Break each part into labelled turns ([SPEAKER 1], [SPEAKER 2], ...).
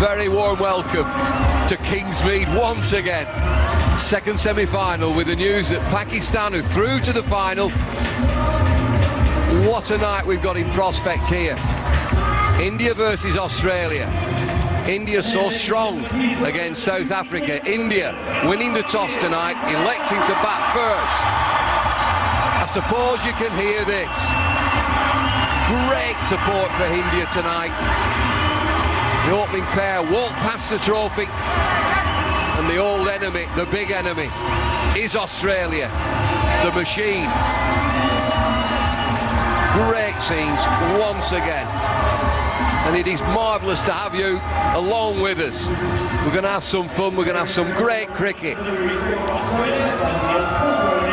[SPEAKER 1] Very warm welcome to Kingsmead once again. Second semi-final with the news that Pakistan are through to the final. What a night we've got in prospect here. India versus Australia. India so strong against South Africa. India winning the toss tonight, electing to bat first. I suppose you can hear this. Great support for India tonight. The opening pair walk past the trophy, and the old enemy, the big enemy, is Australia, the machine. Great scenes once again, and it is marvellous to have you along with us. We're going to have some fun, we're going to have some great cricket.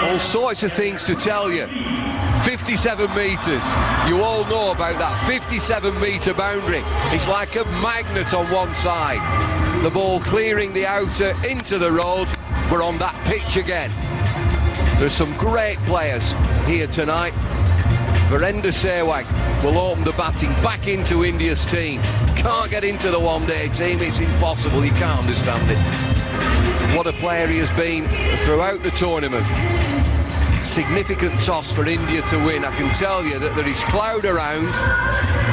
[SPEAKER 1] All sorts of things to tell you. 57 metres, you all know about that 57-metre boundary. It's like a magnet on one side. The ball clearing the outer into the road. We're on that pitch again. There's some great players here tonight. Virender Sehwag will open the batting back into India's team. Can't get into the one-day team, it's impossible, you can't understand it. What a player he has been throughout the tournament. Significant toss for India to win. I can tell you that there is cloud around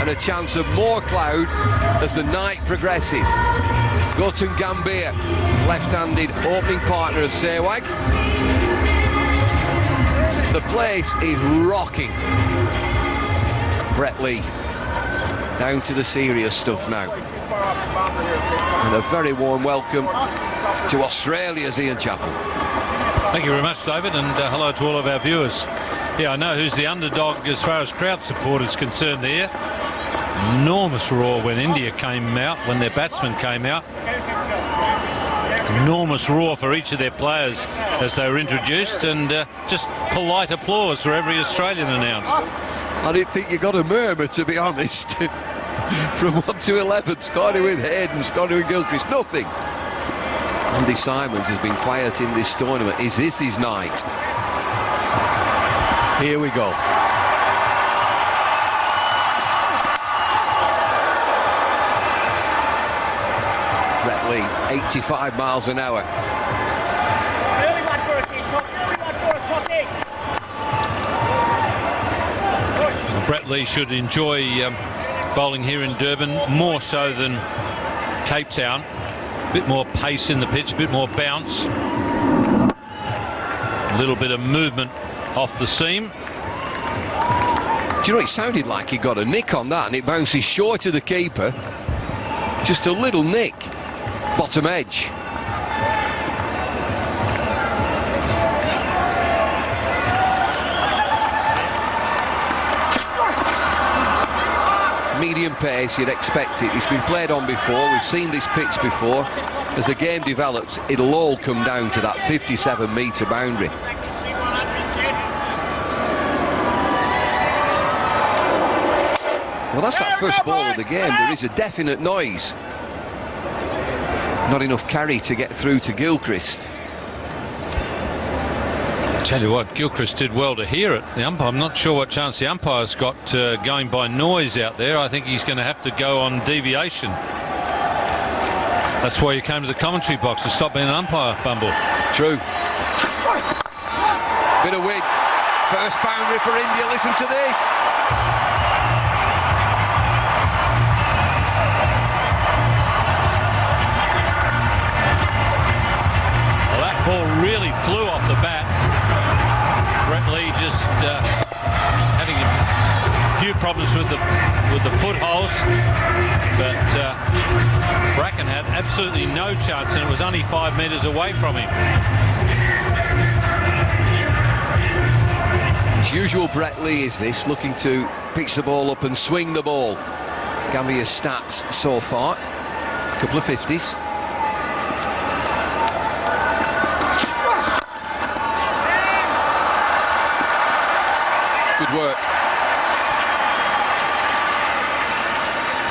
[SPEAKER 1] and a chance of more cloud as the night progresses. Gautam Gambhir, left-handed opening partner of Sehwag. The place is rocking. Brett Lee down to the serious stuff now. And a very warm welcome to Australia's Ian Chappell.
[SPEAKER 2] Thank you very much, David, and hello to all of our viewers. Yeah, I know who's the underdog as far as crowd support is concerned there. Enormous roar when India came out, when their batsmen came out. Enormous roar for each of their players as they were introduced, and just polite applause for every Australian announced.
[SPEAKER 1] I didn't think you got a murmur, to be honest. From 1 to 11, starting with Hayden, starting with Gilchrist, nothing. Andy Simons has been quiet in this tournament. Is this his night? Here we go. Brett Lee, 85 miles an hour.
[SPEAKER 2] Brett Lee should enjoy bowling here in Durban more so than Cape Town. A bit more pace in the pitch, a bit more bounce. A little bit of movement off the seam.
[SPEAKER 1] Do you know, it sounded like he got a nick on that and it bounces short of the keeper. Just a little nick. Bottom edge. Medium pace, you'd expect it. It's been played on before. We've seen this pitch before. As the game develops, it'll all come down to that 57-metre boundary. Well, that's that first ball of the game. There is a definite noise. Not enough carry to get through to Gilchrist.
[SPEAKER 2] Tell you what, Gilchrist did well to hear it. The umpire, I'm not sure what chance the umpire's got going by noise out there. I think he's going to have to go on deviation. That's why you came to the commentary box, to stop being an umpire, Bumble.
[SPEAKER 1] True. Bit of width. First boundary for India. Listen to this.
[SPEAKER 2] Well, that ball really flew off the bat. Brett Lee just having a few problems with the footholds, but Bracken had absolutely no chance, and it was only 5 metres away from him.
[SPEAKER 1] As usual, Brett Lee is this, looking to pitch the ball up and swing the ball. Gambhia's stats so far, a couple of 50s. Good work.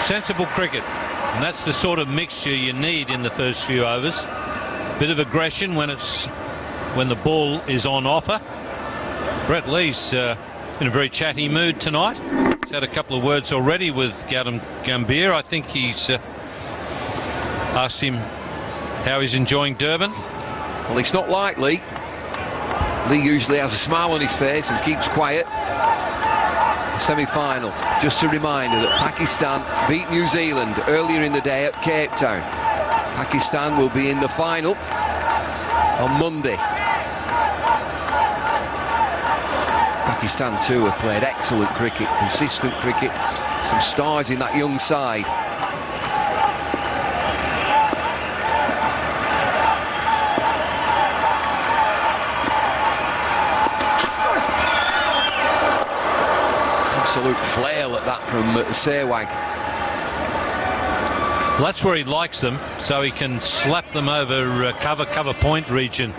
[SPEAKER 2] Sensible cricket, and that's the sort of mixture you need in the first few overs. Bit of aggression when the ball is on offer. Brett Lee's in a very chatty mood tonight. He's had a couple of words already with Gautam Gambhir. I think he's asked him how he's enjoying Durban.
[SPEAKER 1] Well, it's not like Lee. Lee usually has a smile on his face and keeps quiet. Semi-final, just a reminder that Pakistan beat New Zealand earlier in the day at Cape Town. Pakistan will be in the final on Monday. Pakistan too have played excellent cricket, consistent cricket, some stars in that young side. Absolute flail at that from Sehwag.
[SPEAKER 2] Well, that's where he likes them, so he can slap them over cover point region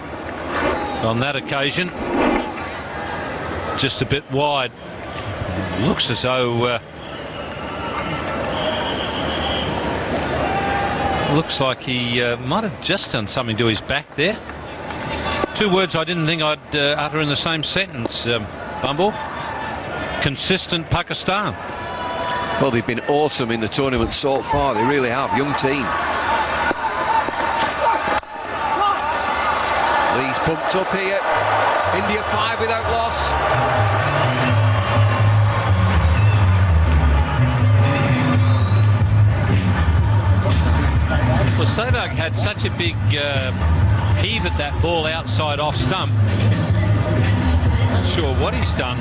[SPEAKER 2] on that occasion. Just a bit wide. Looks as though looks like he might have just done something to his back there. Two words I didn't think I'd utter in the same sentence, Bumble. Consistent Pakistan.
[SPEAKER 1] Well, they've been awesome in the tournament so far. They really have. Young team. Lee's pumped up here. India 5 without loss.
[SPEAKER 2] Well, Sehwag had such a big heave at that ball outside off stump. Not sure what he's done.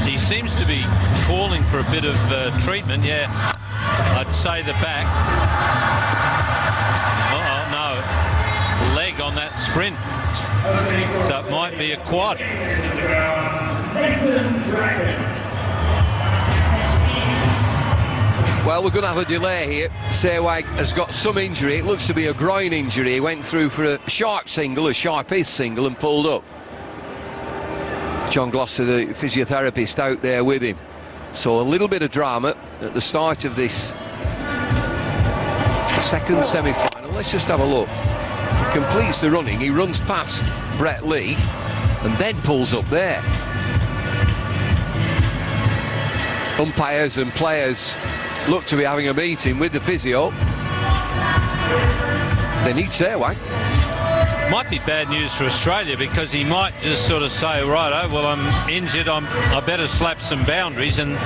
[SPEAKER 2] He seems to be calling for a bit of treatment. Yeah, I'd say the back. No. Leg on that sprint. So it might be a quad.
[SPEAKER 1] Well, we're going to have a delay here. Sehwag has got some injury. It looks to be a groin injury. He went through for a sharp single, a sharp-ish single, and pulled up. John Gloucester, the physiotherapist, out there with him. So a little bit of drama at the start of this second semi-final. Let's just have a look. He completes the running. He runs past Brett Lee and then pulls up there. Umpires and players look to be having a meeting with the physio. They need Sehwag.
[SPEAKER 2] Might be bad news for Australia, because he might just sort of say, righto, well, I'm injured, I better slap some boundaries, and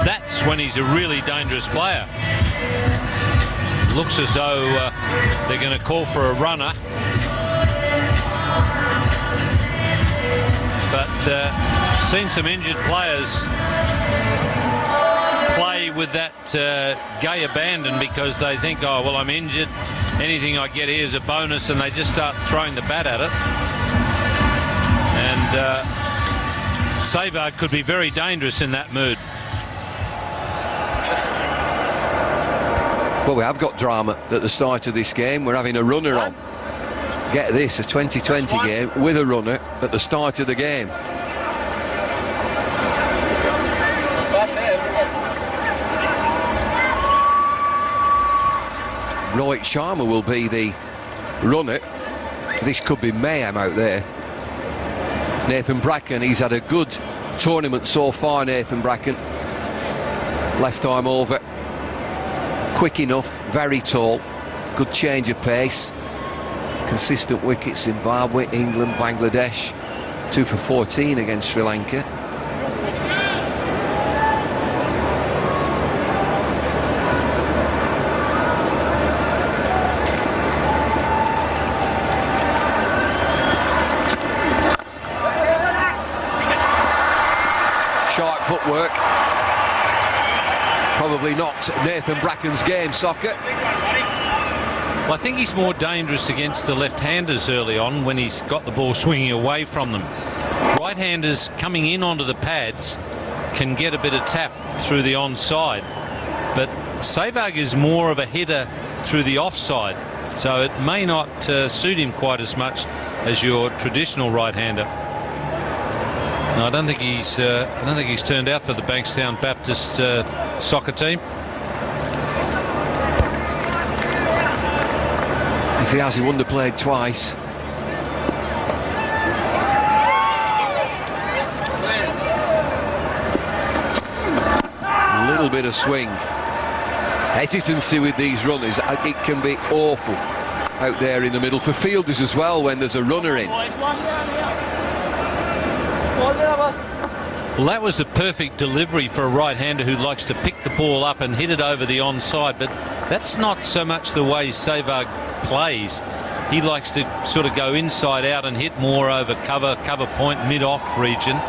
[SPEAKER 2] that's when he's a really dangerous player. Looks as though they're going to call for a runner. But seen some injured players play with that gay abandon, because they think, oh, well, I'm injured. Anything I get here is a bonus, and they just start throwing the bat at it. And Sehwag could be very dangerous in that mood.
[SPEAKER 1] Well, we have got drama at the start of this game. We're having a runner on. Get this, a 2020 game with a runner at the start of the game. Rohit Sharma will be the runner. This could be mayhem out there. Nathan Bracken, he's had a good tournament so far, Nathan Bracken. Left arm over. Quick enough, very tall. Good change of pace. Consistent wickets. Zimbabwe, England, Bangladesh. 2 for 14 against Sri Lanka. Sharp footwork. Probably knocked Nathan Bracken's game socket.
[SPEAKER 2] Well, I think he's more dangerous against the left-handers early on, when he's got the ball swinging away from them. Right-handers coming in onto the pads can get a bit of tap through the onside, but Sehwag is more of a hitter through the offside, so it may not suit him quite as much as your traditional right-hander. No, I don't think he's turned out for the Bankstown Baptist soccer team.
[SPEAKER 1] If he has, he underplayed twice. little bit of swing. Hesitancy with these runners, it can be awful out there in the middle for fielders as well when there's a runner in.
[SPEAKER 2] Well, that was the perfect delivery for a right-hander who likes to pick the ball up and hit it over the onside, but that's not so much the way Sehwag plays. He likes to sort of go inside out and hit more over cover point, mid-off region.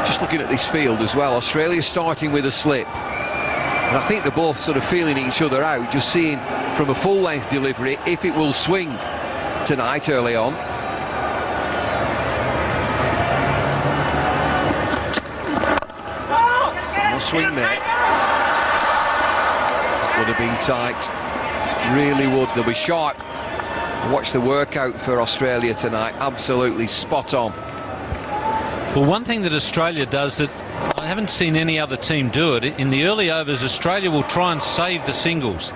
[SPEAKER 1] Just looking at this field as well, Australia's starting with a slip. And I think they're both sort of feeling each other out, just seeing from a full-length delivery if it will swing tonight early on. No swing there. That would have been tight. Really would. They'll be sharp. Watch the workout for Australia tonight. Absolutely spot on.
[SPEAKER 2] Well, one thing that Australia does that I haven't seen any other team do it, in the early overs Australia will try and save the singles.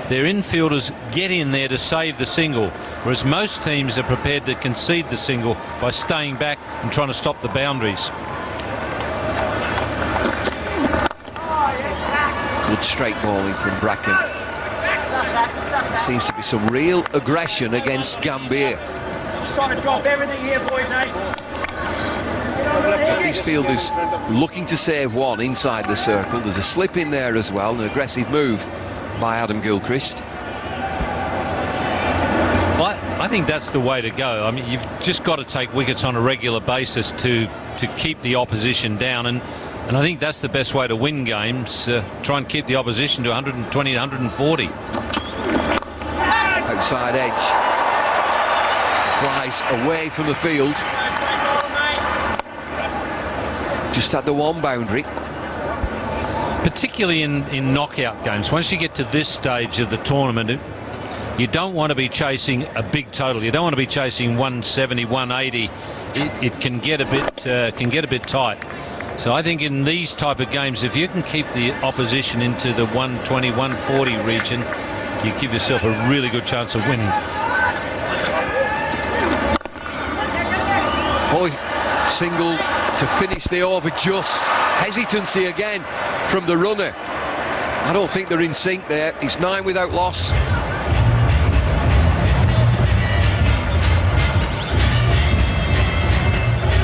[SPEAKER 2] Their infielders get in there to save the single, whereas most teams are prepared to concede the single by staying back and trying to stop the boundaries.
[SPEAKER 1] Good straight bowling from Bracken. There seems to be some real aggression against Gambier.
[SPEAKER 3] Trying to drop everything here, boys,
[SPEAKER 1] These fielders looking to save one inside the circle. There's a slip in there as well, an aggressive move by Adam Gilchrist.
[SPEAKER 2] I think that's the way to go. I mean, you've just got to take wickets on a regular basis to keep the opposition down, and I think that's the best way to win games. Try and keep the opposition to 120 to 140.
[SPEAKER 1] Outside edge. Flies away from the field. Just at the one boundary.
[SPEAKER 2] Particularly in knockout games, once you get to this stage of the tournament, you don't want to be chasing a big total. You don't want to be chasing 170, 180. It can get a bit tight. So I think in these type of games, if you can keep the opposition into the 120, 140 region, you give yourself a really good chance of winning.
[SPEAKER 1] Boy, single to finish the over. Just hesitancy again from the runner. I don't think they're in sync there. It's 9 without loss.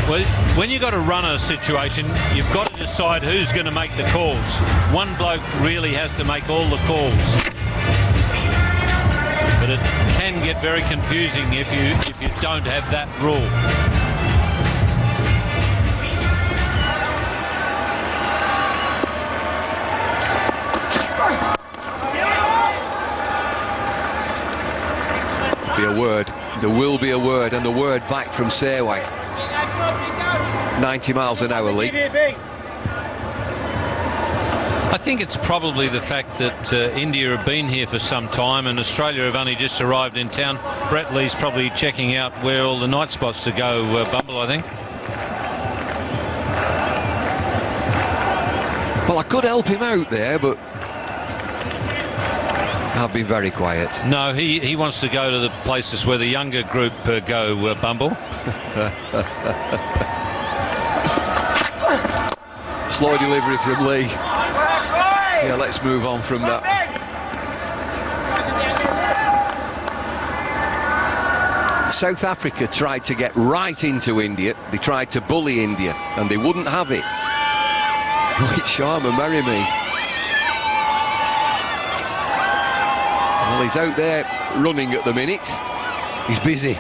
[SPEAKER 2] Well, when you've got a runner situation, you've got to decide who's going to make the calls. One bloke really has to make all the calls. But it can get very confusing if you don't have that rule.
[SPEAKER 1] Be a word. There will be a word, and the word back from Sehwag. 90 miles an hour, Lee.
[SPEAKER 2] I think it's probably the fact that India have been here for some time and Australia have only just arrived in town. Brett Lee's probably checking out where all the night spots to go, Bumble, I think.
[SPEAKER 1] Well, I could help him out there, but I've been very quiet.
[SPEAKER 2] No, he wants to go to the places where the younger group go, Bumble.
[SPEAKER 1] Slow delivery from Lee. Yeah, let's move on from that. South Africa tried to get right into India. They tried to bully India, and they wouldn't have it. Rohit Sharma, marry me. Well, he's out there running at the minute. He's busy.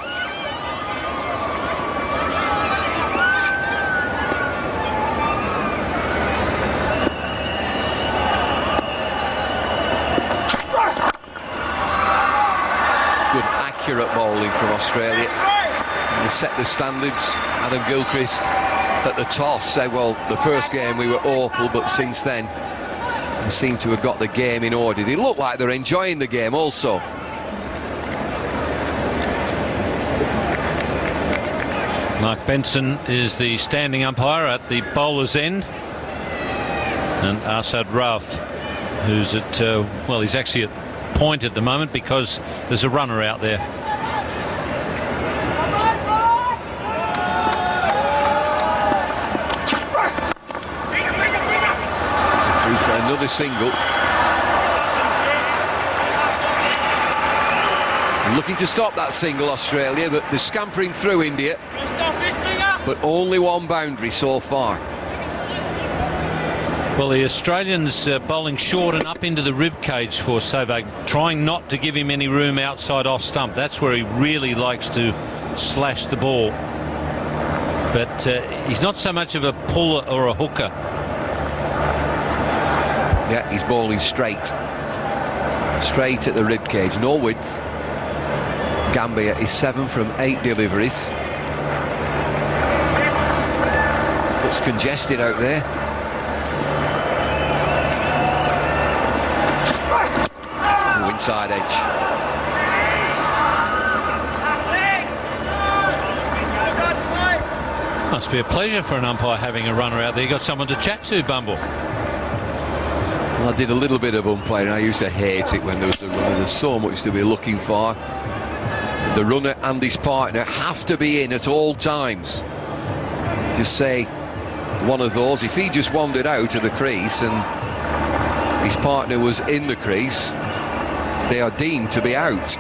[SPEAKER 1] Accurate bowling from Australia. They set the standards. Adam Gilchrist at the toss said, well, the first game we were awful, but since then they seem to have got the game in order. They look like they're enjoying the game also.
[SPEAKER 2] Mark Benson is the standing umpire at the bowler's end, and Asad Rauf, who's at well, he's actually at point at the moment because there's a runner out there.
[SPEAKER 1] another single. Looking to stop that single, Australia, but they're scampering through India. But only one boundary so far.
[SPEAKER 2] Well, the Australians bowling short and up into the rib cage for Sehwag, trying not to give him any room outside off stump. That's where he really likes to slash the ball. But he's not so much of a puller or a hooker.
[SPEAKER 1] Yeah, he's bowling straight. Straight at the rib cage, no width. Gambia is 7 from 8 deliveries. Looks congested out there. Oh, inside edge.
[SPEAKER 2] Must be a pleasure for an umpire having a runner out there. You got someone to chat to, Bumble.
[SPEAKER 1] Well, I did a little bit of umpiring. I used to hate it when there was a runner. There's so much to be looking for. The runner and his partner have to be in at all times. Just say one of those. If he just wandered out of the crease and his partner was in the crease, they are deemed to be out.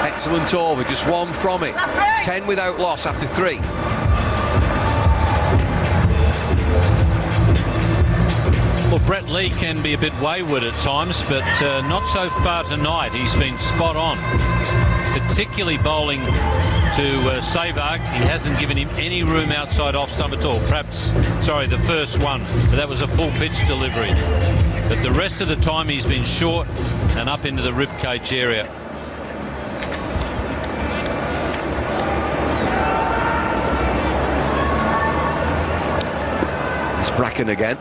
[SPEAKER 1] Excellent over, just one from it. 10 without loss after 3.
[SPEAKER 2] Well, Brett Lee can be a bit wayward at times, but not so far tonight. He's been spot on, particularly bowling to Sehwag. He hasn't given him any room outside off stump at all. Perhaps, sorry, the first one, but that was a full pitch delivery. But the rest of the time he's been short and up into the rib cage area.
[SPEAKER 1] It's Bracken again.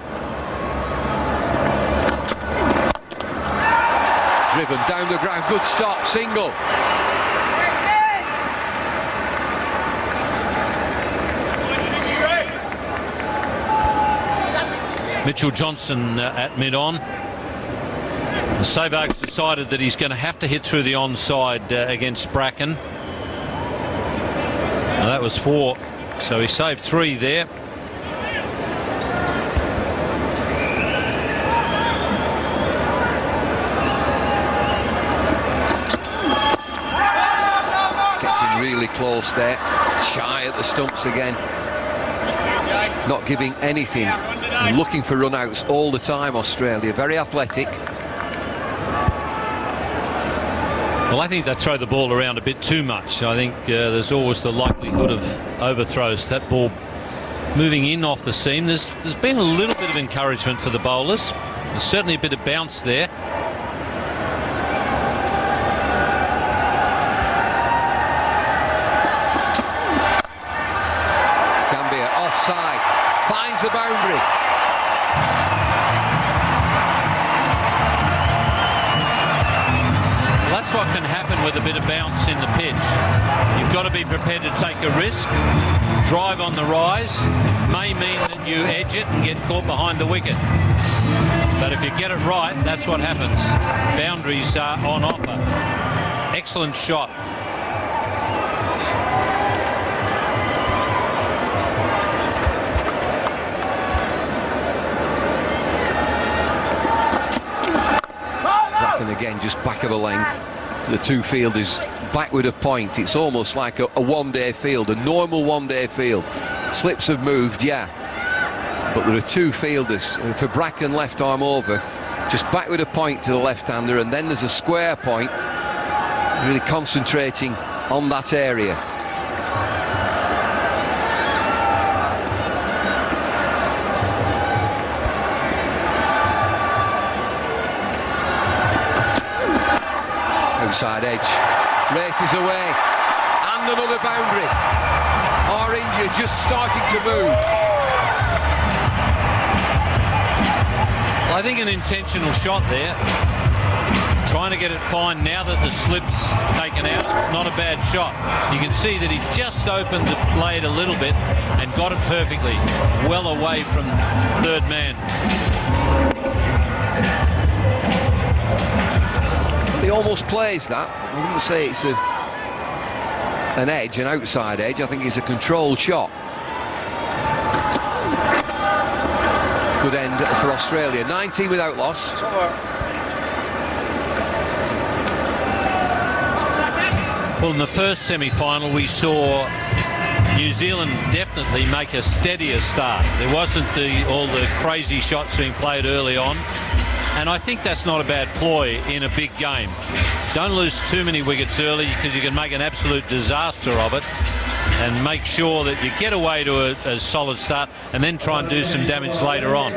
[SPEAKER 1] Driven down the ground, good stop, single.
[SPEAKER 2] Mitchell Johnson at mid-on. Sehwag's decided that he's going to have to hit through the onside against Bracken. Now that was 4, so he saved 3 there.
[SPEAKER 1] Really close there, shy at the stumps again, not giving anything, looking for run-outs all the time. Australia, very athletic.
[SPEAKER 2] Well, I think they throw the ball around a bit too much. I think there's always the likelihood of overthrows. That ball moving in off the seam, there's been a little bit of encouragement for the bowlers. There's certainly a bit of bounce there.
[SPEAKER 1] Side finds the boundary.
[SPEAKER 2] Well, that's what can happen with a bit of bounce in the pitch. You've got to be prepared to take a risk. Drive on the rise may mean that you edge it and get caught behind the wicket. But if you get it right, that's what happens. Boundaries are on offer. Excellent shot.
[SPEAKER 1] Again, just back of a length. The two fielders backward of point. It's almost like a one-day field, a normal one-day field. Slips have moved, yeah, but there are two fielders. For Bracken, left arm over, just backward of point to the left-hander, and then there's a square point, really concentrating on that area. Outside edge, races away, and another boundary. Our India just starting to move.
[SPEAKER 2] I think an intentional shot there. Trying to get it fine now that the slip's taken out. It's not a bad shot. You can see that he just opened the blade a little bit and got it perfectly, well away from third man.
[SPEAKER 1] He almost plays that. I wouldn't say it's a an edge, an outside edge. I think it's a controlled shot. Good end for Australia. 19 without loss.
[SPEAKER 2] Well, in the first semi-final, we saw New Zealand definitely make a steadier start. There wasn't all the crazy shots being played early on, and I think that's not a bad ploy in a big game. Don't lose too many wickets early, because you can make an absolute disaster of it, and make sure that you get away to a solid start and then try and do some damage later on.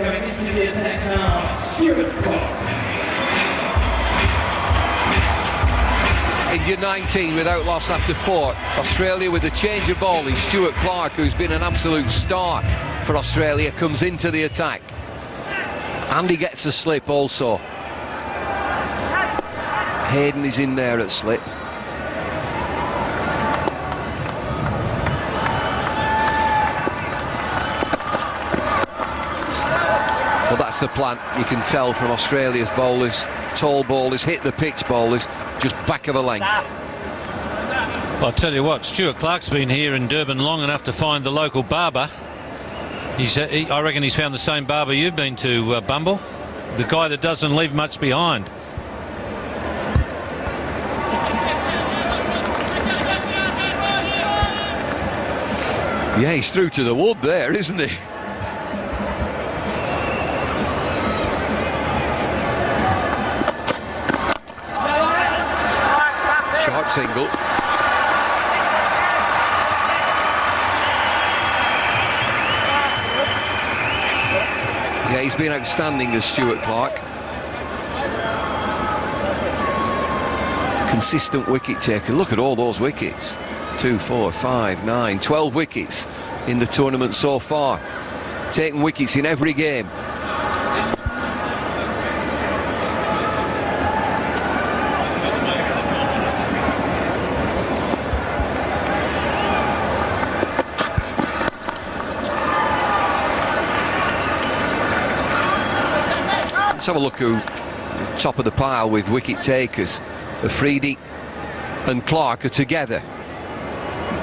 [SPEAKER 1] India 19 without loss after 4. Australia with a change of ball is Stuart Clark, who's been an absolute star for Australia, comes into the attack. And he gets a slip also. Hayden is in there at slip. Well, that's the plan. You can tell from Australia's bowlers. Tall bowlers, hit the pitch bowlers, just back of a length.
[SPEAKER 2] Well, I'll tell you what, Stuart Clark's been here in Durban long enough to find the local barber. I reckon he's found the same barber you've been to, Bumble. The guy that doesn't leave much behind.
[SPEAKER 1] Yeah, he's through to the wood there, isn't he? Sharp single. Yeah, he's been outstanding as Stuart Clark. Consistent wicket taker. Look at all those wickets. 2, 4, 5, 9, 12 wickets in the tournament so far. Taking wickets in every game. Let's have a look who top of the pile with wicket takers. Afridi and Clark are together.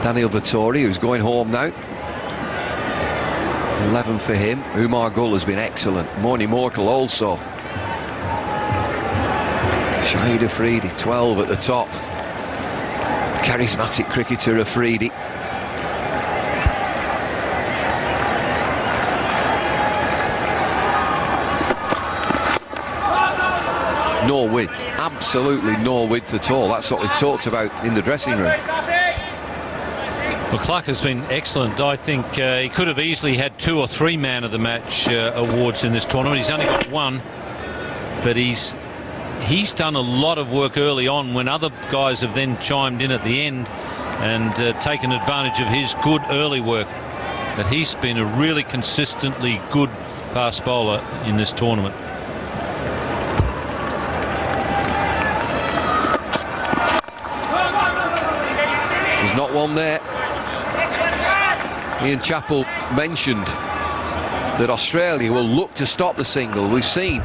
[SPEAKER 1] Daniel Vettori, who's going home now. 11 for him. Umar Gul has been excellent. Moni Morkel also. Shahid Afridi, 12 at the top. Charismatic cricketer Afridi. No width, absolutely no width at all. That's what we talked about in the dressing room.
[SPEAKER 2] Well, Clark has been excellent. I think he could have easily had 2 or 3 man of the match awards in this tournament. He's only got 1, but he's done a lot of work early on when other guys have then chimed in at the end and taken advantage of his good early work. But he's been a really consistently good fast bowler in this tournament.
[SPEAKER 1] There's not one there. Ian Chappell mentioned that Australia will look to stop the single. We've seen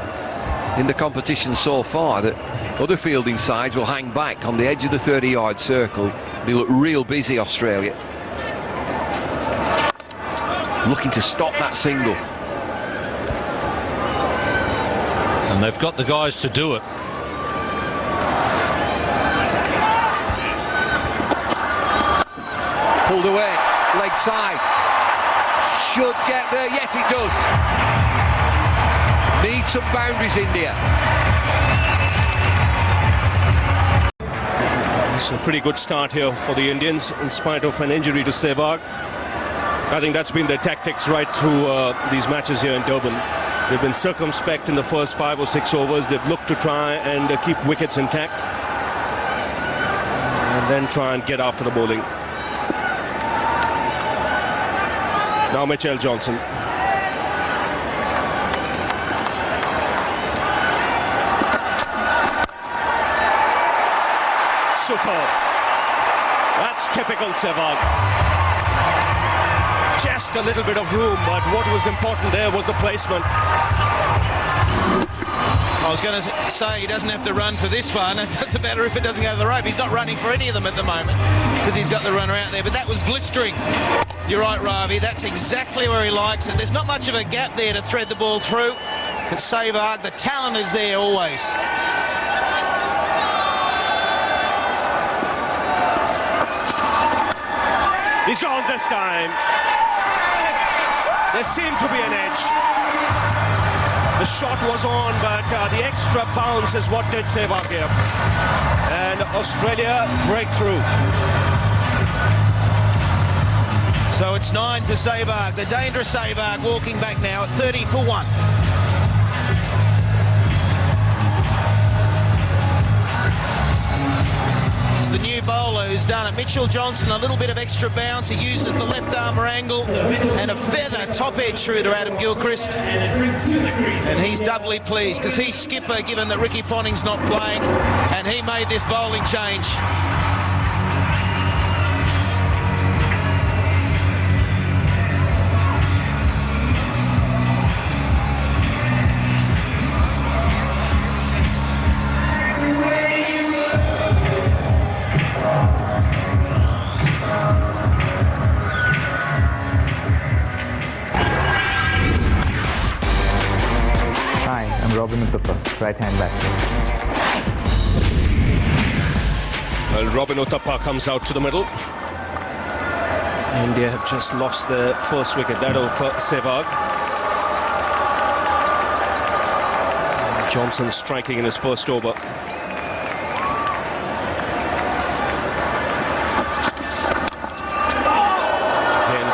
[SPEAKER 1] in the competition so far that other fielding sides will hang back on the edge of the 30-yard circle. They look real busy, Australia. Looking to stop that single.
[SPEAKER 2] And they've got the guys to do it.
[SPEAKER 1] Pulled away, leg side. Should get there, yes it does. Need some boundaries, India.
[SPEAKER 4] It's a pretty good start here for the Indians in spite of an injury to Sehwag. I think that's been their tactics right through these matches here in Durban. They've been circumspect in the first 5 or 6 overs. They've looked to try and keep wickets intact and then try and get after the bowling. Now Mitchell Johnson. Superb. That's typical Sehwag. Just a little bit of room, but what was important there was the placement.
[SPEAKER 5] I was going to say he doesn't have to run for this one. It doesn't matter if it doesn't go to the rope. He's not running for any of them at the moment because he's got the runner out there. But that was blistering. You're right, Ravi. That's exactly where he likes it. There's not much of a gap there to thread the ball through. But Sehwag, the talent is there always.
[SPEAKER 4] He's gone this time. There seemed to be an edge. The shot was on, but the extra bounce is what did Sehwag here. And Australia breakthrough.
[SPEAKER 5] So it's 9 for Sehwag, the dangerous Sehwag, walking back now at 30 for 1. It's the new bowler who's done it. Mitchell Johnson, a little bit of extra bounce. He uses the left arm angle and a feather top edge through to Adam Gilchrist. And he's doubly pleased because he's skipper, given that Ricky Ponting's not playing, and he made this bowling change.
[SPEAKER 6] Right-hand batsman.
[SPEAKER 4] Well, Robin Uthappa comes out to the middle. India have just lost their first wicket, that over Sehwag. Johnson striking in his first over. Again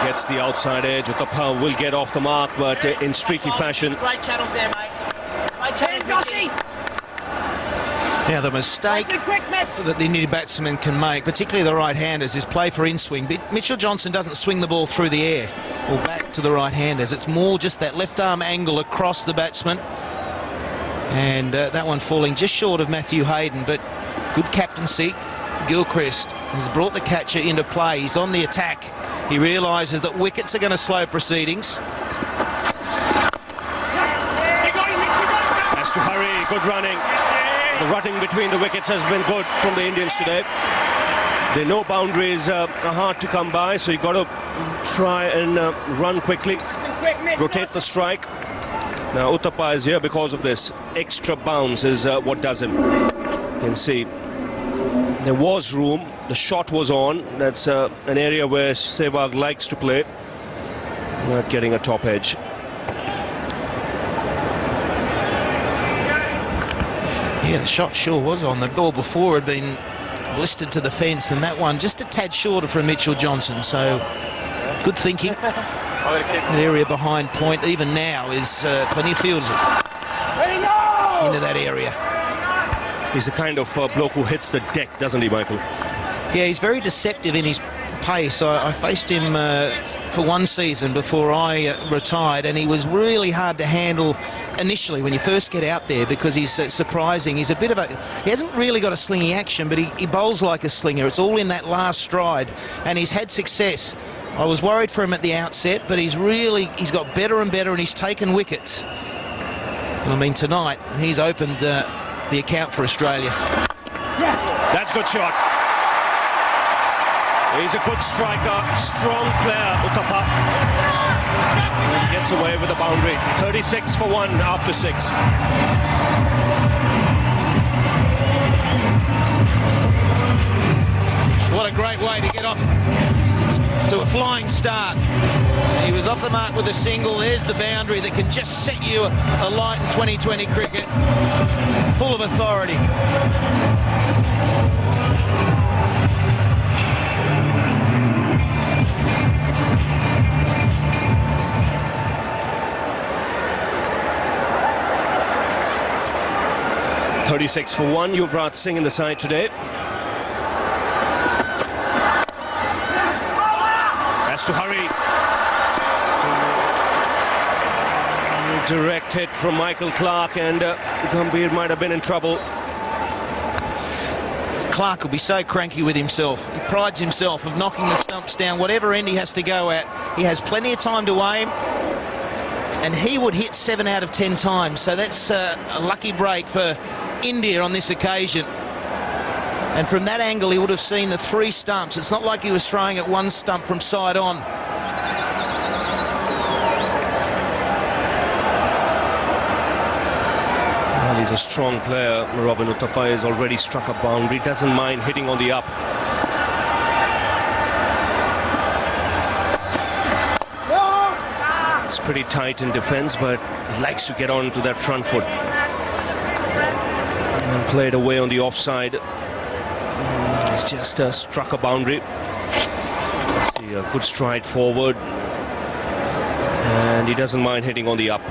[SPEAKER 4] gets the outside edge. Uthappa will get off the mark, but in streaky fashion.
[SPEAKER 3] Great channels there, mate. Great channels, Richie.
[SPEAKER 5] Now, the mistake that the Indian batsmen can make, particularly the right-handers, is play for in-swing. Mitchell Johnson doesn't swing the ball through the air or back to the right-handers. It's more just that left-arm angle across the batsman. And that one falling just short of Matthew Hayden, but good captaincy. Gilchrist has brought the catcher into play. He's on the attack. He realises that wickets are going to slow proceedings.
[SPEAKER 4] Has to hurry, good running. The rutting between the wickets has been good from the Indians today. They know boundaries are hard to come by, so you've got to try and run quickly, rotate the strike. Now Uthappa is here because of this. Extra bounce is what does him. You can see there was room, the shot was on. That's an area where Sehwag likes to play. Not getting a top edge.
[SPEAKER 5] Yeah, the shot sure was on. The ball before had been blistered to the fence, and that one just a tad shorter from Mitchell Johnson. So good thinking. That area behind point, even now, is plenty of fielders into that area.
[SPEAKER 4] He's the kind of bloke who hits the deck, doesn't he, Michael?
[SPEAKER 5] Yeah, he's very deceptive in his pace. I faced him for one season before I retired, and he was really hard to handle initially when you first get out there because he's surprising. He's a bit of a... He hasn't really got a slingy action, but he bowls like a slinger. It's all in that last stride, and he's had success. I was worried for him at the outset, but he's got better and better, and he's taken wickets. I mean, tonight, he's opened the account for Australia.
[SPEAKER 4] That's a good shot. He's a good striker, strong player, Uthappa. He gets away with the boundary. 36 for 1 after 6.
[SPEAKER 5] What a great way to get off to a flying start. He was off the mark with a single. There's the boundary that can just set you alight in 2020 cricket. Full of authority.
[SPEAKER 4] .36 for 1, Yuvraj Singh in the side today. Has to hurry. Direct hit from Michael Clarke, and Gambhir might have been in trouble.
[SPEAKER 5] Clarke will be so cranky with himself. He prides himself of knocking the stumps down, whatever end he has to go at. He has plenty of time to aim, and he would hit 7 out of 10 times. So that's a lucky break for India on this occasion. And from that angle, he would have seen the 3 stumps. It's not like he was throwing at one stump from side on.
[SPEAKER 4] Well, he's a strong player. Robin Uthappa has already struck a boundary, doesn't mind hitting on the up. It's pretty tight in defense, but he likes to get on to that front foot. And played away on the offside. He's just struck a boundary. See a good stride forward. And he doesn't mind hitting on the up.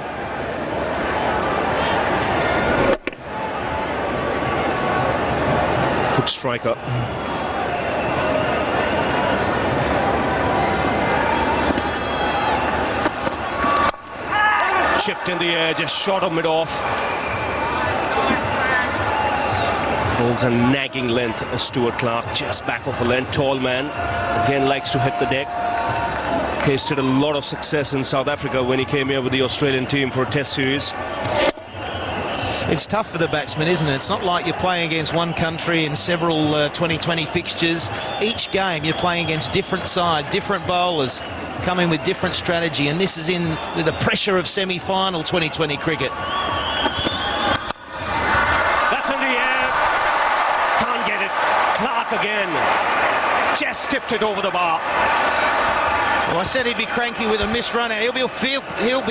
[SPEAKER 4] Good striker. Chipped in the air, just shot him it off. Bowls a nagging length. Stuart Clark just back off a length. Tall man, again likes to hit the deck. Tasted a lot of success in South Africa when he came here with the Australian team for a test series.
[SPEAKER 5] It's tough for the batsman, isn't it? It's not like you're playing against one country in several 2020 fixtures. Each game you're playing against different sides, different bowlers, coming with different strategy, and this is in with the pressure of semi-final 2020 cricket.
[SPEAKER 4] That's in the air. Can't get it. Clark again. Just tipped it over the bar.
[SPEAKER 5] Well, I said he'd be cranky with a missed runner. He'll be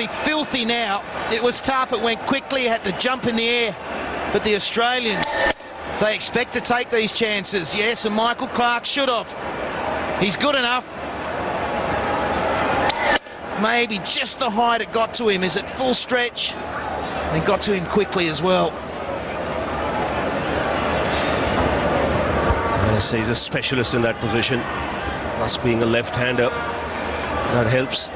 [SPEAKER 5] filthy now. It was tough. It went quickly. He had to jump in the air. But the Australians, they expect to take these chances. Yes, and Michael Clark should have. He's good enough. Maybe just the height it got to him. Is it full stretch? And it got to him quickly as well.
[SPEAKER 4] Yes, he's a specialist in that position. Plus being a left-hander, that helps.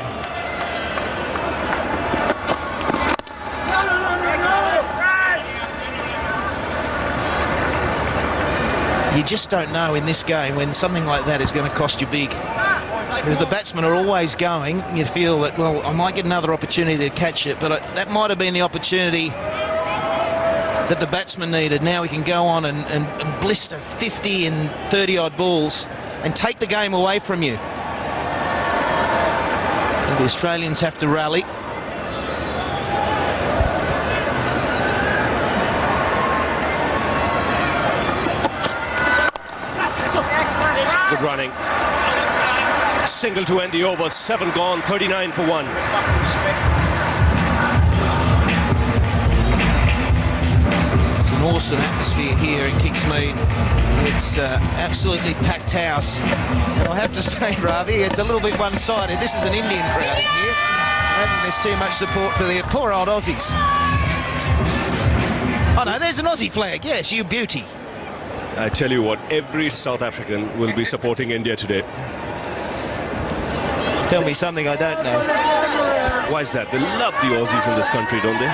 [SPEAKER 5] You just don't know in this game when something like that is going to cost you big. Because the batsmen are always going, you feel that, well, I might get another opportunity to catch it, but that might have been the opportunity that the batsman needed. Now he can go on and blister 50 and 30-odd balls and take the game away from you. So the Australians have to rally.
[SPEAKER 4] Good running. Single to end the over. 7 gone, 39 for 1.
[SPEAKER 5] It's an awesome atmosphere here in Kingsmead. It's absolutely packed house. And I have to say, Ravi, it's a little bit one-sided. This is an Indian crowd in here. I don't think there's too much support for the poor old Aussies. Oh no, there's an Aussie flag. Yes, you beauty.
[SPEAKER 4] I tell you what, every South African will be supporting India today.
[SPEAKER 5] Tell me something I don't know.
[SPEAKER 4] Why is that? They love the Aussies in this country, don't they?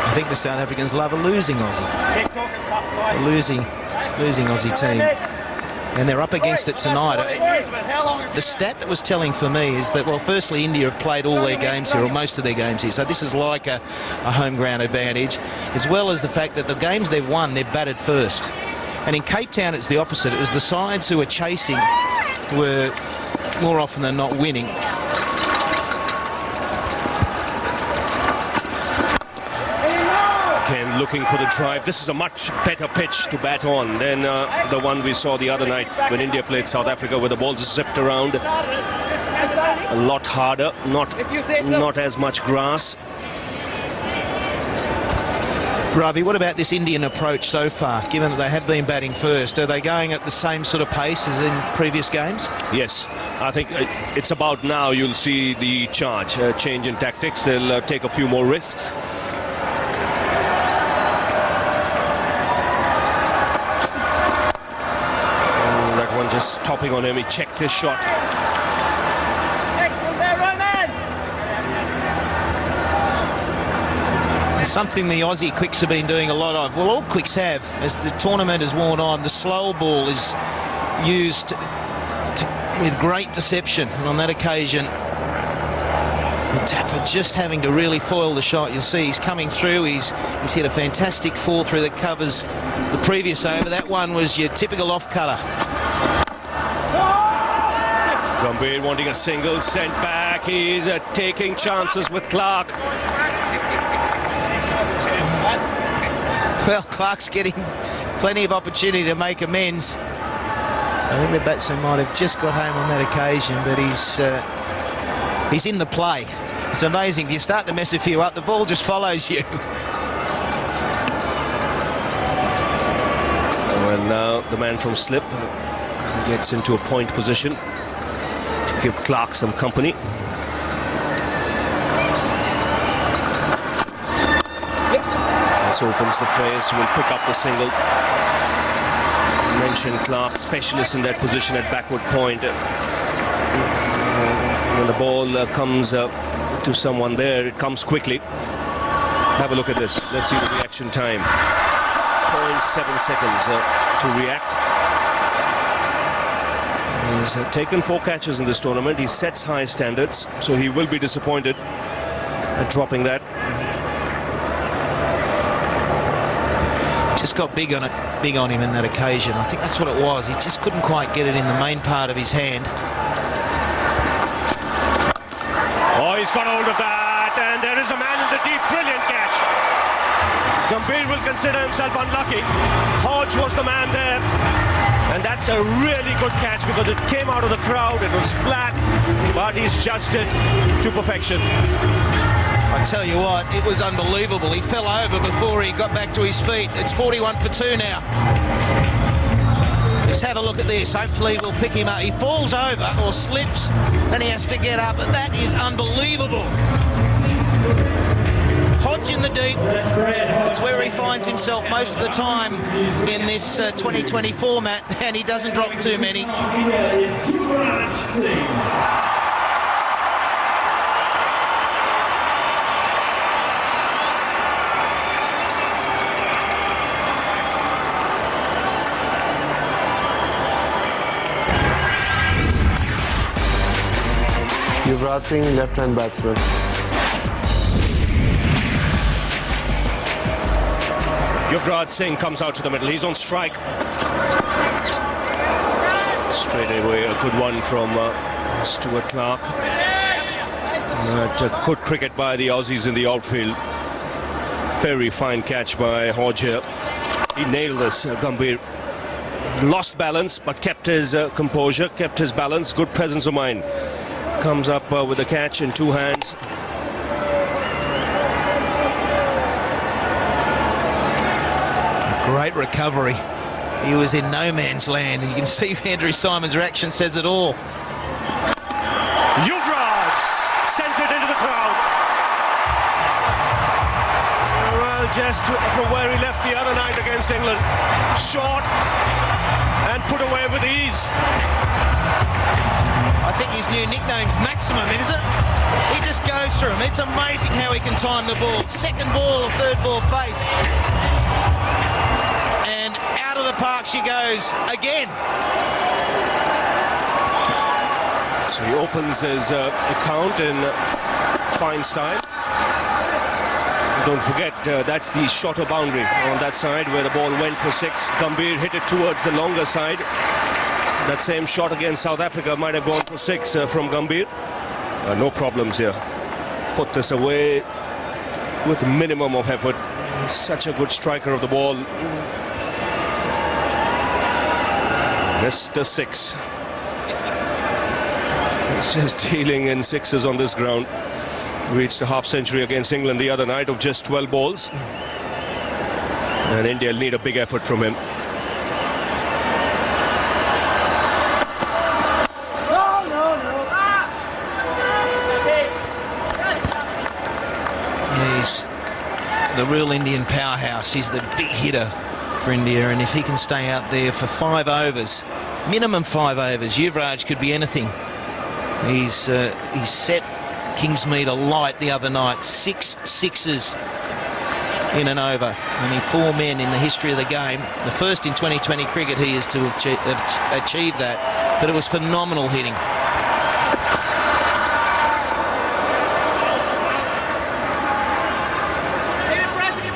[SPEAKER 5] I think the South Africans love a losing Aussie. A losing Aussie team. And they're up against it tonight. The stat that was telling for me is that, well, firstly, India have played all their games here, or most of their games here, so this is like a home ground advantage, as well as the fact that the games they've won, they've batted first. And in Cape Town, it's the opposite. It was the sides who were chasing were more often than not winning.
[SPEAKER 4] Again, looking for the drive. This is a much better pitch to bat on than the one we saw the other night when India played South Africa, where the balls zipped around. A lot harder, not as much grass.
[SPEAKER 5] Ravi, what about this Indian approach so far, given that they have been batting first? Are they going at the same sort of pace as in previous games?
[SPEAKER 4] Yes, I think it's about now you'll see the change in tactics. They'll take a few more risks. Just topping on him, he checked his shot.
[SPEAKER 5] Something the Aussie quicks have been doing a lot of. Well, all quicks have, as the tournament has worn on. The slow ball is used with great deception. And on that occasion, Tapper just having to really foil the shot. You'll see he's coming through. He's hit a fantastic fall through that covers the previous over. That one was your typical off-cutter.
[SPEAKER 4] Gambhir wanting a single, sent back. He's taking chances with Clark.
[SPEAKER 5] Well, Clark's getting plenty of opportunity to make amends. I think the batsman might have just got home on that occasion, but he's in the play. It's amazing. If you start to mess a few up, the ball just follows you.
[SPEAKER 4] Well, now the man from slip gets into a point position to give Clark some company. This opens the phrase, will pick up the single. Mentioned Clark, specialist in that position at backward point. When the ball comes to someone there, it comes quickly. Have a look at this. Let's see the reaction time. 0.7 seconds to react. He's taken 4 catches in this tournament. He sets high standards, so he will be disappointed at dropping that.
[SPEAKER 5] Just got big on him in that occasion. I think that's what it was. He just couldn't quite get it in the main part of his hand.
[SPEAKER 4] Oh, he's got hold of that, and there is a man in the deep. Brilliant catch. Gambhir will consider himself unlucky. Hodge was the man there, and that's a really good catch because it came out of the crowd. It was flat, but he's judged it to perfection.
[SPEAKER 5] I tell you what, it was unbelievable. He fell over before he got back to his feet. It's 41 for 2 now. Just have a look at this. Hopefully we'll pick him up. He falls over or slips, then he has to get up. But that is unbelievable. Hodge in the deep. It's where he finds himself most of the time in this 2020 format, and he doesn't drop too many.
[SPEAKER 6] Yuvraj Singh, left-hand batsman.
[SPEAKER 4] Yuvraj Singh comes out to the middle. He's on strike. Straight away, a good one from Stuart Clark. Good cricket by the Aussies in the outfield. Very fine catch by Hodge here. He nailed this. Gambhir lost balance, but kept his composure, kept his balance. Good presence of mind. Comes up with a catch in 2 hands.
[SPEAKER 5] Great recovery. He was in no man's land. You can see Andrew Symon's reaction says it all.
[SPEAKER 4] Yuvraj sends it into the crowd. Well, just from where he left the other night against England. Short and put away with ease.
[SPEAKER 5] I think his new nickname's Maximum, isn't it? He just goes through them. It's amazing how he can time the ball. Second ball or third ball faced. And out of the park she goes again.
[SPEAKER 4] So he opens his account in fine style. Don't forget, that's the shorter boundary on that side where the ball went for 6. Gambhir hit it towards the longer side. That same shot against South Africa might have gone for 6 from Gambhir. No problems here. Put this away with minimum of effort. Such a good striker of the ball. Mr. 6. He's just dealing in 6s on this ground. Reached a half century against England the other night of just 12 balls. And India will need a big effort from him.
[SPEAKER 5] He's the real Indian powerhouse. He's the big hitter for India, and if he can stay out there for 5 overs, minimum 5 overs, Yuvraj could be anything. He's set Kingsmead alight the other night. 6 sixes in an over. Only 4 men in the history of the game. The first in 2020 cricket he is to have achieved that. But it was phenomenal hitting.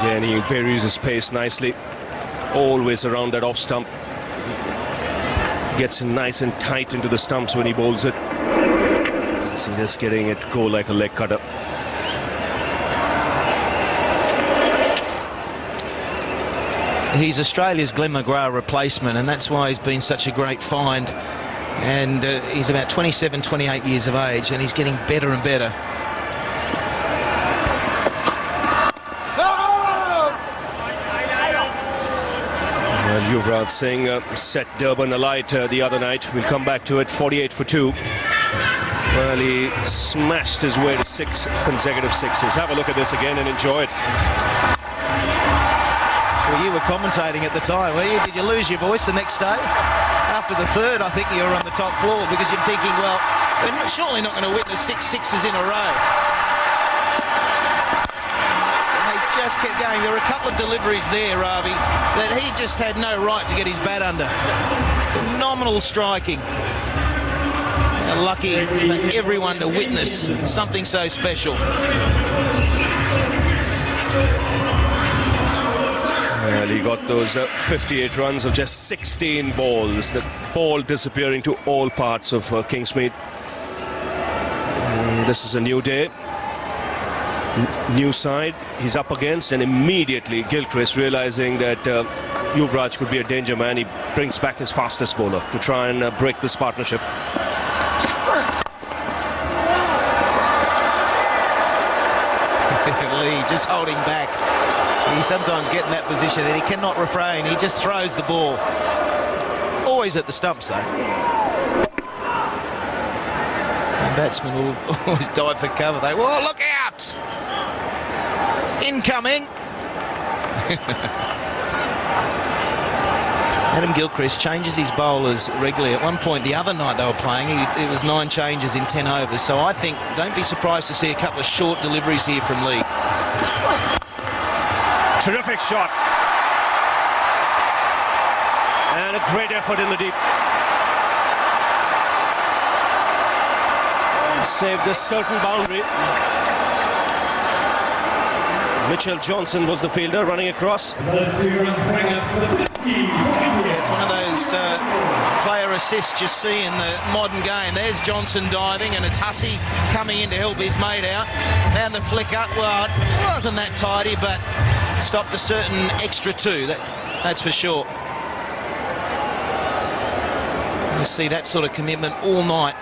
[SPEAKER 4] Yeah, and he varies his pace nicely. Always around that off stump. Gets nice and tight into the stumps when he bowls it. So just getting it go like a leg cutter.
[SPEAKER 5] He's Australia's Glenn McGrath replacement, and that's why he's been such a great find. And he's about 27, 28 years of age, and he's getting better and better.
[SPEAKER 4] Well, Yuvraj Singh set Durban alight the other night. We'll come back to it. 48 for 2. Well, he smashed his way to 6 consecutive sixes. Have a look at this again and enjoy it.
[SPEAKER 5] Well, you were commentating at the time, were you? Did you lose your voice the next day? After the third, I think you were on the top floor because you're thinking, well, we're surely not going to witness 6 sixes in a row. And they just kept going. There were a couple of deliveries there, Ravi, that he just had no right to get his bat under. Phenomenal striking. Lucky for everyone to witness something so special.
[SPEAKER 4] Well, he got those 58 runs of just 16 balls. The ball disappearing to all parts of Kingsmead. This is a new day. New side he's up against, and immediately Gilchrist, realizing that Yuvraj could be a danger man, he brings back his fastest bowler to try and break this partnership.
[SPEAKER 5] Lee just holding back. He sometimes gets in that position and he cannot refrain. He just throws the ball. Always at the stumps, though. And batsmen will always dive for cover. They, whoa, look out! Incoming! Adam Gilchrist changes his bowlers regularly. At one point, the other night they were playing, it was 9 changes in 10 overs. So I think, don't be surprised to see a couple of short deliveries here from Lee.
[SPEAKER 4] Terrific shot. And a great effort in the deep. Saved a certain boundary. Mitchell Johnson was the fielder running across.
[SPEAKER 5] It's one of those player assists you see in the modern game. There's Johnson diving, and it's Hussey coming in to help his mate out. Found the flick up. Well, it wasn't that tidy, but stopped a certain extra 2. That's for sure. You see that sort of commitment all night.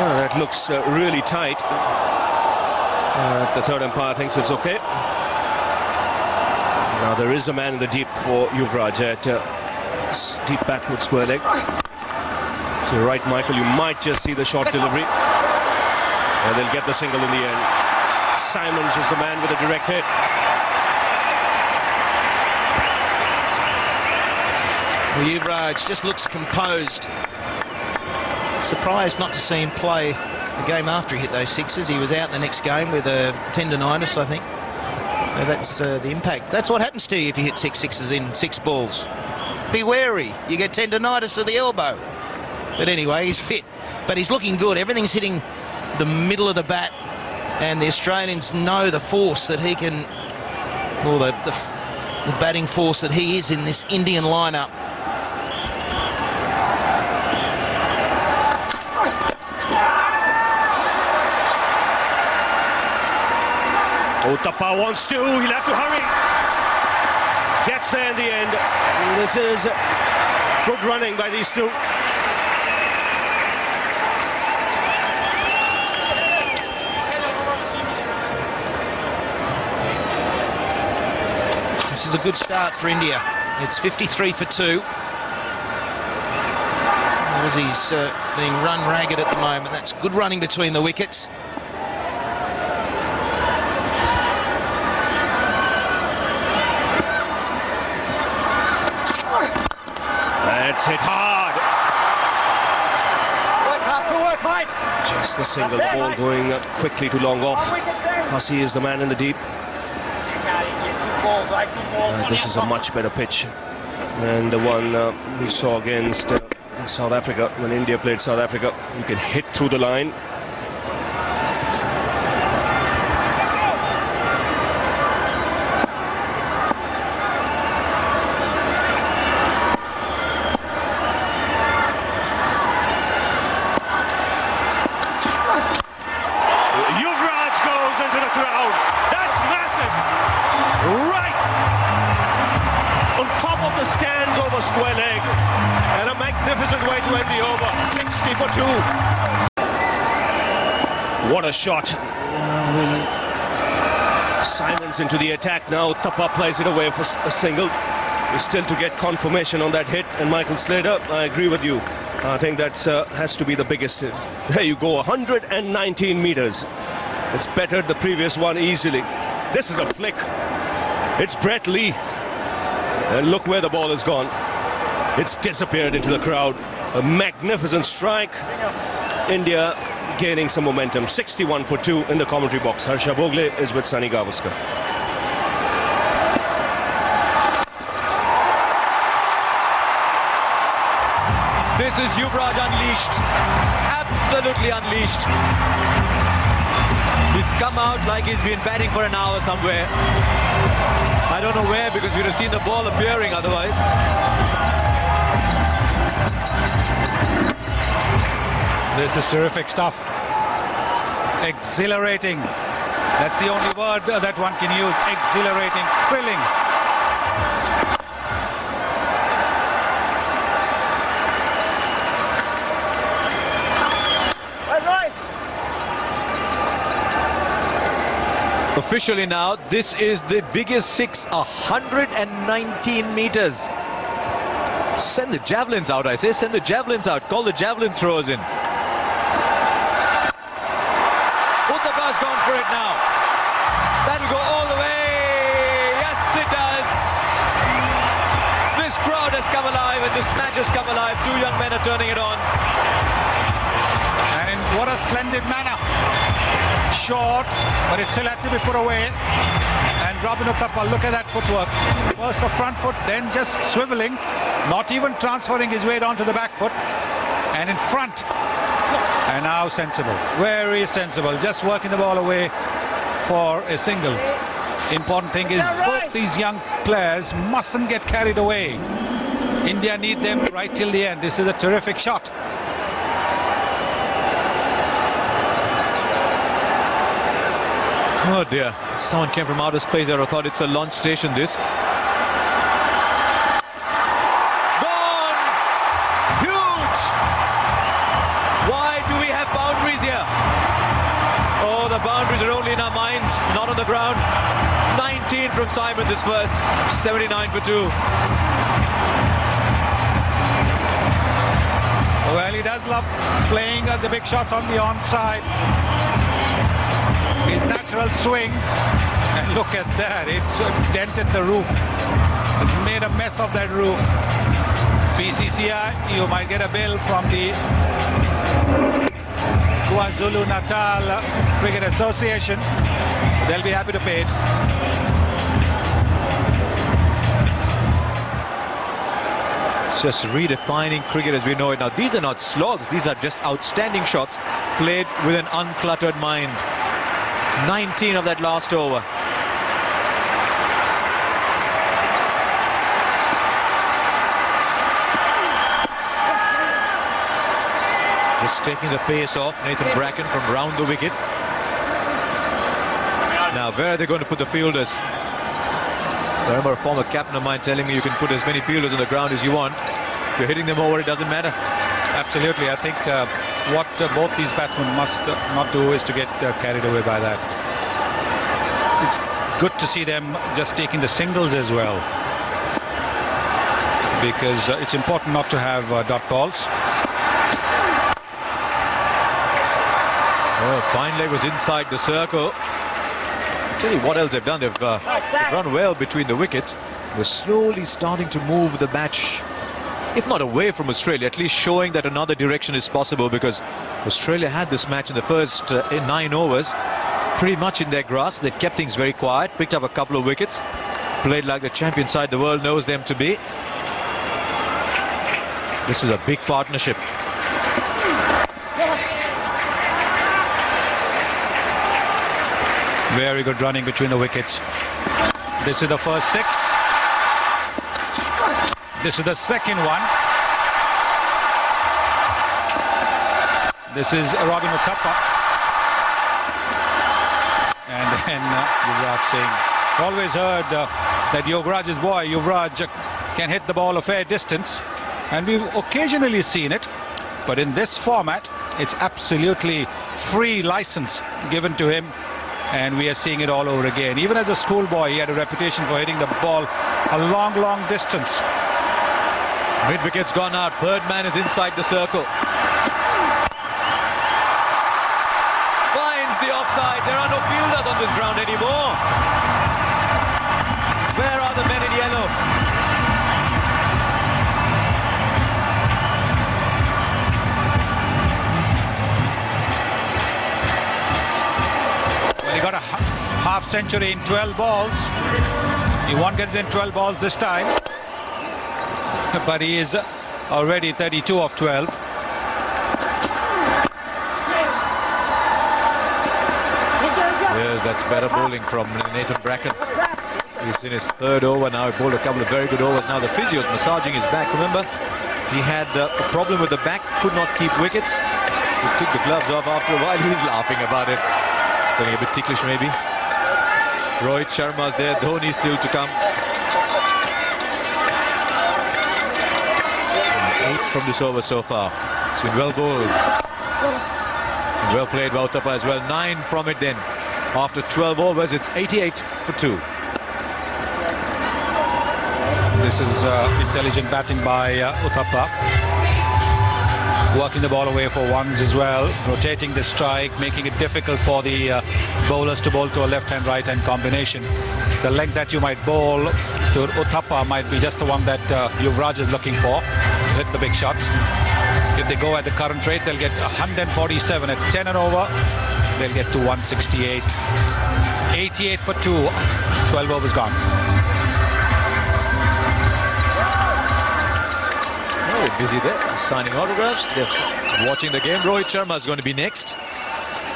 [SPEAKER 4] Oh, that looks really tight. The third umpire thinks it's okay. Now there is a man in the deep for Yuvraj at steep backward square leg. So you're right, Michael, you might just see the short delivery. And they'll get the single in the end. Simons was the man with a direct hit.
[SPEAKER 5] Well, Yuvraj just looks composed. Surprised not to see him play the game after he hit those sixes. He was out the next game with a tendonitis, I think. So that's the impact. That's what happens to you if you hit 6 sixes in 6 balls. Be wary. You get tendonitis of the elbow. But anyway, he's fit. But he's looking good. Everything's hitting the middle of the bat. And the Australians know the force that he can... Well, the batting force that he is in this Indian lineup.
[SPEAKER 4] Uthappa wants to, he'll have to hurry. Gets there in the end. This is good running by these two.
[SPEAKER 5] This is a good start for India. It's 53 for 2. Aussie's being run ragged at the moment. That's good running between the wickets.
[SPEAKER 4] That's hit hard.
[SPEAKER 3] Work, Haskell, work.
[SPEAKER 4] Just the single, the ball going quickly to long off. Hussey is the man in the deep. This is a much better pitch than the one we saw against South Africa. When India played South Africa, you can hit through the line. Square leg, and a magnificent way to end the over. 60 for 2. What a shot. Simons into the attack now. Thapa plays it away for a single. We're still to get confirmation on that hit. And Michael Slater, I agree with you. I think that has to be the biggest hit. There you go, 119 meters. It's bettered the previous one easily. This is a flick. It's Brett Lee. And look where the ball has gone. It's disappeared into the crowd. A magnificent strike. India gaining some momentum. 61 for 2 in the commentary box. Harsha Bhogle is with Sunny Gavaskar.
[SPEAKER 7] This is Yuvraj unleashed. Absolutely unleashed. He's come out like he's been batting for an hour somewhere. I don't know where, because we'd have seen the ball appearing otherwise.
[SPEAKER 8] This is terrific stuff. Exhilarating. That's the only word that one can use. Exhilarating, thrilling.
[SPEAKER 7] Officially now, this is the biggest six, 119 meters. Send the javelins out, I say. Send the javelins out. Call the javelin throwers in. Uttapa's gone for it now. That'll go all the way. Yes, it does. This crowd has come alive, and this match has come alive. Two young men are turning it on.
[SPEAKER 8] And what a splendid manner. Short, but it still had to be put away. And Robin Uthappa, look at that footwork. First the front foot, then just swiveling, not even transferring his weight onto the back foot. And in front. And now sensible, very sensible, just working the ball away for a single. Important thing is both these young players mustn't get carried away. India need them right till the end. This is a terrific shot.
[SPEAKER 7] Oh dear, someone came from outer space. I thought it's a launch station, this. Gone! Huge! Why do we have boundaries here? Oh, the boundaries are only in our minds, not on the ground. 19 from Simons is first, 79 for 2.
[SPEAKER 8] Well, he does love playing the big shots on the onside. His natural swing, and look at that, it's dented the roof. It's made a mess of that roof. BCCI, you might get a bill from the KwaZulu-Natal Cricket Association. They'll be happy to pay it.
[SPEAKER 7] It's just redefining cricket as we know it now. These are not slogs, these are just outstanding shots played with an uncluttered mind. 19 of that last over. Just taking the pace off Nathan Bracken from round the wicket. Now, where are they going to put the fielders? I remember a former captain of mine telling me you can put as many fielders on the ground as you want. If you're hitting them over, it doesn't matter.
[SPEAKER 8] Absolutely. I think what both these batsmen must not do is to get carried away by that. It's good to see them just taking the singles as well, because it's important not to have dot balls.
[SPEAKER 7] Oh, fine leg was inside the circle. Tell you what else they've done. They've run well between the wickets. They're slowly starting to move the match if not away from Australia, at least showing that another direction is possible, because Australia had this match in the first 9 overs pretty much in their grasp. They kept things very quiet, picked up a couple of wickets, played like the champion side the world knows them to be. This is a big partnership.
[SPEAKER 8] Very good running between the wickets. This is the first 6. This is the second one. This is Robin Uthappa. And then Yuvraj Singh. Always heard that Yuvraj's boy, Yuvraj, can hit the ball a fair distance. And we've occasionally seen it. But in this format, it's absolutely free license given to him. And we are seeing it all over again. Even as a schoolboy, he had a reputation for hitting the ball a long, long distance.
[SPEAKER 7] Mid-wicket's gone out. Third man is inside the circle. Finds the offside. There are no fielders on this ground anymore. Where are the men in yellow?
[SPEAKER 8] Well, he got a half century in 12 balls. He won't get it in 12 balls this time. But he is already 32 of 12.
[SPEAKER 7] Yes, that's better bowling from Nathan Bracken. He's in his 3rd over now. He bowled a couple of very good overs. Now the physio's massaging his back. Remember, he had a problem with the back, could not keep wickets. He took the gloves off after a while. He's laughing about it. It's feeling a bit ticklish maybe. Rohit Sharma's there. Dhoni still to come. 8 from this over so far. It's been well bowled. And well played by Uthappa as well. 9 from it then. After 12 overs, it's 88 for 2.
[SPEAKER 8] This is intelligent batting by Uthappa. Working the ball away for ones as well. Rotating the strike, making it difficult for the bowlers to bowl to a left-hand, right-hand combination. The length that you might bowl to Uthappa might be just the one that Yuvraj is looking for. Hit the big shots. If they go at the current rate, they'll get 147 at 10 and over. They'll get to 168. 88 for 2. 12 overs gone.
[SPEAKER 7] Very busy there, signing autographs. They're watching the game. Rohit Sharma is going to be next.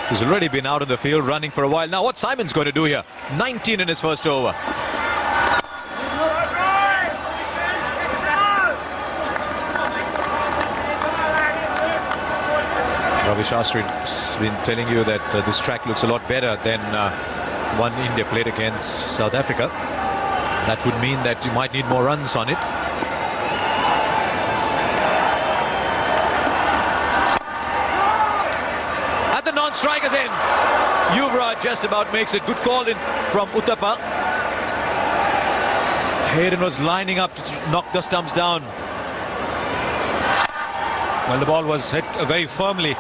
[SPEAKER 7] He's already been out of the field running for a while. Now what's Simon's going to do here? 19 in his first over. Ravi Shastri's been telling you that this track looks a lot better than one India played against South Africa. That would mean that you might need more runs on it. At the non-strikers end, Yuvraj just about makes it. Good call in from Uthappa. Hayden was lining up to knock the stumps down.
[SPEAKER 8] Well, the ball was hit very firmly.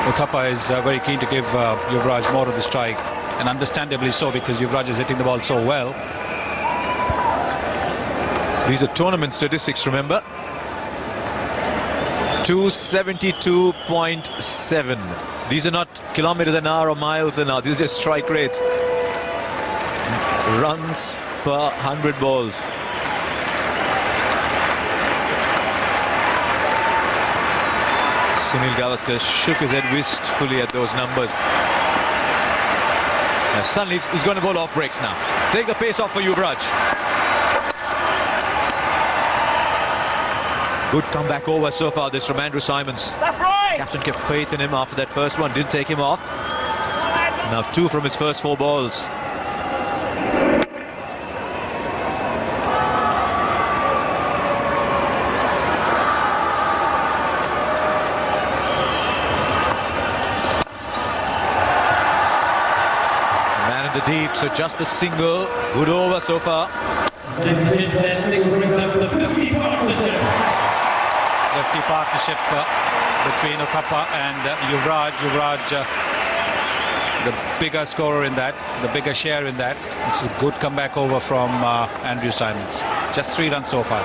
[SPEAKER 8] Uthappa is very keen to give Yuvraj more of the strike, and understandably so, because Yuvraj is hitting the ball so well.
[SPEAKER 7] These are tournament statistics, remember. 272.7. These are not kilometers an hour or miles an hour. These are just strike rates. Runs per 100 balls. Sunil Gavaskar shook his head wistfully at those numbers. Now suddenly he's going to bowl off breaks now. Take the pace off for Yuvraj. Good comeback over so far, this from Andrew Simons. Captain kept faith in him after that first one, didn't take him off. Now 2 from his first 4 balls. Man in the deep, so just the single. Good over so far.
[SPEAKER 9] That single brings up the 50 partnership.
[SPEAKER 8] 50 partnership between Uthappa and Yuvraj. Yuvraj the bigger scorer in that, the bigger share in that. It's a good comeback over from Andrew Simons. Just 3 runs so far.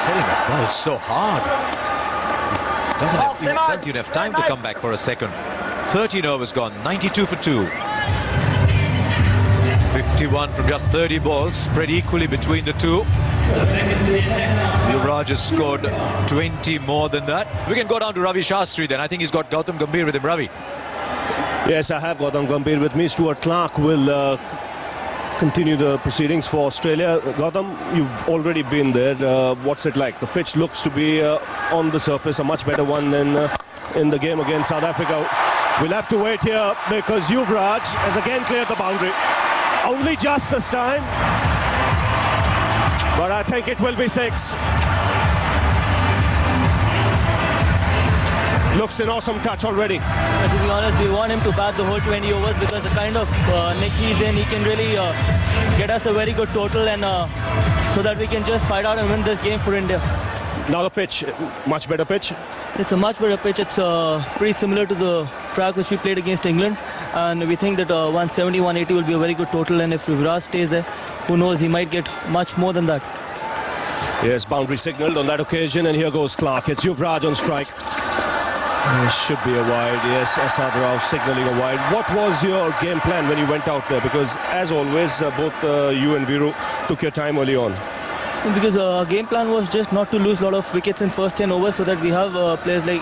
[SPEAKER 7] Hitting that ball so hard. Doesn't even have time to come back for a second. 13 overs gone, 92 for 2. 51 from just 30 balls, spread equally between the two. Yuvraj has scored 20 more than that. We can go down to Ravi Shastri then. I think he's got Gautam Gambhir with him. Ravi.
[SPEAKER 4] Yes, I have Gautam Gambhir with me. Stuart Clark will continue the proceedings for Australia. Gautam, you've already been there. What's it like? The pitch looks to be on the surface a much better one than in the game against South Africa. We'll have to wait here because Yuvraj has again cleared the boundary. Only just this time. But I think it will be 6. Looks an awesome touch already.
[SPEAKER 3] To be honest, we want him to bat the whole 20 overs because the kind of nick he's in, he can really get us a very good total and so that we can just fight out and win this game for India.
[SPEAKER 4] Now the pitch, much better pitch.
[SPEAKER 3] It's a much better pitch. It's pretty similar to the track which we played against England, and we think that 170, 180 will be a very good total, and if Yuvraj stays there, who knows, he might get much more than that.
[SPEAKER 4] Yes, boundary signalled on that occasion, and here goes Clark. It's Yuvraj on strike. Should be a wide. Yes, Asad Rao signalling a wide. What was your game plan when you went out there? Because as always, both you and Viru took your time early on.
[SPEAKER 3] Because our game plan was just not to lose a lot of wickets in first 10 overs so that we have players like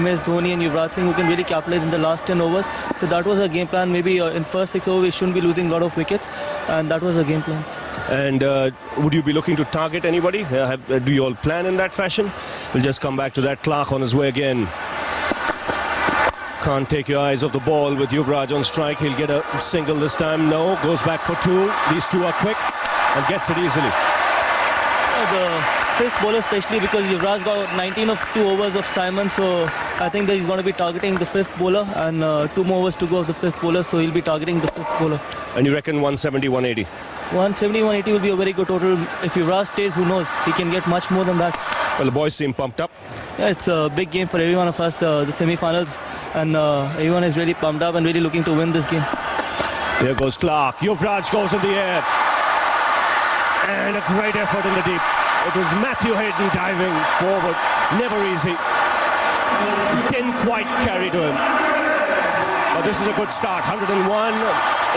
[SPEAKER 3] MS Dhoni and Yuvraj Singh who can really capitalize in the last 10 overs. So that was our game plan. Maybe in first 6 overs we shouldn't be losing a lot of wickets, and that was our game plan.
[SPEAKER 4] And would you be looking to target anybody? Do you all plan in that fashion? We'll just come back to that. Clark on his way again. Can't take your eyes off the ball with Yuvraj on strike. He'll get a single this time. No, goes back for 2. These two are quick and gets it easily.
[SPEAKER 3] The fifth bowler especially, because Yuvraj got 19 of 2 overs of Simon, so I think that he's going to be targeting the fifth bowler, and 2 more overs to go of the fifth bowler, so he'll be targeting the fifth bowler.
[SPEAKER 4] And you reckon 170, 180?
[SPEAKER 3] 170, 180 will be a very good total. If Yuvraj stays, who knows, he can get much more than that.
[SPEAKER 4] Well, the boys seem pumped up.
[SPEAKER 3] Yeah, it's a big game for every one of us, the semi-finals, and everyone is really pumped up and really looking to win this game.
[SPEAKER 4] Here goes Clark. Yuvraj goes in the air. And a great effort in the deep. It was Matthew Hayden diving forward. Never easy. Didn't quite carry to him. But this is a good start. 101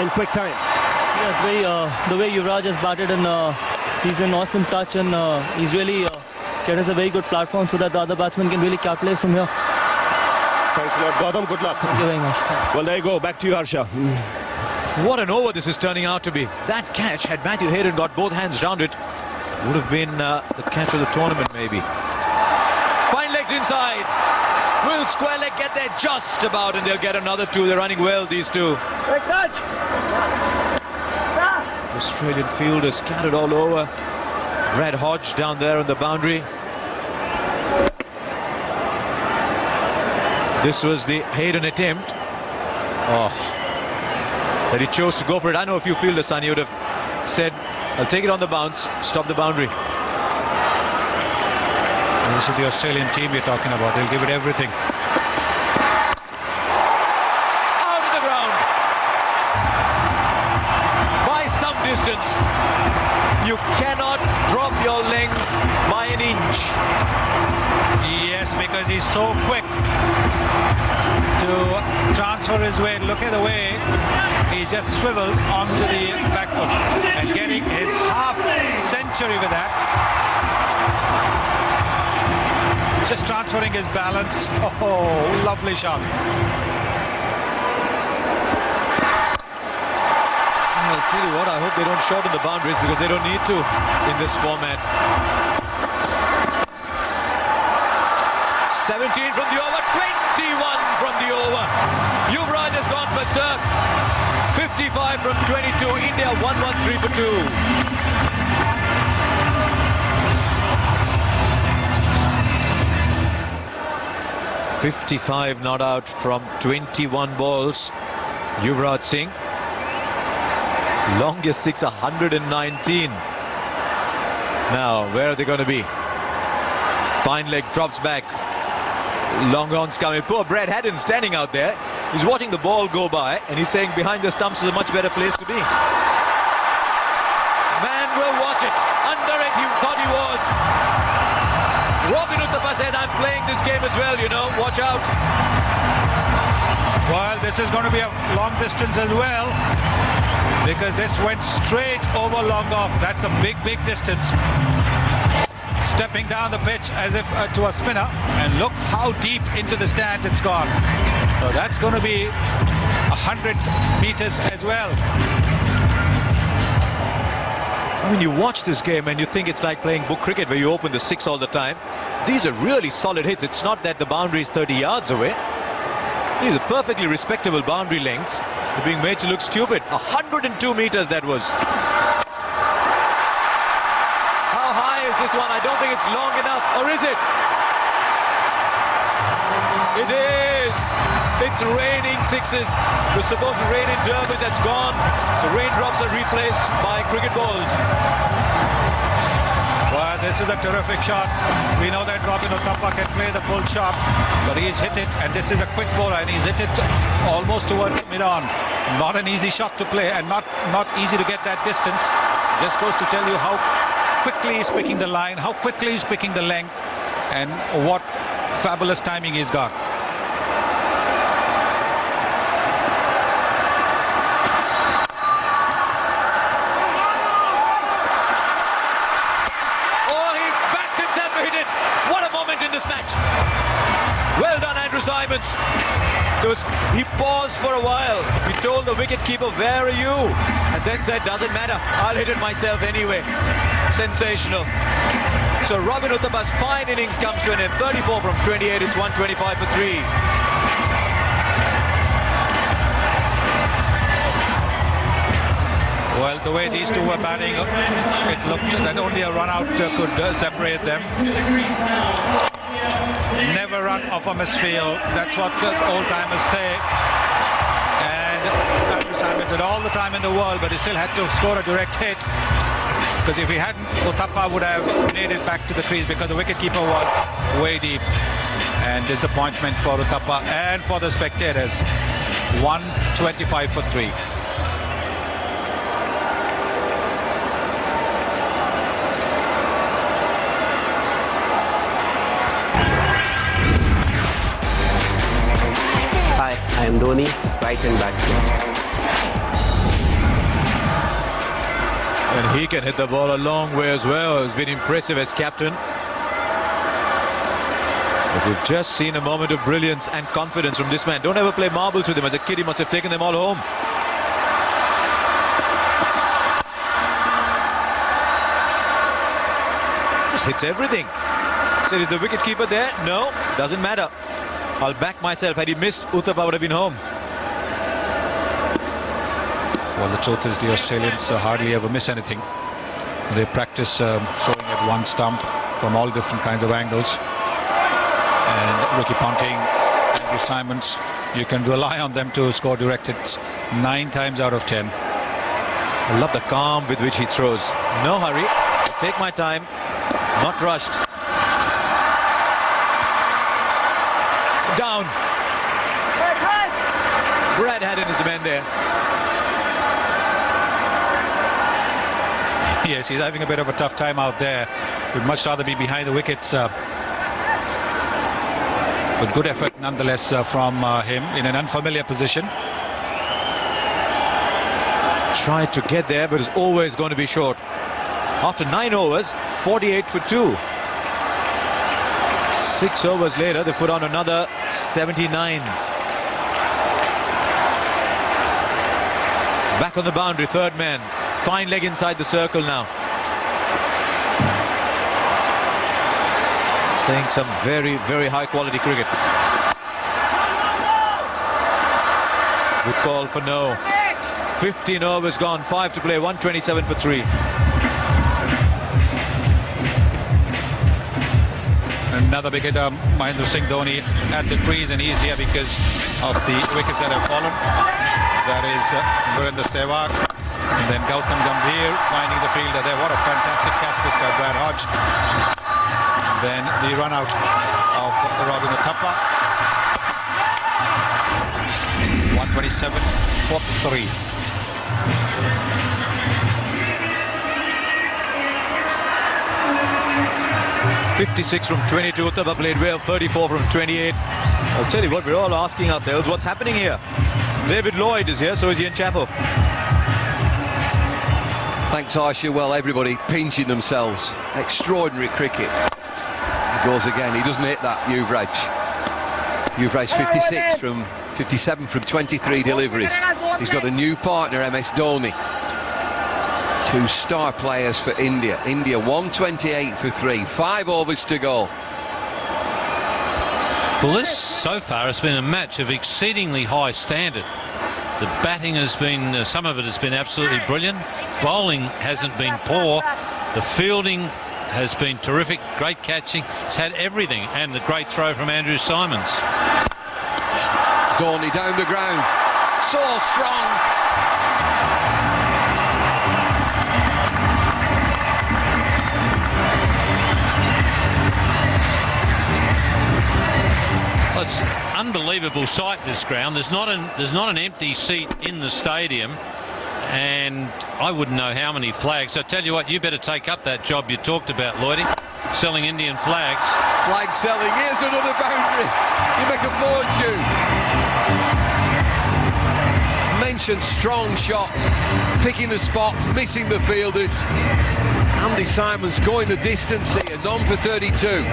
[SPEAKER 4] in quick time.
[SPEAKER 3] Yeah, the way Yuvraj has batted, and he's an awesome touch, and he's really get us a very good platform so that the other batsmen can really capitalize from here.
[SPEAKER 4] Thanks a lot, Gautam. Good luck.
[SPEAKER 3] Thank you very much.
[SPEAKER 4] Well, there you go. Back to you, Harsha.
[SPEAKER 7] What an over this is turning out to be. That catch, had Matthew Hayden got both hands round it, would have been the catch of the tournament maybe. Fine legs inside. Will square leg get there just about, and they'll get another 2. They're running well, these two. Australian fielders scattered all over. Brad Hodge down there on the boundary. This was the Hayden attempt. Oh, that he chose to go for it. I know if you fielders, son, you would have said, I'll take it on the bounce, stop the boundary.
[SPEAKER 8] And this is the Australian team we're talking about. They'll give it everything.
[SPEAKER 7] Out of the ground. By some distance. You cannot drop your length by an inch.
[SPEAKER 8] Yes, because he's so quick to transfer his weight. Look at the way he just swiveled onto the back foot and getting his half century with that. Just transferring his balance. Oh, lovely shot.
[SPEAKER 7] I'll tell you what, I hope they don't shorten the boundaries because they don't need to in this format. 17 from the over, 21 from the over. Yuvraj has gone berserk. 55 from 22. India 113 for 2. .55 not out from 21 balls. Yuvraj Singh. Longest 6, 119. Now, where are they going to be? Fine leg drops back. Long on's coming. Poor Brad Haddon standing out there. He's watching the ball go by and he's saying behind the stumps is a much better place to be. Man will watch it. Under it, he thought he was. Robin Uthappa says, I'm playing this game as well, you know. Watch out.
[SPEAKER 8] Well, this is going to be a long distance as well, because this went straight over long off. That's a big, big distance. Stepping down the pitch as if to a spinner, and look how deep into the stands it's gone. So that's going to be 100 meters as well.
[SPEAKER 7] I mean, you watch this game and you think it's like playing book cricket where you open the six all the time. These are really solid hits. It's not that the boundary is 30 yards away. These are perfectly respectable boundary lengths. They're being made to look stupid. 102 meters that was. How high is this one? I don't think it's long enough. Or is it? It is. It's raining sixes. It was supposed to rain in Durban. That's gone. The raindrops are replaced by cricket balls.
[SPEAKER 8] Well, this is a terrific shot. We know that Robin Uthappa can play the full shot, but he's hit it, and this is a quick bowler, and he's hit it almost towards mid-on. Not an easy shot to play, and not easy to get that distance. Just goes to tell you how quickly he's picking the line, how quickly he's picking the length, and what fabulous timing he's got.
[SPEAKER 7] Well done, Andrew Simons. He paused for a while. He told the wicketkeeper, where are you? And then said, doesn't matter, I'll hit it myself anyway. Sensational. So Robin Uthappa's fine innings comes to an end. 34 from 28, it's 125 for 3.
[SPEAKER 8] Well, the way these two were batting, it looked that only a run out could separate them. Never run off a misfield. That's what the old-timers say. And Andrew Simons had all the time in the world, but he still had to score a direct hit. Because if he hadn't, Uthappa would have made it back to the crease, because the wicketkeeper was way deep. And disappointment for Uthappa and for the spectators. 125 for 3.
[SPEAKER 6] I am Dhoni, right-hand batsman.
[SPEAKER 7] And he can hit the ball a long way as well. He's been impressive as captain. But we've just seen a moment of brilliance and confidence from this man. Don't ever play marbles with him. As a kid, he must have taken them all home. Just hits everything. So is the wicketkeeper there? No, doesn't matter. I'll back myself. Had he missed, Uthappa would have been home.
[SPEAKER 8] Well, the truth is the Australians hardly ever miss anything. They practice throwing at one stump from all different kinds of angles. And Ricky Ponting, Andrew Simons, you can rely on them to score direct hits 9 times out of 10.
[SPEAKER 7] I love the calm with which he throws. No hurry. I'll take my time. Not rushed. Down. Brad Haddon is the man there.
[SPEAKER 8] Yes, he's having a bit of a tough time out there. Would much rather be behind the wickets. But good effort nonetheless from him in an unfamiliar position.
[SPEAKER 7] Tried to get there, but it's always going to be short. After 9 overs, 48 for 2. 6 overs later, they put on another 79. Back on the boundary, third man. Fine leg inside the circle now. Saying some very, very high quality cricket. Good call for no. 15 overs gone, 5 to play, 127 for 3.
[SPEAKER 8] Another big hitter, Mahendra Singh Dhoni at the crease, and he's here because of the wickets that have fallen. That is Virendra Sehwag, and then Gautam Gambhir finding the fielder there. What a fantastic catch this by Brad Hodge. Then the run out of Robin Uthappa. 127 for 3. .56 from 22. Uthappa played well. 34 from 28. I'll tell you what, we're all asking ourselves, what's happening here? David Lloyd is here, so is Ian Chappell.
[SPEAKER 1] Thanks, Arsha. Well, everybody pinching themselves. Extraordinary cricket. He goes again. He doesn't hit that, Yuvraj. Yuvraj 57 from 23 deliveries. He's got a new partner, MS Dhoni. 2 star players for India. India 128 for 3. 5 overs to go.
[SPEAKER 2] Well, this so far has been a match of exceedingly high standard. The batting has been, some of it has been absolutely brilliant. Bowling hasn't been poor. The fielding has been terrific. Great catching. It's had everything. And the great throw from Andrew Simons.
[SPEAKER 1] Dhoni down the ground. So strong.
[SPEAKER 2] Well, it's an unbelievable sight, this ground. There's not an empty seat in the stadium, and I wouldn't know how many flags. I tell you what, you better take up that job you talked about, Lloydie, selling Indian flags.
[SPEAKER 1] Flag selling. Here's another boundary. You make a fortune. Mentioned strong shots, picking the spot, missing the fielders. Andy Simons going the distance here, none for 32.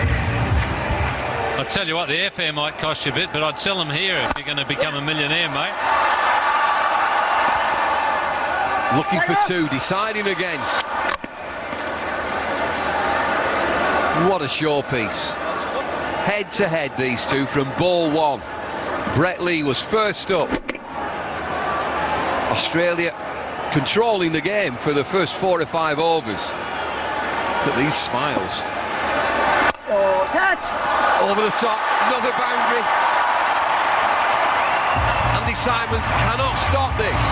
[SPEAKER 2] I tell you what, the airfare might cost you a bit, but I'd sell them here if you're going to become a millionaire, mate.
[SPEAKER 1] Looking for 2, deciding against. What a showpiece. Head to head, these two from ball 1. Brett Lee was first up. Australia controlling the game for the first 4 or 5 overs. Look at these smiles.
[SPEAKER 10] Catch!
[SPEAKER 1] Over the top, another boundary. Andy Simons cannot stop this.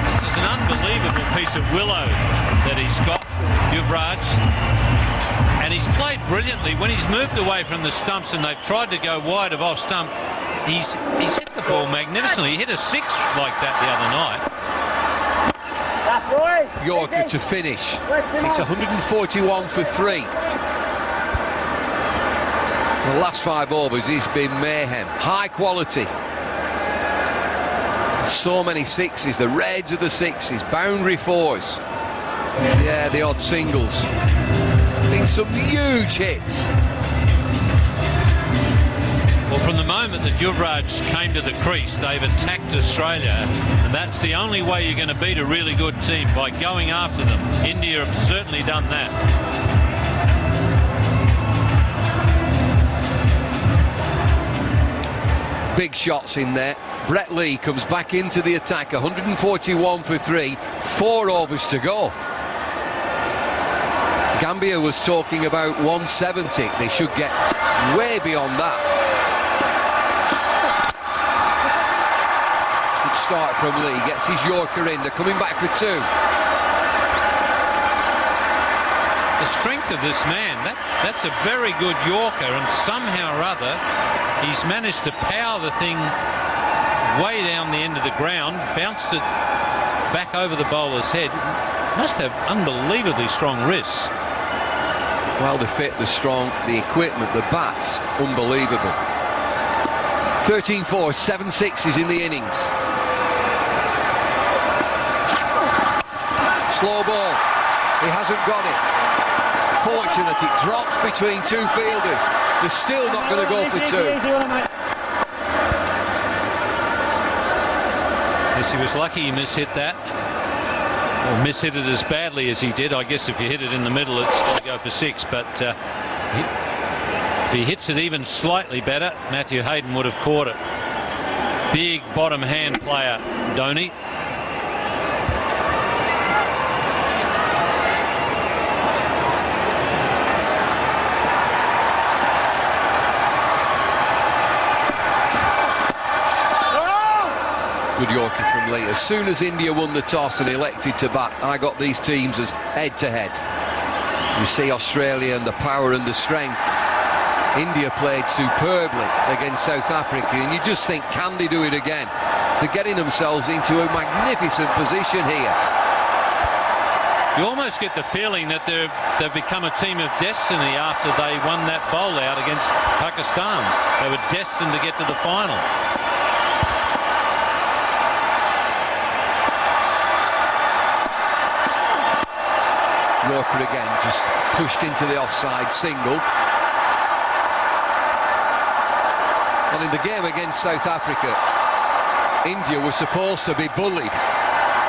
[SPEAKER 2] This is an unbelievable piece of willow that he's got, Yuvraj. And he's played brilliantly. When he's moved away from the stumps and they've tried to go wide of off stump, he's hit the ball magnificently. He hit a 6 like that the other night.
[SPEAKER 1] Yorker to finish. It's 141 for 3. The last 5 overs he's been mayhem. High quality. So many 6s. The reds of the 6s. Boundary 4s. Yeah, the odd singles. Been some huge hits.
[SPEAKER 2] Well, from the moment that Yuvraj came to the crease, they've attacked Australia, and that's the only way you're going to beat a really good team, by going after them. India have certainly done that.
[SPEAKER 1] Big shots in there. Brett Lee comes back into the attack. 141 for 3. 4 overs to go. Gambia was talking about 170. They should get way beyond that. Start from Lee, gets his Yorker in. They're coming back for 2.
[SPEAKER 2] The strength of this man, that's a very good Yorker, and somehow or other he's managed to power the thing way down the end of the ground, bounced it back over the bowler's head. Must have unbelievably strong wrists.
[SPEAKER 1] Well, the fit, the strong, the equipment, the bats, unbelievable. 13-4, 7 6s in the innings. Slow ball. He hasn't got it. Fortunate, it drops between 2 fielders. They're still not going to go for 2.
[SPEAKER 2] Yes, he was lucky he mishit that. Or mishit it as badly as he did. I guess if you hit it in the middle, it's going to go for 6. But if he hits it even slightly better, Matthew Hayden would have caught it. Big bottom hand player, Dhoni.
[SPEAKER 1] Good Yorker from Lee. As soon as India won the toss and elected to bat, I got these teams as head to head. You see Australia and the power and the strength. India played superbly against South Africa, and you just think, can they do it again? They're getting themselves into a magnificent position here.
[SPEAKER 2] You almost get the feeling that they've become a team of destiny after they won that bowl out against Pakistan. They were destined to get to the final.
[SPEAKER 1] Yorker again, just pushed into the offside single. And in the game against South Africa, India was supposed to be bullied,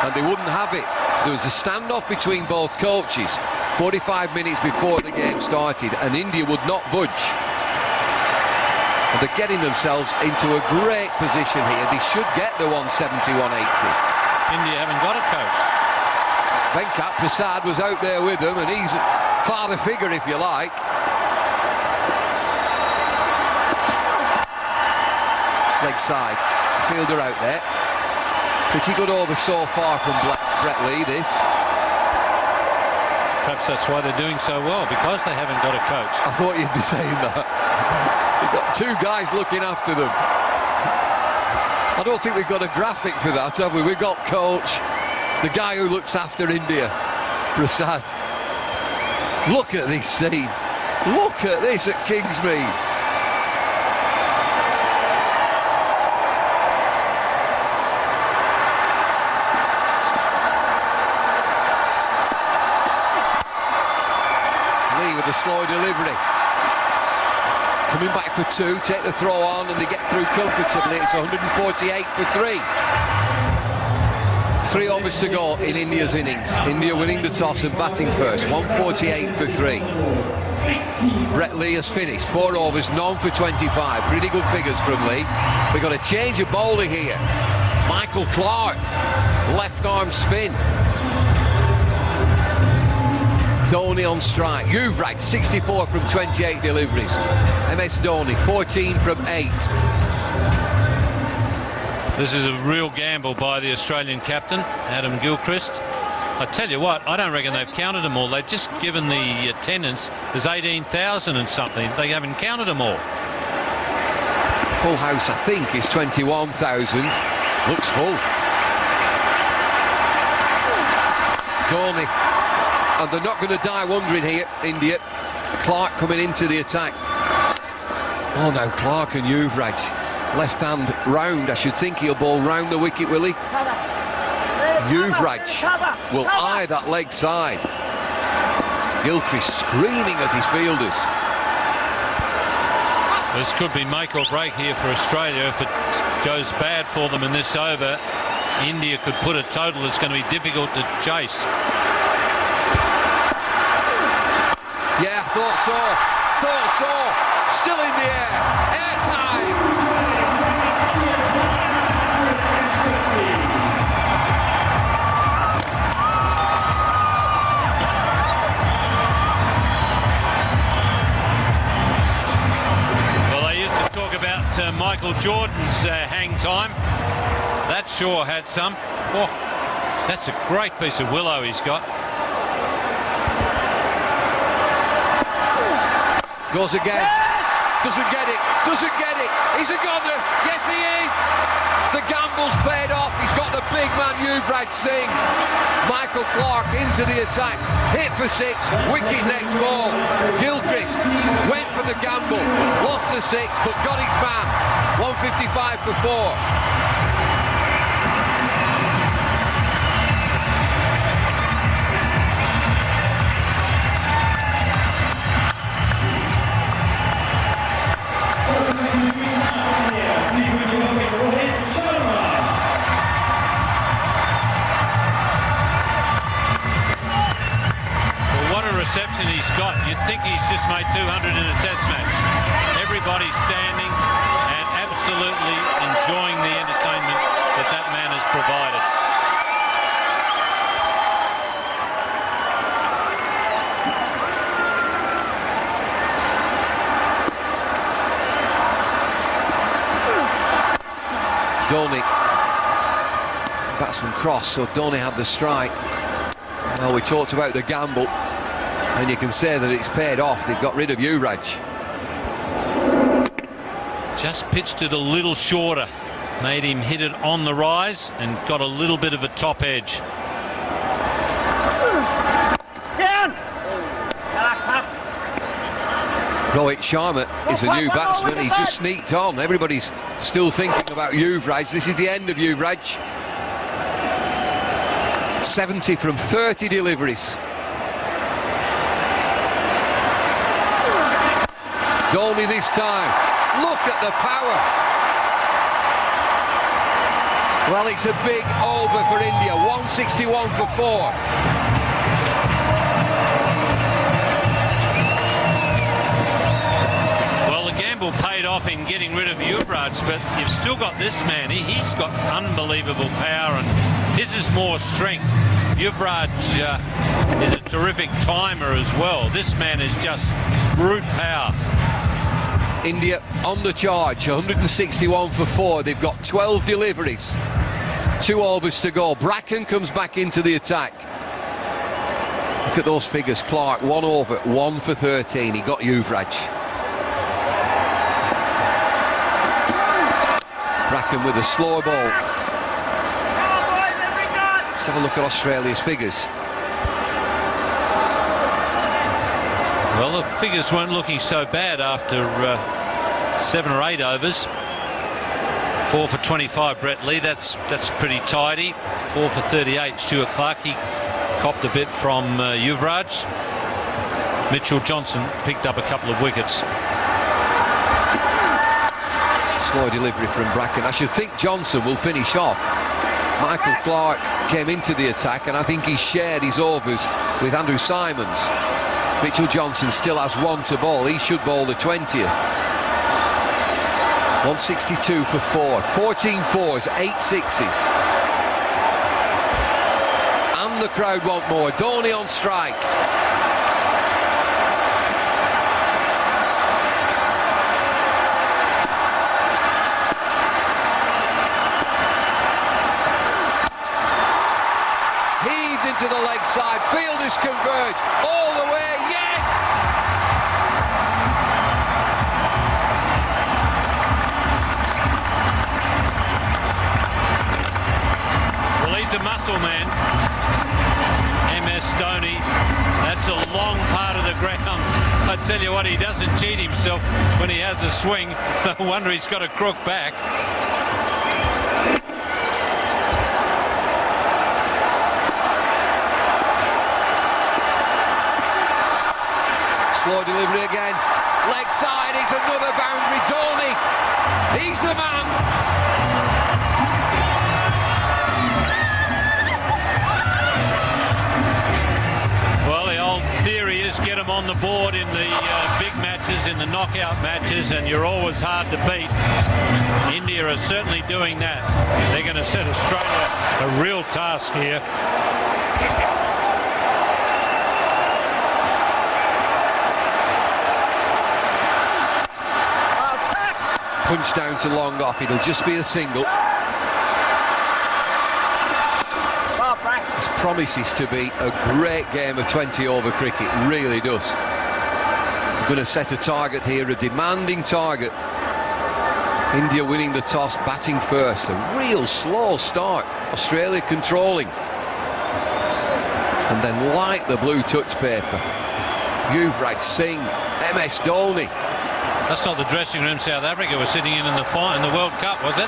[SPEAKER 1] and they wouldn't have it. There was a standoff between both coaches 45 minutes before the game started, and India would not budge. And they're getting themselves into a great position here. They should get the 170, 180.
[SPEAKER 2] India haven't got a coach.
[SPEAKER 1] Venkat Prasad was out there with them, and he's father figure, if you like. Leg side, fielder out there. Pretty good over so far from Brett Lee, this.
[SPEAKER 2] Perhaps that's why they're doing so well, because they haven't got a coach.
[SPEAKER 1] I thought you'd be saying that. They've got two guys looking after them. I don't think we've got a graphic for that, have we? We've got coach, the guy who looks after India, Prasad. Look at this scene. Look at this at Kingsmead. With a slow delivery, coming back for two, take the throw on, and they get through comfortably. It's 148 for 3. 3 overs to go in India's innings. India winning the toss and batting first. 148 for 3. Brett Lee has finished 4 overs, none for 25. Pretty good figures from Lee. We've got a change of bowling here. Michael Clarke, left arm spin. Dhoni on strike. Yuvraj, 64 from 28 deliveries. MS Dhoni, 14 from 8.
[SPEAKER 2] This is a real gamble by the Australian captain, Adam Gilchrist. I tell you what, I don't reckon they've counted them all. They've just given the attendance, there's 18,000 and something. They haven't counted them all.
[SPEAKER 1] Full house, I think, is 21,000. Looks full. Dhoni. And they're not going to die wondering here, India. Clarke coming into the attack. Oh, now Clarke and Yuvraj. Left hand round. I should think he'll bowl round the wicket, will he? Yuvraj will eye that leg side. Gilchrist screaming at his fielders.
[SPEAKER 2] This could be make or break here for Australia. If it goes bad for them in this over, India could put a total that's going to be difficult to chase.
[SPEAKER 1] Yeah, thought so. Still in the air. Airtime.
[SPEAKER 2] Well, they used to talk about Michael Jordan's hang time. That sure had some. Oh, that's a great piece of willow he's got.
[SPEAKER 1] Goes again. Doesn't get it. He's a goner. Yes, he is. The gamble's paid off. He's got the big man Yuvraj Singh. Michael Clarke into the attack. Hit for 6. Wicket next ball. Gilchrist went for the gamble. Lost the 6, but got his man. 155 for 4.
[SPEAKER 2] Reception he's got, you'd think he's just made 200 in a test match. Everybody's standing and absolutely enjoying the entertainment that that man has provided.
[SPEAKER 1] Dhoni, batsman cross, so Dhoni had the strike. Well, we talked about the gamble. And you can say that it's paid off. They've got rid of Yuvraj.
[SPEAKER 2] Just pitched it a little shorter, made him hit it on the rise and got a little bit of a top edge.
[SPEAKER 1] Rohit Sharma is a new batsman. He's just sneaked on. Everybody's still thinking about Yuvraj. This is the end of Yuvraj. 70 from 30 deliveries. Dhoni this time. Look at the power. Well, it's a big over for India. 161 for 4.
[SPEAKER 2] Paid off in getting rid of Yuvraj, but you've still got this man. He's got unbelievable power, and his is more strength. Yuvraj is a terrific timer as well. This man is just brute power.
[SPEAKER 1] India on the charge, 161 for 4. They've got 12 deliveries. 2 overs to go. Bracken comes back into the attack. Look at those figures. Clark, 1 over, 1 for 13. He got Yuvraj. Bracken with a slower ball. Let's have a look at Australia's figures.
[SPEAKER 2] Well, the figures weren't looking so bad after 7 or 8 overs. 4 for 25, Brett Lee. That's pretty tidy. 4 for 38, Stuart Clark. He copped a bit from Yuvraj. Mitchell Johnson picked up a couple of wickets.
[SPEAKER 1] Slow delivery from Bracken. I should think Johnson will finish off. Michael Clark came into the attack, and I think he shared his overs with Andrew Simons. Mitchell Johnson still has 1 to bowl. He should bowl the 20th. 162 for 4. 14 fours, 8 sixes. And the crowd want more. Dhoni on strike. Into the leg side, fielders converge all the way, yes!
[SPEAKER 2] Well, he's a muscle man, MS Dhoni. That's a long part of the ground. I tell you what, he doesn't cheat himself when he has a swing. It's no wonder he's got a crook back.
[SPEAKER 1] Slow delivery again. Leg side, it's another boundary. Dhoni, he's the man.
[SPEAKER 2] Well, the old theory is get them on the board in the big matches, in the knockout matches, and you're always hard to beat. India are certainly doing that. They're going to set Australia a real task here.
[SPEAKER 1] Punch down to long off. It'll just be a single. This promises to be a great game of 20 over cricket. It really does. We're going to set a target here, a demanding target. India winning the toss, batting first. A real slow start. Australia controlling. And then light the blue touch paper. Yuvraj Singh, MS Dhoni.
[SPEAKER 2] That's not the dressing room South Africa was sitting in the World Cup, was it?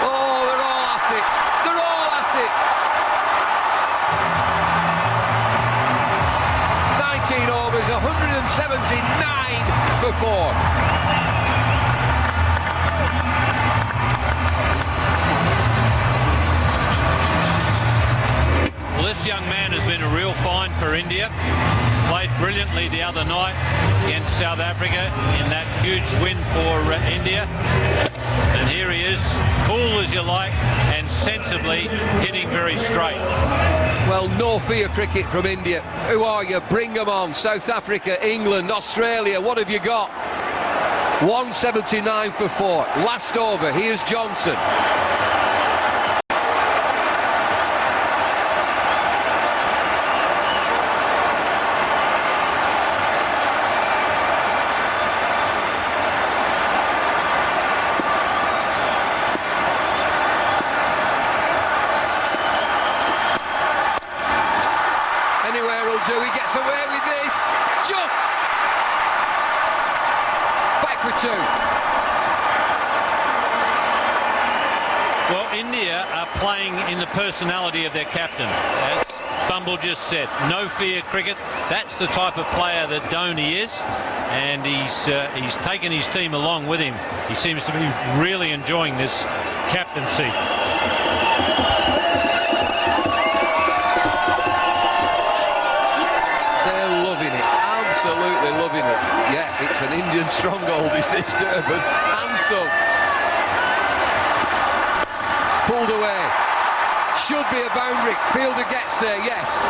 [SPEAKER 1] Oh, they're all at it. They're all at it. 19 overs, 179 for 4.
[SPEAKER 2] Well, this young man has been a real find for India. Played brilliantly the other night against South Africa in that huge win for India. And here he is, cool as you like, and sensibly hitting very straight.
[SPEAKER 1] Well, no fear cricket from India. Who are you? Bring them on. South Africa, England, Australia, what have you got? 179 for 4. Last over, here's Johnson. he gets away with this. Just back for two.
[SPEAKER 2] Well, India are playing in the personality of their captain. As Bumble just said, no fear cricket. That's the type of player that Dhoni is, and he's taken his team along with him. He seems to be really enjoying this captaincy.
[SPEAKER 1] They're loving it, absolutely loving it. Yeah, it's an Indian stronghold, this is Durban. And some. Pulled away. Should be a boundary. Fielder gets there, yes.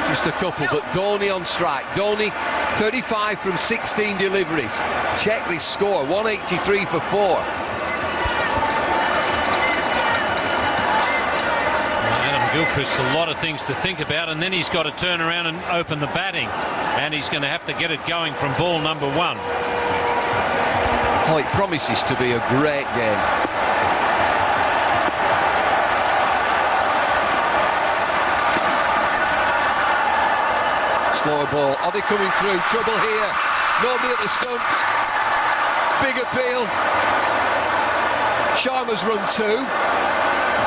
[SPEAKER 1] Just a couple, but Dhoni on strike. Dhoni, 35 from 16 deliveries. Check this score, 183 for 4.
[SPEAKER 2] Adam Gilchrist, a lot of things to think about, and then he's got to turn around and open the batting, and he's going to have to get it going from ball number 1.
[SPEAKER 1] Oh, it promises to be a great game. Slower ball. Are they coming through? Trouble here. Nobody at the stumps. Big appeal. Sharma's run 2.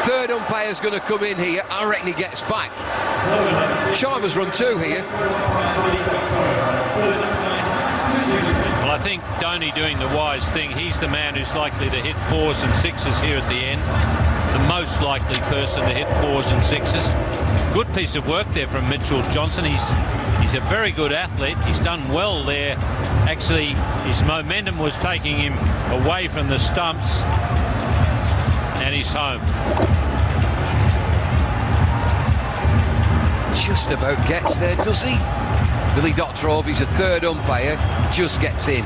[SPEAKER 1] Third umpire's going to come in here. I reckon he gets back. Sharma's run 2 here.
[SPEAKER 2] Well, I think Dhoni doing the wise thing. He's the man who's likely to hit 4s and 6s here at the end. The most likely person to hit 4s and 6s. Good piece of work there from Mitchell Johnson. He's a very good athlete. He's done well there. Actually, his momentum was taking him away from the stumps, and he's home.
[SPEAKER 1] Just about gets there, does he? Billy Doctorow, he's a third umpire, just gets in.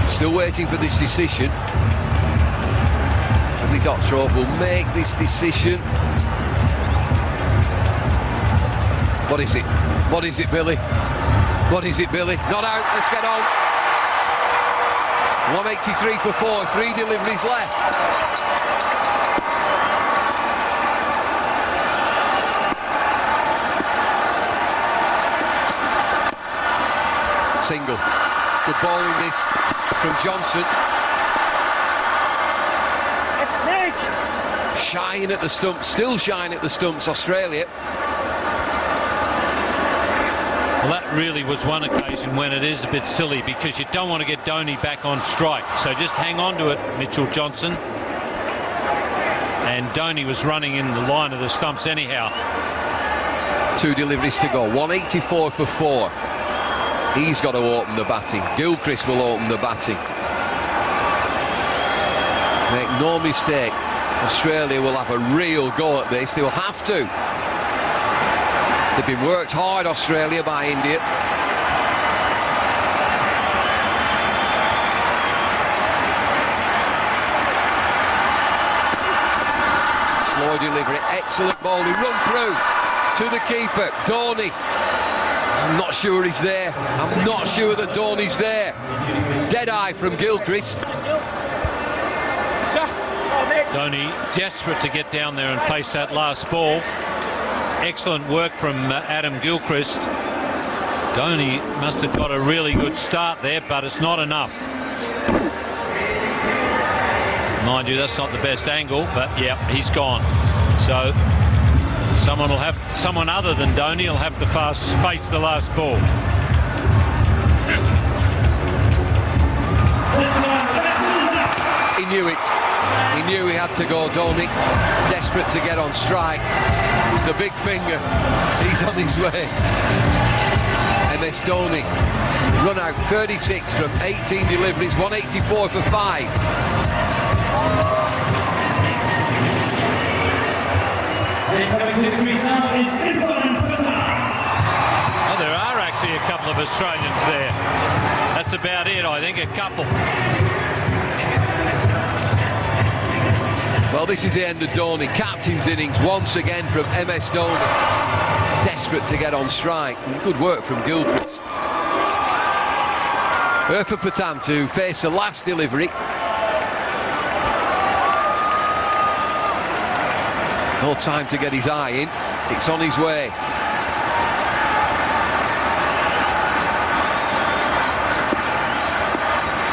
[SPEAKER 1] Still waiting for this decision. Billy Doctorow will make this decision. What is it? What is it, Billy? What is it, Billy? Not out, let's get on. 183 for 4, 3 deliveries left. Single. Good bowling this from Johnson. Shying at the stumps, still shying at the stumps, Australia.
[SPEAKER 2] Well, that really was one occasion when it is a bit silly, because you don't want to get Dhoni back on strike. So just hang on to it, Mitchell Johnson. And Dhoni was running in the line of the stumps anyhow.
[SPEAKER 1] 2 deliveries to go, 184 for 4. He's got to open the batting. Gilchrist will open the batting. Make no mistake, Australia will have a real go at this. They will have to. They've been worked hard, Australia, by India. Slow delivery, excellent bowling, run through to the keeper, Dhoni. I'm not sure he's there. I'm not sure that Dhoni's there. Dead eye from Gilchrist.
[SPEAKER 2] Dhoni desperate to get down there and face that last ball. Excellent work from Adam Gilchrist. Dhoni must have got a really good start there, but it's not enough. Mind you, that's not the best angle, but yeah, he's gone. So someone other than Dhoni will have to face the last ball.
[SPEAKER 1] He knew it. He knew he had to go, Dhoni. Desperate to get on strike. The big finger. He's on his way. MS Dhoni. Run out 36 from 18 deliveries, 184 for 5.
[SPEAKER 2] Oh, there are actually a couple of Australians there. That's about it, I think, a couple.
[SPEAKER 1] Well, this is the end of Dhoni. Captain's innings once again from MS Dhoni. Desperate to get on strike. Good work from Gilchrist. Irfan Pathan to face the last delivery. No time to get his eye in. It's on his way.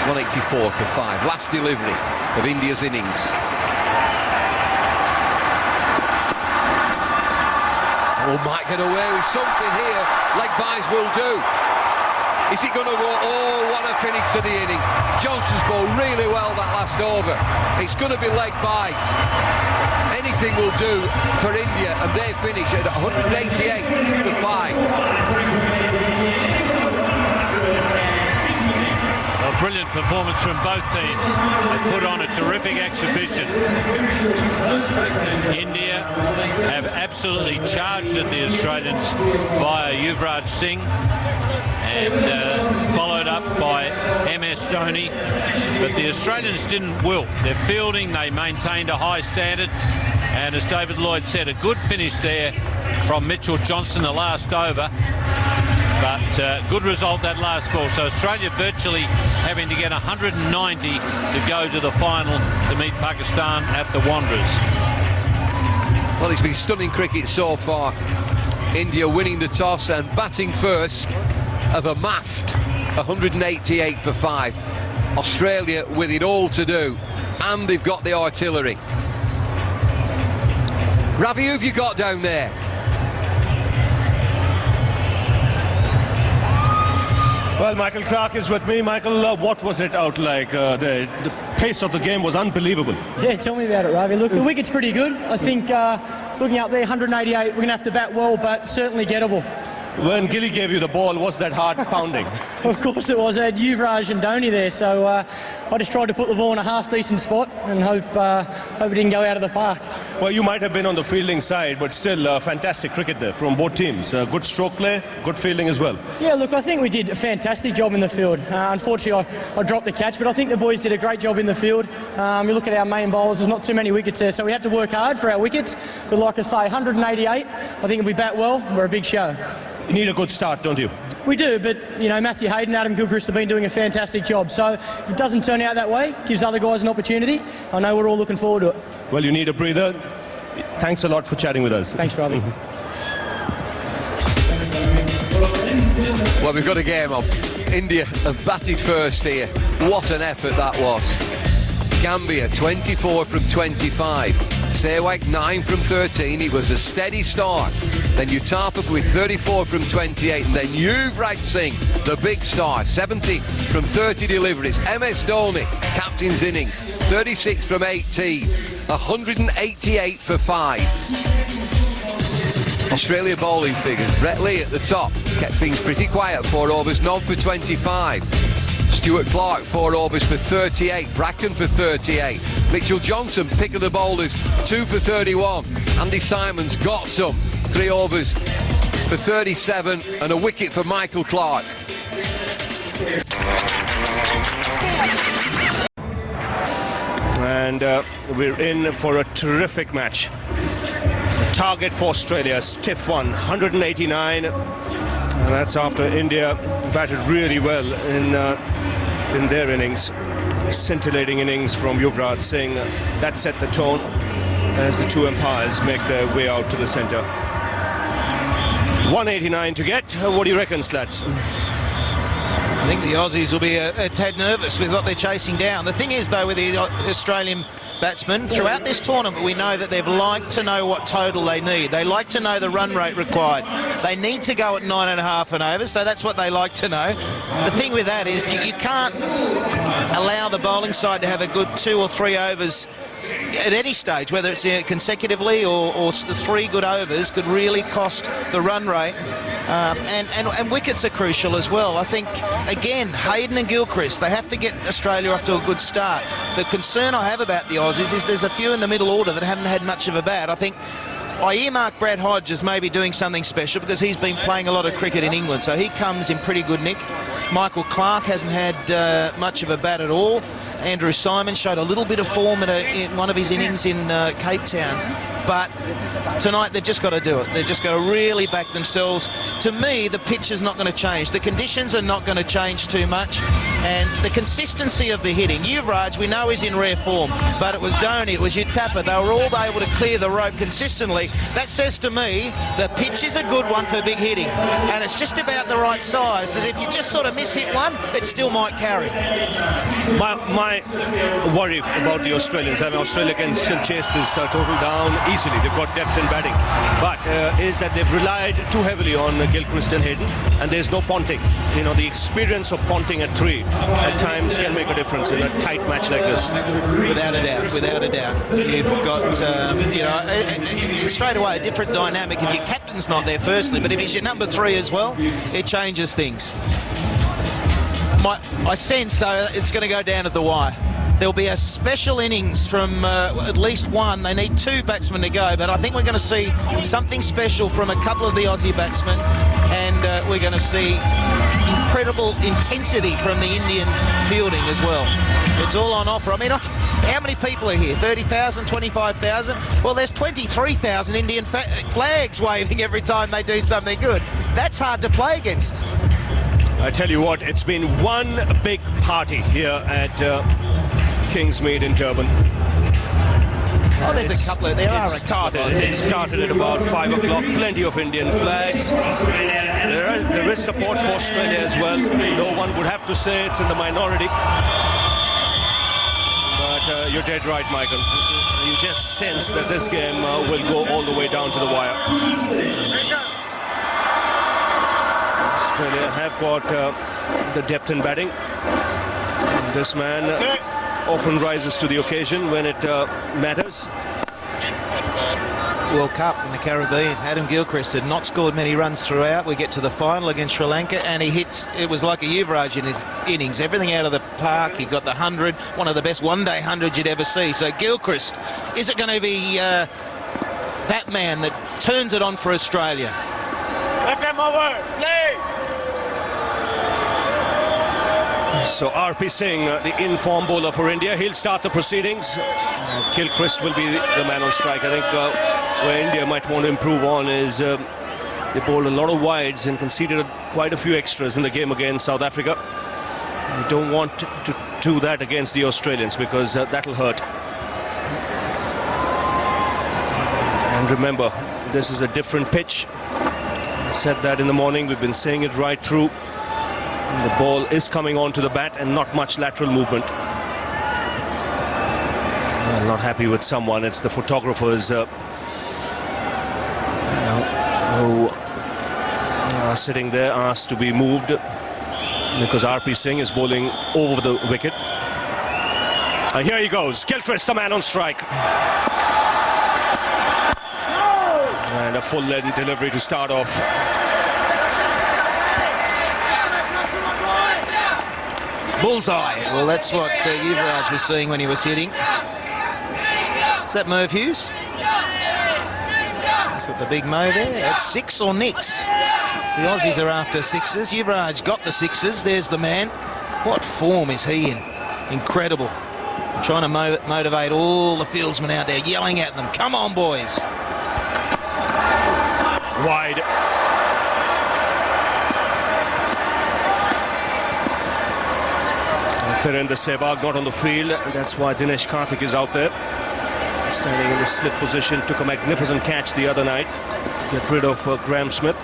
[SPEAKER 1] .184 for 5. Last delivery of India's innings. Oh, might get away with something here. Leg byes will do. Is it going to go? Oh, what a finish to the innings. Johnson's bowled really well that last over. It's going to be leg byes. Anything will do for India, and they finish at 188 for 5.
[SPEAKER 2] A brilliant performance from both teams. They put on a terrific exhibition. India have absolutely charged at the Australians via Yuvraj Singh, and followed up by MS Dhoni, but the Australians didn't wilt. Their fielding, they maintained a high standard, and as David Lloyd said, a good finish there from Mitchell Johnson the last over, but good result that last ball. So Australia virtually having to get 190 to go to the final to meet Pakistan at the Wanderers.
[SPEAKER 1] Well, it's been stunning cricket so far. India winning the toss and batting first have amassed 188 for 5. Australia with it all to do, and they've got the artillery. Ravi, who have you got down there?
[SPEAKER 4] Well, Michael Clark is with me. Michael, what was it out like? The pace of the game was unbelievable.
[SPEAKER 10] Yeah, tell me about it, Ravi. Look, the wicket's pretty good. I think looking out there, 188, we're going to have to bat well, but certainly gettable.
[SPEAKER 4] When Gilly gave you the ball, was that hard pounding?
[SPEAKER 10] Of course it was. I had Yuvraj and Dhoni there, so I just tried to put the ball in a half-decent spot and hope it didn't go out of the park.
[SPEAKER 4] Well, you might have been on the fielding side, but still fantastic cricket there from both teams. Good stroke play, good fielding as well.
[SPEAKER 10] Yeah, look, I think we did a fantastic job in the field. Unfortunately, I dropped the catch, but I think the boys did a great job in the field. You look at our main bowlers, there's not too many wickets there, so we had to work hard for our wickets. But like I say, 188, I think if we bat well, we're a big show.
[SPEAKER 4] You need a good start, don't you?
[SPEAKER 10] We do, but, you know, Matthew Hayden, Adam Gilchrist have been doing a fantastic job. So if it doesn't turn out that way, gives other guys an opportunity. I know we're all looking forward to it.
[SPEAKER 4] Well, you need a breather. Thanks a lot for chatting with us.
[SPEAKER 10] Thanks, Robbie.
[SPEAKER 1] Well, we've got a game on. India have batted first here. What an effort that was. Gambia 24 from 25. Sehwag 9 from 13. It was a steady start. Then Utthapa with 34 from 28, and then Yuvraj Singh, the big star, 70 from 30 deliveries. MS Dhoni, captain's innings, 36 from 18, 188 for 5. Australia bowling figures. Brett Lee at the top, kept things pretty quiet, 4 overs, none for 25. Stuart Clark, 4 overs for 38. Bracken for 38. Mitchell Johnson, pick of the bowlers, 2 for 31. Andy Simons got some, 3 overs for 37 and a wicket for Michael Clark.
[SPEAKER 4] And we're in for a terrific match. Target for Australia, stiff one, 189. And that's after India batted really well in their innings. Scintillating innings from Yuvraj Singh. That set the tone as the two umpires make their way out to the centre. 189 to get. What do you reckon, Slats?
[SPEAKER 5] I think the Aussies will be a tad nervous with what they're chasing down. The thing is, though, with the Australian batsmen, throughout this tournament, we know that they've liked to know what total they need. They like to know the run rate required. They need to go at 9.5 and over, so that's what they like to know. The thing with that is you can't allow the bowling side to have a good 2 or 3 overs at any stage, whether it's consecutively or 3 good overs could really cost the run rate. And wickets are crucial as well. I think, again, Hayden and Gilchrist, they have to get Australia off to a good start. The concern I have about the Aussies is there's a few in the middle order that haven't had much of a bat. I think I earmark Brad Hodge as maybe doing something special because he's been playing a lot of cricket in England, so he comes in pretty good nick. Michael Clark hasn't had much of a bat at all. Andrew Simon showed a little bit of form in one of his innings in Cape Town. but tonight they've just got to do it. They've just got to really back themselves. To me, the pitch is not going to change. The conditions are not going to change too much, and the consistency of the hitting. Yuvraj, we know, is in rare form, but it was Dhoni, it was Uthappa. They were all able to clear the rope consistently. That says to me the pitch is a good one for big hitting, and it's just about the right size, that if you just sort of miss-hit one, it still might carry.
[SPEAKER 4] My worry about the Australians, I mean, Australia can still chase this total down easily. They've got depth in batting, but is that they've relied too heavily on Gilchrist and Hayden, and there's no punting. You know, the experience of punting at 3 at times can make a difference in a tight match like this.
[SPEAKER 5] Without a doubt, without a doubt. You've got, you know, straight away a different dynamic if your captain's not there firstly, but if he's your number 3 as well, it changes things. I sense, though, it's going to go down to the wire. There'll be a special innings from at least one. They need 2 batsmen to go, but I think we're going to see something special from a couple of the Aussie batsmen, and we're going to see incredible intensity from the Indian fielding as well. It's all on offer. I mean, how many people are here? 30,000, 25,000? Well, there's 23,000 Indian flags waving every time they do something good. That's hard to play against.
[SPEAKER 4] I tell you what, it's been one big party here at Kingsmead in Durban.
[SPEAKER 5] Oh, there's a couple of...
[SPEAKER 4] It started at about 5 o'clock. Plenty of Indian flags. There is support for Australia as well. No one would have to say it's in the minority. But you're dead right, Michael. You just sense that this game will go all the way down to the wire. Australia have got the depth in batting. This man often rises to the occasion when it matters.
[SPEAKER 5] World Cup in the Caribbean. Adam Gilchrist had not scored many runs throughout. We get to the final against Sri Lanka, and he hits. It was like a Yuvraj in his innings. Everything out of the park. He got the 100, one of the best one-day 100s you'd ever see. So Gilchrist, is it going to be that man that turns it on for Australia?
[SPEAKER 11] Left hand over, play.
[SPEAKER 4] So RP Singh, the in-form bowler for India, he'll start the proceedings. Gilchrist will be the man on strike. I think where India might want to improve on is they bowled a lot of wides and conceded quite a few extras in the game against South Africa. We don't want to do that against the Australians because that'll hurt. And remember, this is a different pitch. I said that in the morning. We've been saying it right through. The ball is coming onto the bat and not much lateral movement. I'm not happy with someone. It's the photographers who are sitting there, asked to be moved because RP Singh is bowling over the wicket. And here he goes. Gilchrist, the man on strike. And a full-length delivery to start off.
[SPEAKER 5] Bullseye. Well, that's what Yuvraj was seeing when he was hitting. Is that Merv Hughes? Is it the big Mo there? That's 6 or nix. The Aussies are after 6s. Yuvraj got the 6s. There's the man. What form is he in? Incredible. I'm trying to motivate all the fieldsmen out there, yelling at them. Come on, boys.
[SPEAKER 4] Wide. Virendra Sehwag not on the field, and that's why Dinesh Karthik is out there. Standing in the slip position, took a magnificent catch the other night to get rid of Graham Smith.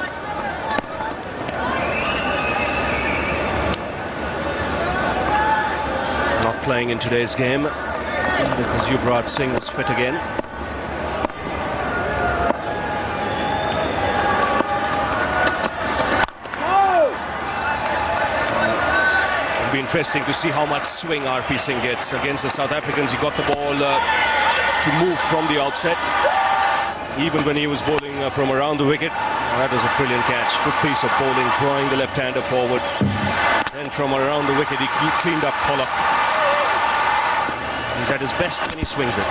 [SPEAKER 4] Not playing in today's game because Yuvraj Singh was fit again. Interesting to see how much swing RP Singh gets against the South Africans. He got the ball to move from the outset, even when he was bowling from around the wicket. That was a brilliant catch. Good piece of bowling, drawing the left-hander forward. Then from around the wicket, he cleaned up Pollock. He's at his best when he swings it.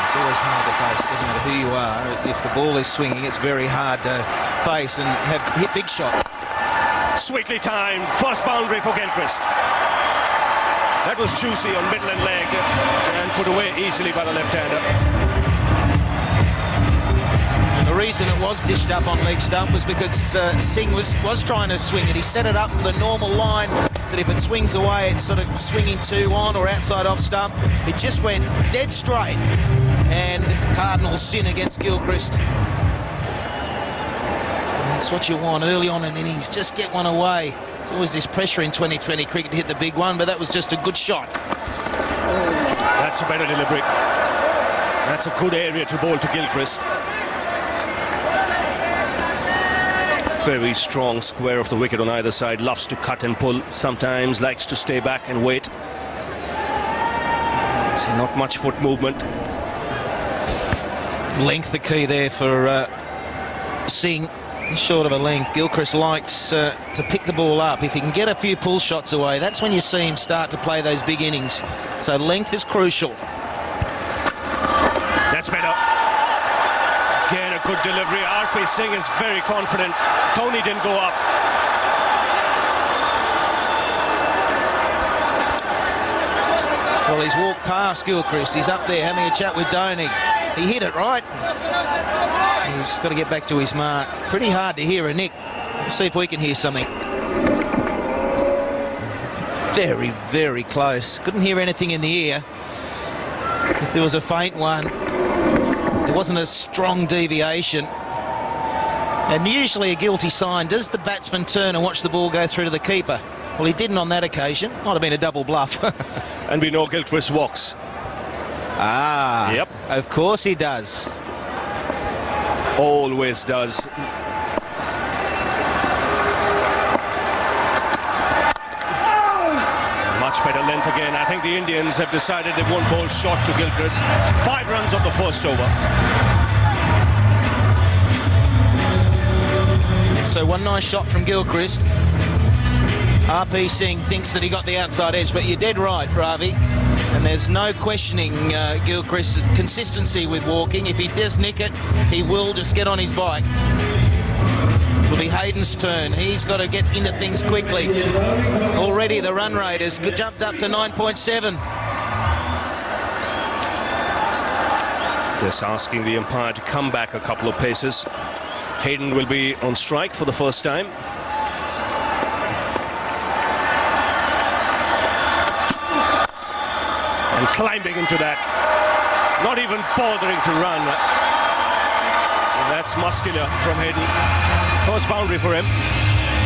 [SPEAKER 5] It's always hard to face. It doesn't matter who you are. If the ball is swinging, it's very hard to face and hit big shots.
[SPEAKER 4] Sweetly timed, first boundary for Gilchrist. That was juicy on middle and leg and put away easily by the left-hander.
[SPEAKER 5] The reason it was dished up on leg stump was because Singh was trying to swing it. He set it up for the normal line that if it swings away, it's sort of swinging to on or outside off stump. It just went dead straight, and Cardinals sin against Gilchrist. That's what you want early on in innings. Just get one away. There's always this pressure in 2020 cricket to hit the big one, but that was just a good shot.
[SPEAKER 4] That's a better delivery. That's a good area to bowl to Gilchrist. Very strong square of the wicket on either side. Loves to cut and pull. Sometimes likes to stay back and wait. So not much foot movement.
[SPEAKER 5] Length the key there for Singh. Short of a length. Gilchrist likes to pick the ball up. If he can get a few pull shots away, that's when you see him start to play those big innings. So length is crucial.
[SPEAKER 4] That's better. Again, a good delivery. RP Singh is very confident. Tony didn't go up.
[SPEAKER 5] Well, he's walked past Gilchrist. He's up there having a chat with Dhoni. He hit it right. He's got to get back to his mark. Pretty hard to hear a nick. Let's see if we can hear something. Very, very close. Couldn't hear anything in the ear. If there was a faint one, there wasn't a strong deviation. And usually a guilty sign. Does the batsman turn and watch the ball go through to the keeper? Well, he didn't on that occasion. Might have been a double bluff.
[SPEAKER 4] And we know Gilchrist walks.
[SPEAKER 5] Ah,
[SPEAKER 4] yep.
[SPEAKER 5] Of course he does.
[SPEAKER 4] Always does. Much better length again. I think the Indians have decided they won't bowl short to Gilchrist. 5 runs on the first over.
[SPEAKER 5] So one nice shot from Gilchrist. RP Singh thinks that he got the outside edge, but you're dead right, Ravi. And there's no questioning Gilchrist's consistency with walking. If he does nick it, he will just get on his bike. It'll be Hayden's turn. He's got to get into things quickly. Already the run rate has jumped up to 9.7.
[SPEAKER 4] Just asking the umpire to come back a couple of paces. Hayden will be on strike for the first time. And climbing into that, not even bothering to run. And that's muscular from Hayden. First boundary for him.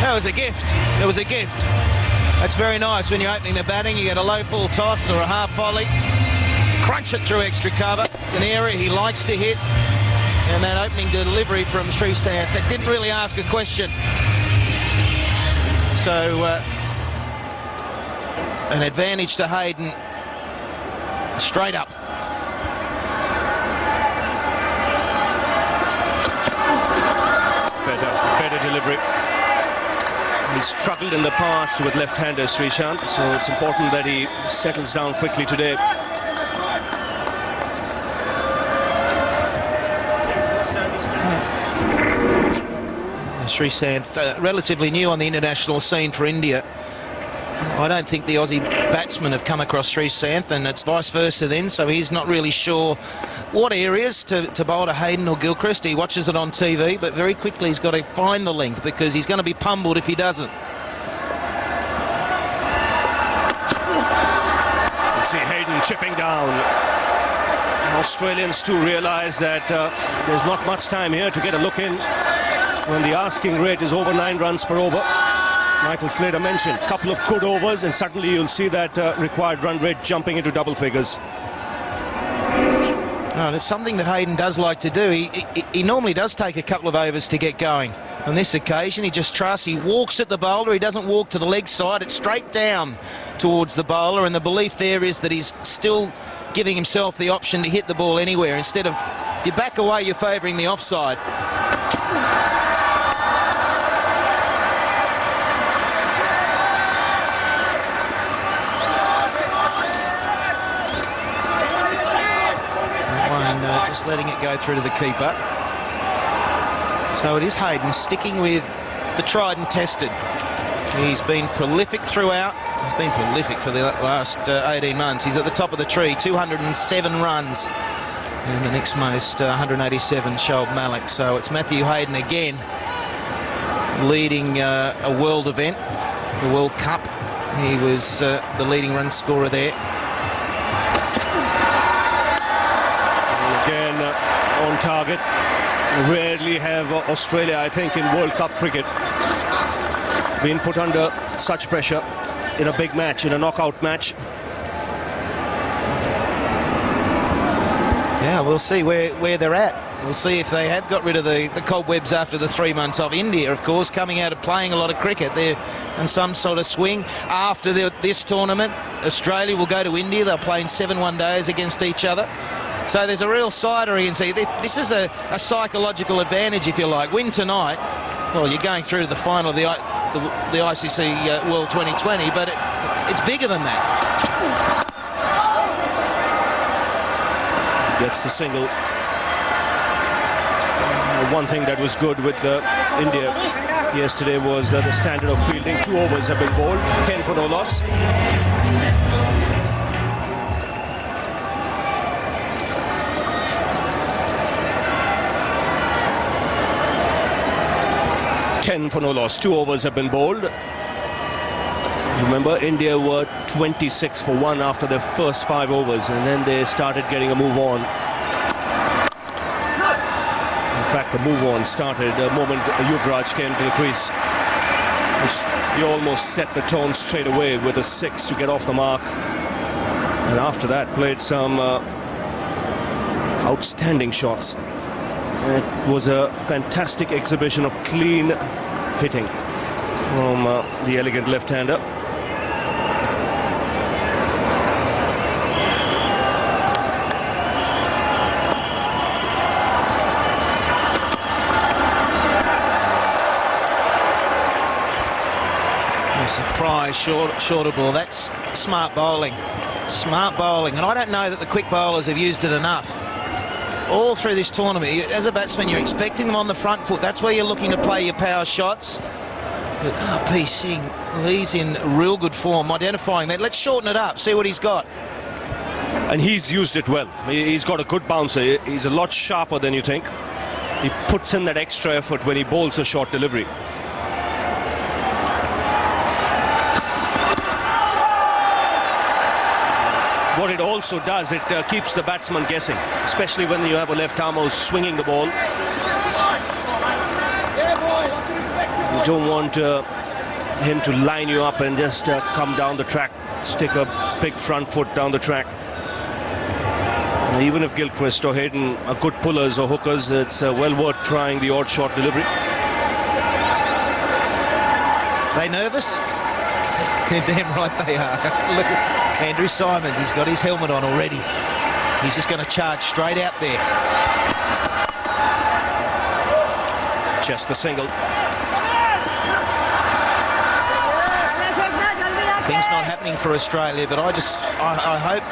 [SPEAKER 5] That was a gift. It was a gift. That's very nice when you're opening the batting. You get a low full toss or a half volley. Crunch it through extra cover. It's an area he likes to hit. And that opening delivery from Srisanth that didn't really ask a question. So an advantage to Hayden. Straight up.
[SPEAKER 4] Better delivery. He's struggled in the past with left-hander Srisanth, so it's important that he settles down quickly today.
[SPEAKER 5] Srisanth, relatively new on the international scene for India. I don't think the Aussie batsmen have come across Srisanth, and it's vice versa then, so he's not really sure what areas to bowl to Hayden or Gilchrist. He watches it on TV, but very quickly he's got to find the length because he's going to be pummeled if he doesn't.
[SPEAKER 4] You see Hayden chipping down. Australians too realise that there's not much time here to get a look in when the asking rate is over 9 runs per over. Michael Slater mentioned a couple of good overs and suddenly you'll see that required run rate jumping into double figures.
[SPEAKER 5] No, there's something that Hayden does like to do. He normally does take a couple of overs to get going. On this occasion, he just trusts. He walks at the bowler. He doesn't walk to the leg side. It's straight down towards the bowler, and the belief there is that he's still giving himself the option to hit the ball anywhere. Instead of, if you back away, you're favouring the offside. Just letting it go through to the keeper. So it is Hayden sticking with the tried and tested. He's been prolific throughout. He's been prolific for the last 18 months. He's at the top of the tree, 207 runs. And the next most, 187, Shoaib Malik. So it's Matthew Hayden again leading a world event, the World Cup. He was the leading run scorer there.
[SPEAKER 4] Again, on target. Rarely have Australia, I think, in World Cup cricket been put under such pressure in a big match, in a knockout match.
[SPEAKER 5] Yeah, we'll see where they're at. We'll see if they have got rid of the cobwebs after the 3 months of India, of course, coming out of playing a lot of cricket. They're in some sort of swing. After this tournament, Australia will go to India. They're playing 7 one-days against each other. So there's a real sidery, and see, this is a psychological advantage, if you like. Win tonight, well, you're going through to the final of the ICC World 2020, but it's bigger than that.
[SPEAKER 4] Gets the single. One thing that was good with India yesterday was the standard of fielding. 2 overs have been bowled, 10 for no loss. For no loss. 2 overs have been bowled. Remember, India were 26 for 1 after their first 5 overs, and then they started getting a move on. In fact, the move on started the moment Yuvraj came to the crease. He almost set the tone straight away with a 6 to get off the mark. And after that, played some outstanding shots. It was a fantastic exhibition of clean hitting from the elegant left-hander.
[SPEAKER 5] A surprise shorter ball. That's smart bowling. Smart bowling. And I don't know that the quick bowlers have used it enough. All through this tournament, as a batsman, you're expecting them on the front foot. That's where you're looking to play your power shots. But RP Singh, he's in real good form, identifying that. Let's shorten it up, see what he's got.
[SPEAKER 4] And he's used it well. He's got a good bouncer. He's a lot sharper than you think. He puts in that extra effort when he bowls a short delivery. What it also does, it keeps the batsman guessing, especially when you have a left arm who's swinging the ball. You don't want him to line you up and just come down the track, stick a big front foot down the track. And even if Gilchrist or Hayden are good pullers or hookers, it's well worth trying the odd short delivery.
[SPEAKER 5] They nervous? Damn right they are. Look at Andrew Simons, he's got his helmet on already. He's just going to charge straight out there.
[SPEAKER 4] Just the single.
[SPEAKER 5] Things not happening for Australia, but I hope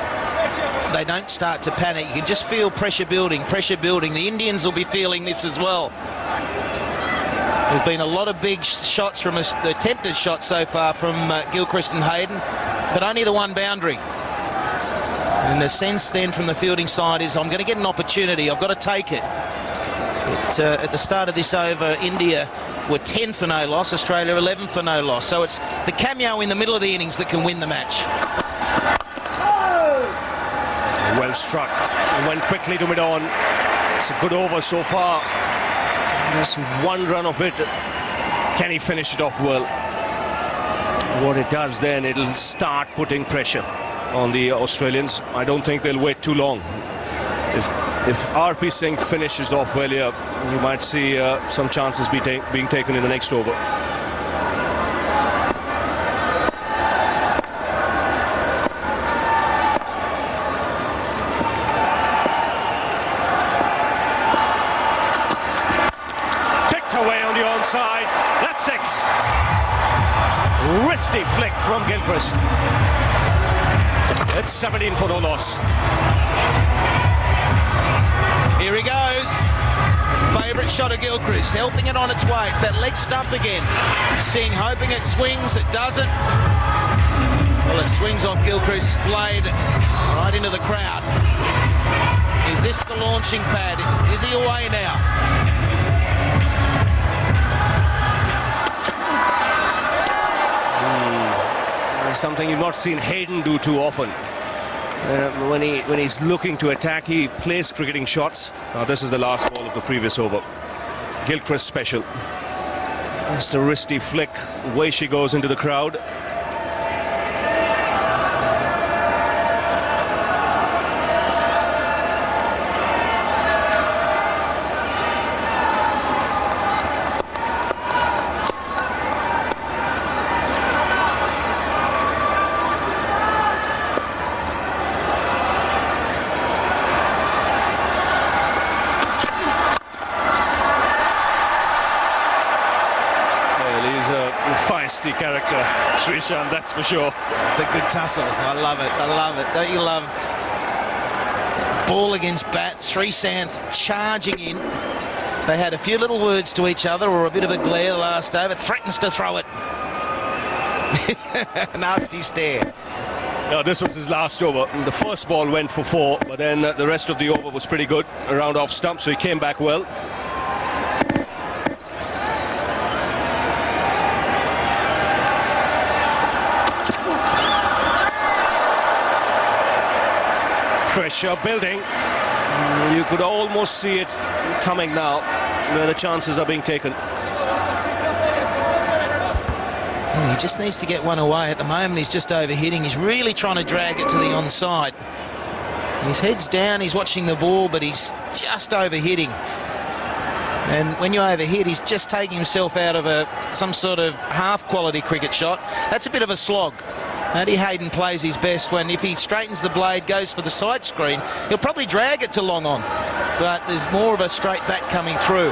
[SPEAKER 5] they don't start to panic. You can just feel pressure building, pressure building. The Indians will be feeling this as well. There's been a lot of big shots from attempted shots so far from Gilchrist and Hayden, but only the one boundary. And the sense then from the fielding side is, I'm going to get an opportunity, I've got to take it. At the start of this over, India were 10 for no loss, Australia 11 for no loss. So it's the cameo in the middle of the innings that can win the match.
[SPEAKER 4] Well struck. It went quickly to mid-on. It's a good over so far. Just one run of it. Can he finish it off well? What it does then, it'll start putting pressure on the Australians. I don't think they'll wait too long. If RP Singh finishes off well here, you might see some chances being taken in the next over. Side, that's 6. Wristy flick from Gilchrist. It's 17 for no loss.
[SPEAKER 5] Here he goes. Favourite shot of Gilchrist, helping it on its way. It's that leg stump again. Singh hoping it swings, it doesn't. Well, it swings off Gilchrist's blade right into the crowd. Is this the launching pad? Is he away now?
[SPEAKER 4] Something you've not seen Hayden do too often. When he's looking to attack, he plays cricketing shots. Now this is the last ball of the previous over. Gilchrist special. Just a wristy flick. Away she goes into the crowd. Feisty character, Srishant, that's for sure.
[SPEAKER 5] It's a good tussle. I love it. I love it. Don't you love ball against bat? Srishant charging in. They had a few little words to each other, or a bit of a glare last over. Threatens to throw it. Nasty stare.
[SPEAKER 4] No, this was his last over. The first ball went for 4, but then the rest of the over was pretty good around off stump, so he came back well. Pressure building. You could almost see it coming now, where the chances are being taken.
[SPEAKER 5] He just needs to get one away. At the moment, he's just overhitting. He's really trying to drag it to the onside. His head's down, he's watching the ball, but he's just overhitting. And when you overhit, he's just taking himself out of some sort of half-quality cricket shot. That's a bit of a slog. Matty Hayden plays his best when, if he straightens the blade, goes for the side screen, he'll probably drag it to long on. But there's more of a straight bat coming through.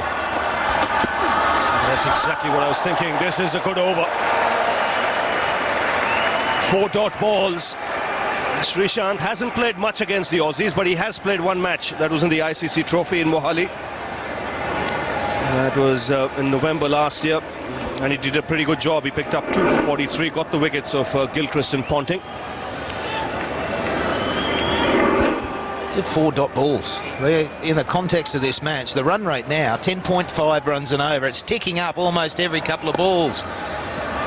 [SPEAKER 4] That's exactly what I was thinking. This is a good over. 4 dot balls. Srishant hasn't played much against the Aussies, but he has played one match. That was in the ICC Trophy in Mohali. That was in November last year. And he did a pretty good job. He picked up 2 for 43, got the wickets of Gilchrist and Ponting.
[SPEAKER 5] These are 4 dot balls. They're, in the context of this match, the run rate now, 10.5 runs and over. It's ticking up almost every couple of balls.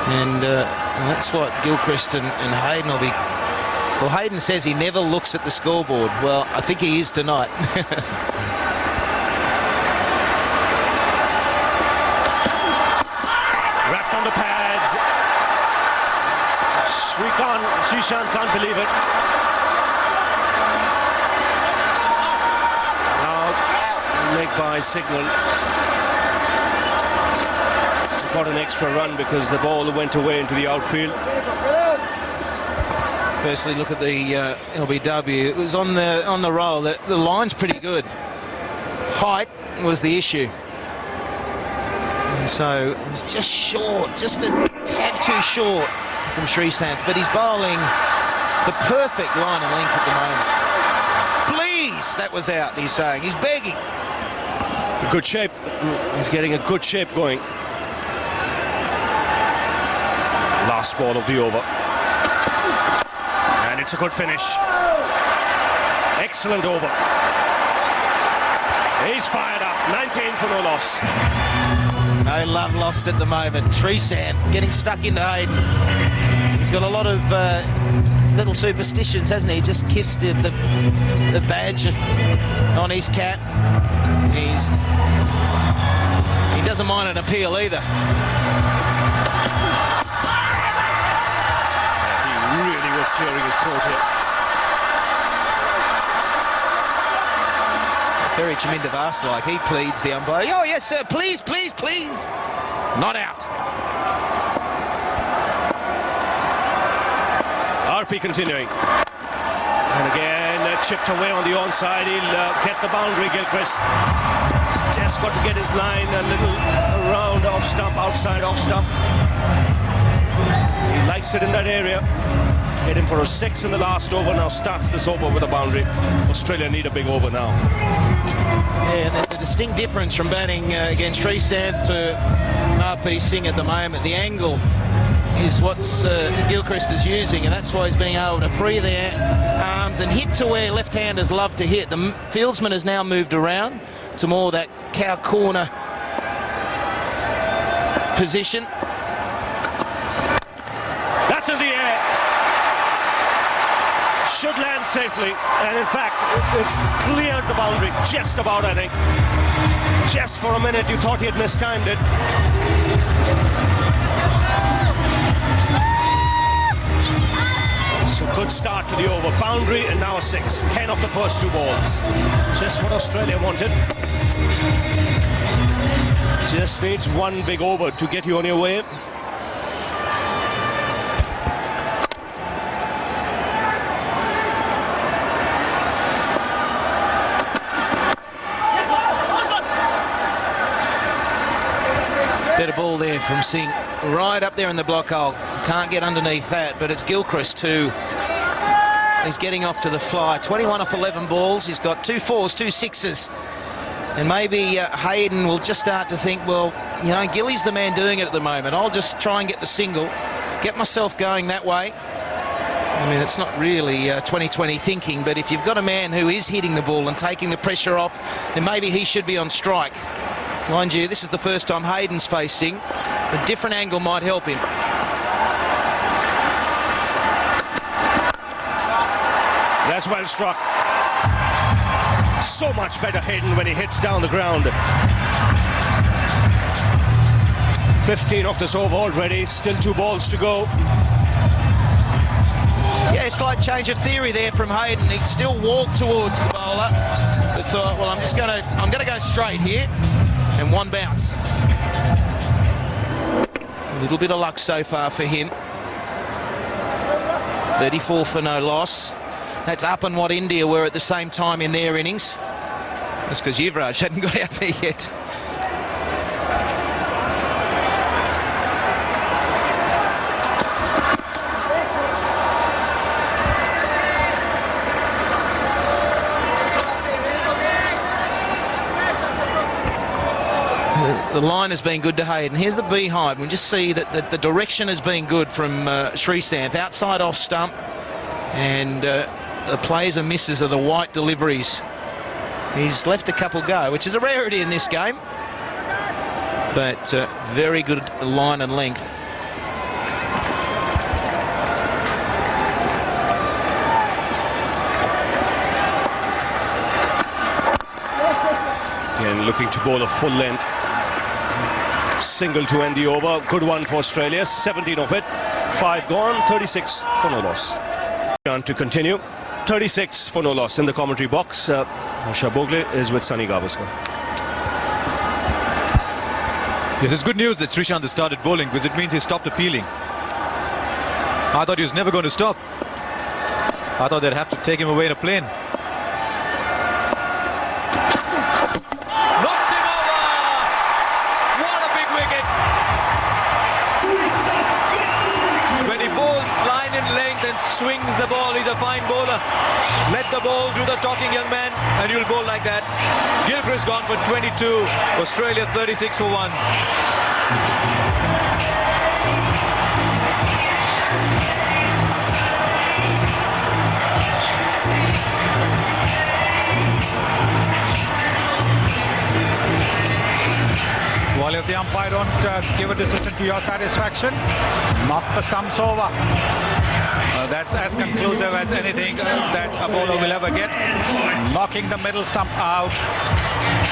[SPEAKER 5] And that's what Gilchrist and Hayden will be... Well, Hayden says he never looks at the scoreboard. Well, I think he is tonight.
[SPEAKER 4] Srishant can't believe it. Now, leg by signal. Got an extra run because the ball went away into the outfield.
[SPEAKER 5] Firstly, look at the LBW. It was on the roll. The line's pretty good. Height was the issue. And so it was just short, just a tad too short from Srishant, but he's bowling the perfect line and length at the moment. Please, that was out, he's saying. He's begging.
[SPEAKER 4] Good shape. He's getting a good shape going. Last ball of the over. And it's a good finish. Excellent over. He's fired up. 19 for no loss.
[SPEAKER 5] No love lost at the moment. Srishant getting stuck into Hayden. He's got a lot of little superstitions, hasn't he? Just kissed the badge on his cap. He doesn't mind an appeal either.
[SPEAKER 4] He really was clearing his throat here.
[SPEAKER 5] It's very Chaminda Vars-like. He pleads the umpire. Oh, yes, sir. Please, please, please. Not out.
[SPEAKER 4] RP continuing. And again, chipped away on the onside. He'll get the boundary, Gilchrist. He's just got to get his line a little around off stump, outside off stump. He likes it in that area. Hit him for a 6 in the last over. Now starts this over with a boundary. Australia need a big over now.
[SPEAKER 5] Yeah, and there's a distinct difference from batting against Srishant to RP Singh at the moment. The angle is what Gilchrist is using, and that's why he's being able to free their arms and hit to where left-handers love to hit. The fieldsman has now moved around to more that cow corner position.
[SPEAKER 4] That's in the air. Should land safely, and in fact, it's cleared the boundary, just about, I think. Just for a minute, you thought he had mistimed it. So good start to the over. Boundary, and now a 6. 10 off the first 2 balls. Just what Australia wanted. Just needs one big over to get you on your way.
[SPEAKER 5] Better ball there from Singh, right up there in the block hole. Can't get underneath that, but it's Gilchrist who is getting off to the fly. 21 off 11 balls. He's got 2 4s, 2 6s. And maybe Hayden will just start to think, well, you know, Gilly's the man doing it at the moment. I'll just try and get the single, get myself going that way. I mean, it's not really 2020 thinking, but if you've got a man who is hitting the ball and taking the pressure off, then maybe he should be on strike. Mind you, this is the first time Hayden's facing. A different angle might help him.
[SPEAKER 4] That's well struck. So much better Hayden when he hits down the ground. 15 off this over already, still 2 balls to go.
[SPEAKER 5] Yeah, slight change of theory there from Hayden. He'd still walk towards the bowler, but thought, well, I'm gonna go straight here, and one bounce. A little bit of luck so far for him. 34 for no loss. That's up on what India were at the same time in their innings. That's because Yuvraj hadn't got out there yet. The line has been good to Hayden. Here's the beehive. We just see that the direction has been good from Srisanth. Outside off stump, and the plays and misses are the white deliveries. He's left a couple go, which is a rarity in this game, but very good line and length.
[SPEAKER 4] Again, looking to bowl a full length. Single to end the over. Good one for Australia. 17 of it. 5 gone. 36 for no loss. On to continue. 36 for no loss in the commentary box. Asha Bogle is with Sunny Gavaskar.
[SPEAKER 12] Yes, it's good news that Srisanth has started bowling, because it means he stopped appealing. I thought he was never going to stop. I thought they'd have to take him away in a plane.
[SPEAKER 7] Swings the ball. He's a fine bowler. Let the ball do the talking, young man, and you'll bowl like that. Gilchrist gone for 22. Australia 36 for 1.
[SPEAKER 8] Well, if the umpire don't give a decision to your satisfaction, knock the stumps over. That's as conclusive as anything that a bowler will ever get. Knocking the middle stump out.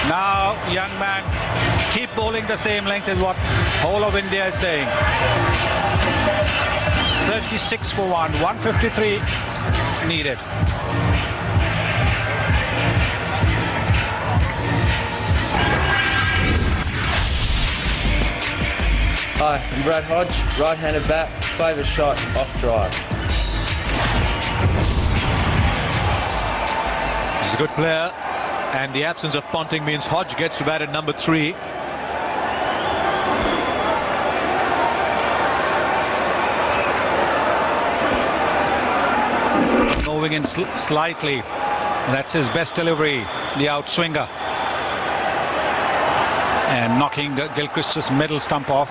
[SPEAKER 8] Now, young man, keep bowling the same length is what whole of India is saying. 36 for 1, 153 needed.
[SPEAKER 13] Hi, I'm Brad Hodge, right-handed bat, favourite shot, off drive.
[SPEAKER 12] He's a good player, and the absence of Ponting means Hodge gets to bat at number 3.
[SPEAKER 8] Moving in slightly. That's his best delivery, the outswinger. And knocking Gilchrist's middle stump off.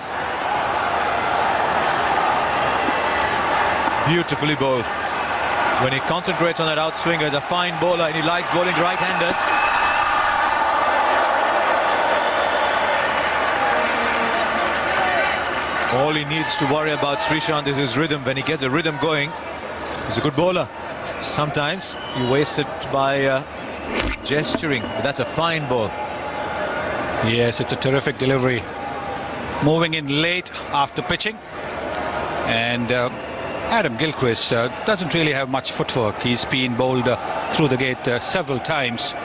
[SPEAKER 12] Beautifully bowled. When he concentrates on that outswinger, he's a fine bowler and he likes bowling right-handers. All he needs to worry about, Srishant, is his rhythm. When he gets the rhythm going, he's a good bowler. Sometimes you waste it by gesturing, but that's a fine ball.
[SPEAKER 8] Yes, it's a terrific delivery. Moving in late after pitching. And Adam Gilchrist doesn't really have much footwork. He's been bowled through the gate several times.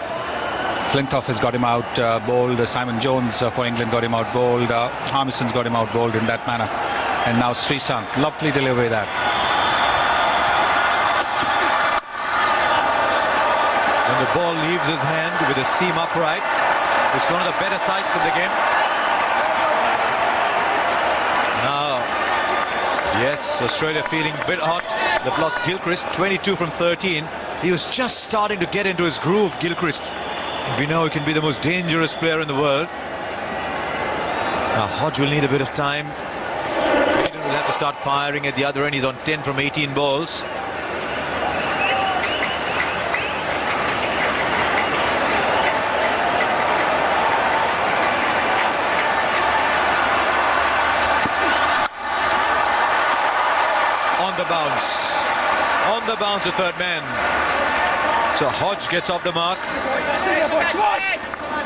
[SPEAKER 8] Flintoff has got him out bowled. Simon Jones for England got him out bowled. Harmison's got him out bowled in that manner. And now Srishant, lovely delivery that.
[SPEAKER 12] When the ball leaves his hand with a seam upright, it's one of the better sights of the game. Now, yes, Australia feeling a bit hot. They've lost Gilchrist, 22 from 13. He was just starting to get into his groove, Gilchrist. We know he can be the most dangerous player in the world. Now Hodge will need a bit of time. Hayden will have to start firing at the other end. He's on 10 from 18 balls. On the bounce. On the bounce, the third man. So Hodge gets off the mark.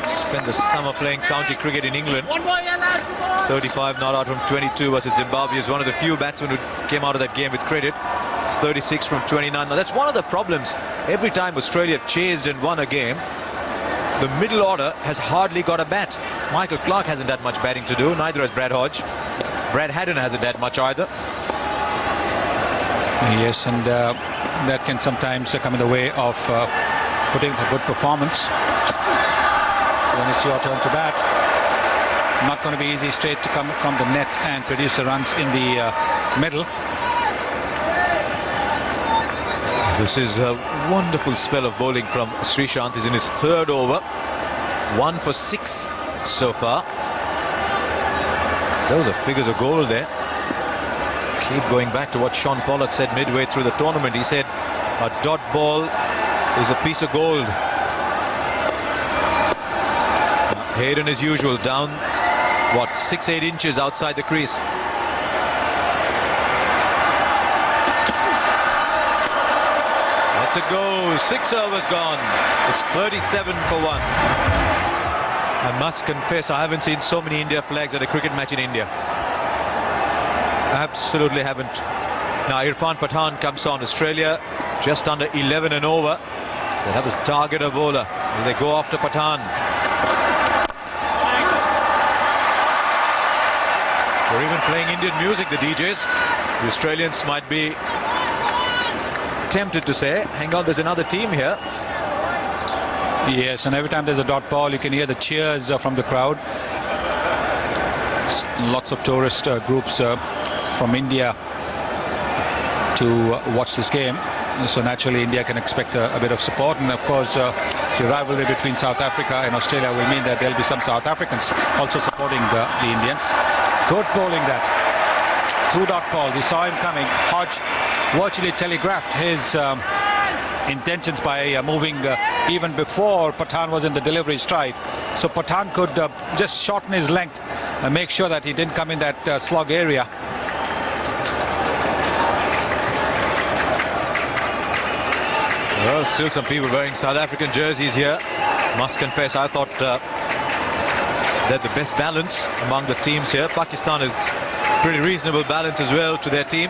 [SPEAKER 12] Spent the summer playing county cricket in England. 35 not out from 22 versus Zimbabwe. Is one of the few batsmen who came out of that game with credit. 36 from 29. Now that's one of the problems. Every time Australia have chased and won a game, the middle order has hardly got a bat. Michael Clarke hasn't had much batting to do. Neither has Brad Hodge. Brad Haddon hasn't had much either.
[SPEAKER 8] Yes, and that can sometimes come in the way of putting a good performance. When it's your turn to bat, not going to be easy straight to come from the nets and produce the runs in the middle.
[SPEAKER 12] This is a wonderful spell of bowling from Srishant. He's in his third over. 1 for 6 so far. Those are figures of goal there. Keep going back to what Sean Pollock said midway through the tournament. He said a dot ball is a piece of gold. Hayden as usual down, what, 6-8 inches outside the crease. That's a go. 6 overs gone. It's 37 for 1. I must confess, I haven't seen so many India flags at a cricket match in India. Absolutely haven't. Now Irfan Pathan comes on. Australia just under 11 and over. They have to target a bowler. Will they go after Pathan? They're even playing Indian music, the DJs. The Australians might be tempted to say, hang on, there's another team here.
[SPEAKER 8] Yes, and every time there's a dot ball, you can hear the cheers from the crowd. Lots of tourist groups from India to watch this game, so naturally India can expect a bit of support, and of course the rivalry between South Africa and Australia will mean that there'll be some South Africans also supporting the Indians. Good bowling that. 2 dot balls. You saw him coming. Hodge virtually telegraphed his intentions by moving even before Pathan was in the delivery stride, so Pathan could just shorten his length and make sure that he didn't come in that slog area.
[SPEAKER 12] Well, still some people wearing South African jerseys here. Must confess, I thought they're the best balance among the teams here. Pakistan is pretty reasonable balance as well to their team.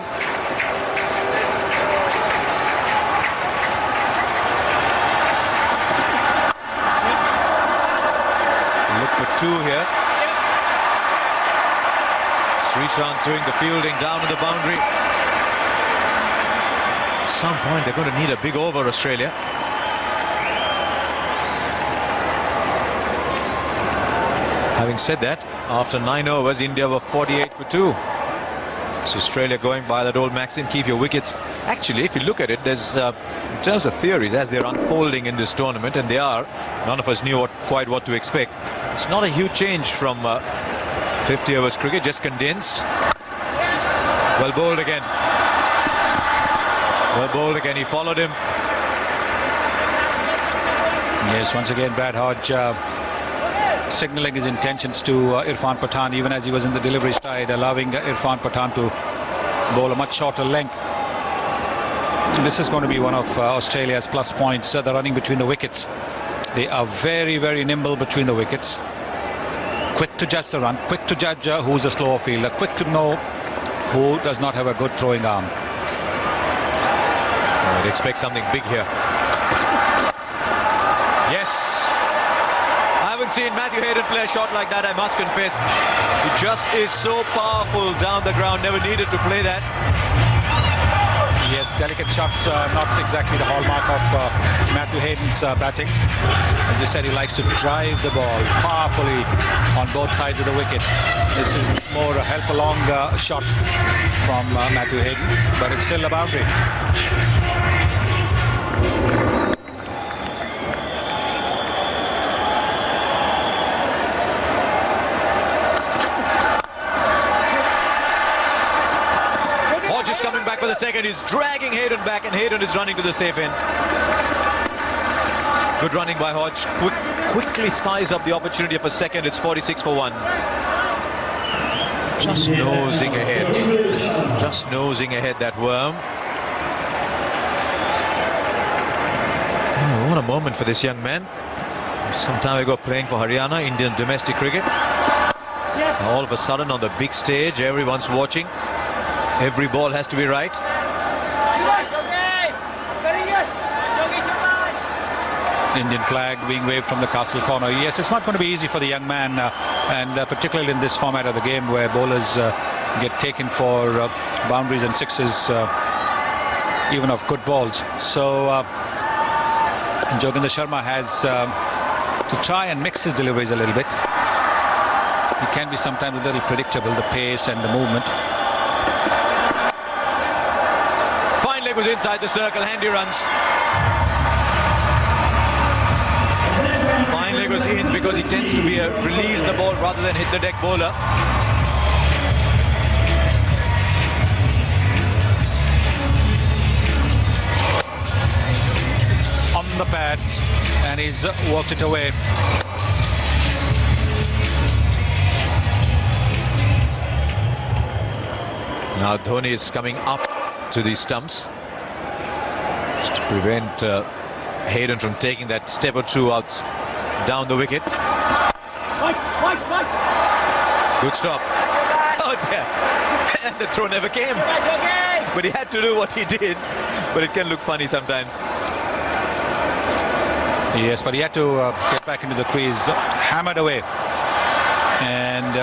[SPEAKER 12] Look for 2 here. Srishant doing the fielding down to the boundary. At some point they're going to need a big over, Australia. Having said that, after 9 overs, India were 48 for 2. So Australia going by that old maxim, keep your wickets. Actually, if you look at it, there's in terms of theories as they're unfolding in this tournament, and they are, none of us knew quite what to expect. It's not a huge change from 50 overs cricket, just condensed. Well bowled again. Well bowled again, he followed him.
[SPEAKER 8] Yes, once again Brad Hodge signalling his intentions to Irfan Pathan, even as he was in the delivery stride, allowing Irfan Pathan to bowl a much shorter length. This is going to be one of Australia's plus points. They're running between the wickets. They are very, very nimble between the wickets. Quick to judge the run, quick to judge who's a slower fielder, quick to know who does not have a good throwing arm.
[SPEAKER 12] I'd expect something big here. Yes. I haven't seen Matthew Hayden play a shot like that, I must confess. He just is so powerful down the ground, never needed to play that.
[SPEAKER 8] Yes, delicate shots, not exactly the hallmark of Matthew Hayden's batting. As you said, he likes to drive the ball powerfully on both sides of the wicket. This is more a help-along shot from Matthew Hayden, but it's still a boundary.
[SPEAKER 12] Coming back for the second, he's dragging Hayden back, and Hayden is running to the safe end. Good running by Hodge. Quickly size up the opportunity for second. It's 46 for 1. Just nosing ahead. Just nosing ahead, that worm. Oh, what a moment for this young man. Some time ago playing for Haryana, Indian domestic cricket. Now all of a sudden on the big stage, everyone's watching. Every ball has to be right.
[SPEAKER 8] Indian flag being waved from the castle corner. Yes, it's not going to be easy for the young man, and particularly in this format of the game where bowlers get taken for boundaries and sixes, even of good balls. So Joginder Sharma has to try and mix his deliveries a little bit. He can be sometimes a little predictable, the pace and the movement.
[SPEAKER 12] Fine leg was inside the circle, handy runs. Fine leg was in because he tends to be release the ball rather than hit the deck bowler.
[SPEAKER 8] On the pads, and he's walked it away.
[SPEAKER 12] Now Dhoni is coming up to the stumps just to prevent Hayden from taking that step or two out down the wicket. Good stop. Oh dear. And the throw never came. But he had to do what he did. But it can look funny sometimes.
[SPEAKER 8] Yes, but he had to get back into the crease, hammered away. And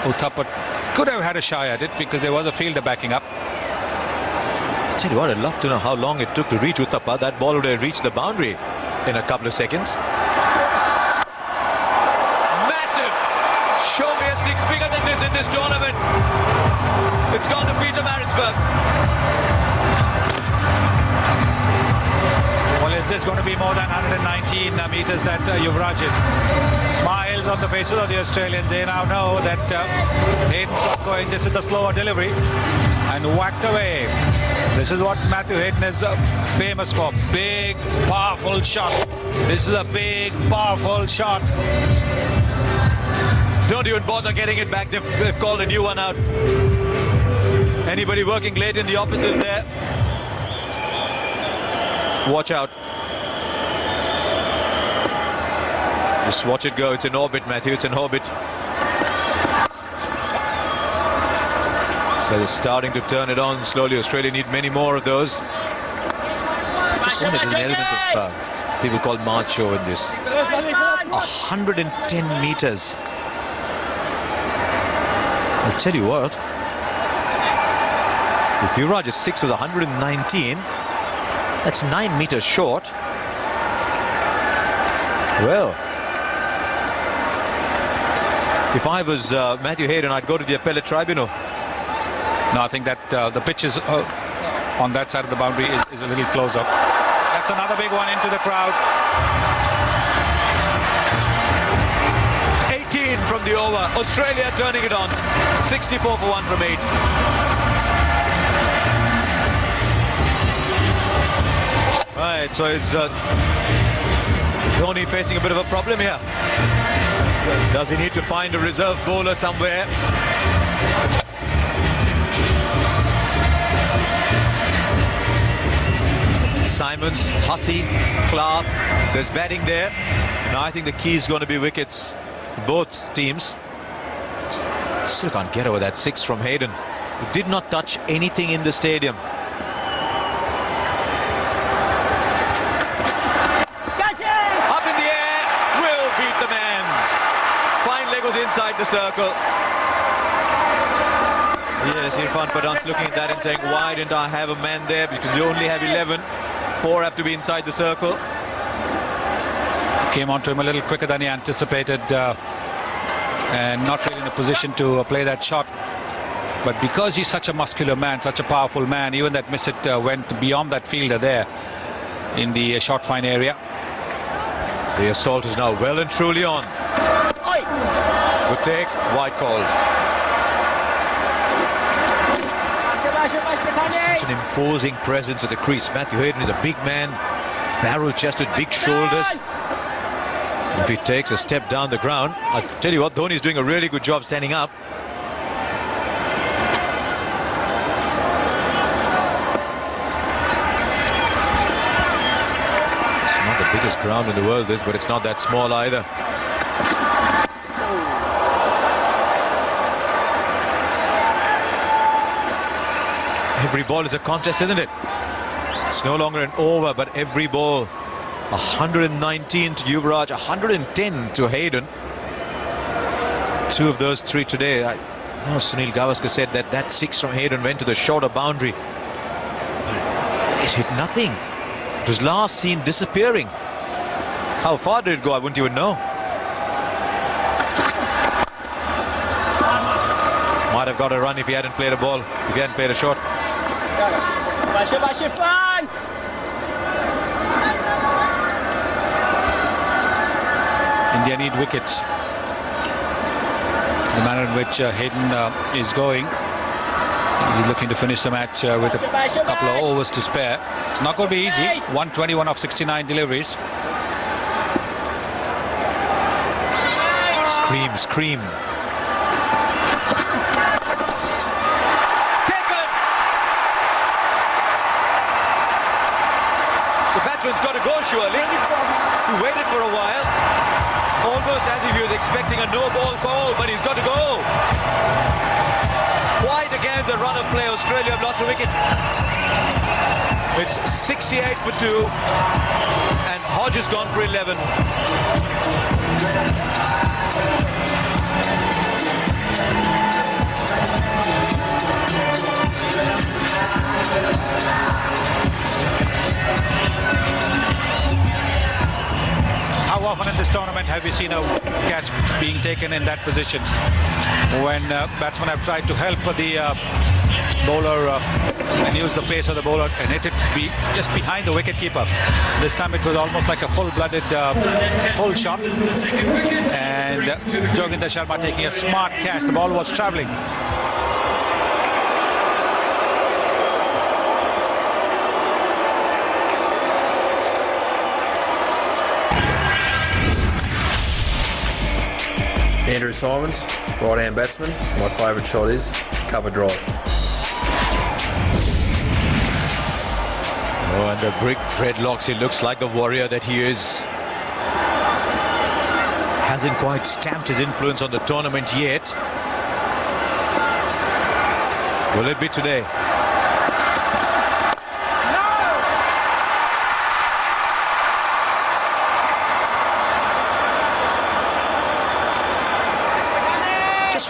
[SPEAKER 8] Uthappa could have had a shy at it because there was a fielder backing up.
[SPEAKER 12] I tell you what, I'd love to know how long it took to reach Uthappa. That ball would have reached the boundary in a couple of seconds. Massive! Show me a six bigger than this in this tournament. It's gone to Peter Maritzburg.
[SPEAKER 8] Well, is this going to be more than 119 meters that Yuvraj hit? Smiles on the faces of the Australians. They now know that Hayden's got going. This is the slower delivery. And whacked away. This is what Matthew Hayden is famous for. Big, powerful shot. This is a big, powerful shot.
[SPEAKER 12] Don't even bother getting it back. They've called a new one out. Anybody working late in the offices there? Watch out. Just watch it go. It's in orbit, Matthew. It's in orbit. So they're starting to turn it on slowly. Australia need many more of those. Just wonder, there's an element of people called macho in this. 110 meters. I'll tell you what. If Yuvraj's 6 was 119, that's 9 meters short. Well, if I was Matthew Hayden, I'd go to the appellate tribunal.
[SPEAKER 8] No, I think that the pitch is on that side of the boundary is a little closer. That's another big one into the crowd.
[SPEAKER 12] 18 from the over. Australia turning it on. 64 for 1 from 8. wicket. So is Dhoni facing a bit of a problem here? Does he need to find a reserve bowler somewhere? Simons, Hussey, Clark, there's batting there. Now I think the key is going to be wickets for both teams. Still can't get over that 6 from Hayden, who did not touch anything in the stadium. Up in the air, will beat the man. Fine leg was inside the circle. Yes, Irfan Pathan's looking at that and saying, why didn't I have a man there? Because you only have 11. 4 have to be inside the circle.
[SPEAKER 8] Came onto him a little quicker than he anticipated and not really in a position to play that shot. But because he's such a muscular man, such a powerful man, even that miss it went beyond that fielder there in the short fine area.
[SPEAKER 12] The assault is now well and truly on. Good take, wide call. Such an imposing presence at the crease. Matthew Hayden is a big man, barrel-chested, big shoulders. If he takes a step down the ground, I'll tell you what, Dhoni's doing a really good job standing up. It's not the biggest ground in the world, this, but it's not that small either. Every ball is a contest, isn't it? It's no longer an over, but every ball. 119 to Yuvraj, 110 to Hayden. 2 of those 3 today. I know Sunil Gavaskar said that that 6 from Hayden went to the shorter boundary. But it hit nothing. It was last seen disappearing. How far did it go? I wouldn't even know. Might have got a run if he hadn't played a ball, if he hadn't played a shot.
[SPEAKER 8] India need wickets. The manner in which Hayden is going, he's looking to finish the match with a couple of overs to spare. It's not going to be easy. 121 of 69 deliveries.
[SPEAKER 12] Scream, scream. Batsman's got to go surely. He waited for a while, almost as if he was expecting a no-ball call, but he's got to go. Quite against the run of play, Australia have lost a wicket. It's 68 for 2, and Hodge has gone for 11.
[SPEAKER 8] How often in this tournament have you seen a catch being taken in that position when batsmen have tried to help the bowler and use the pace of the bowler and hit it just behind the wicket-keeper? This time it was almost like a full-blooded pull shot, and Joginder Sharma taking a smart catch. The ball was travelling.
[SPEAKER 13] Andrew Simons, right-hand batsman. My favourite shot is cover drive.
[SPEAKER 12] Oh, and the brick dreadlocks, he looks like the warrior that he is. Hasn't quite stamped his influence on the tournament yet. Will it be today?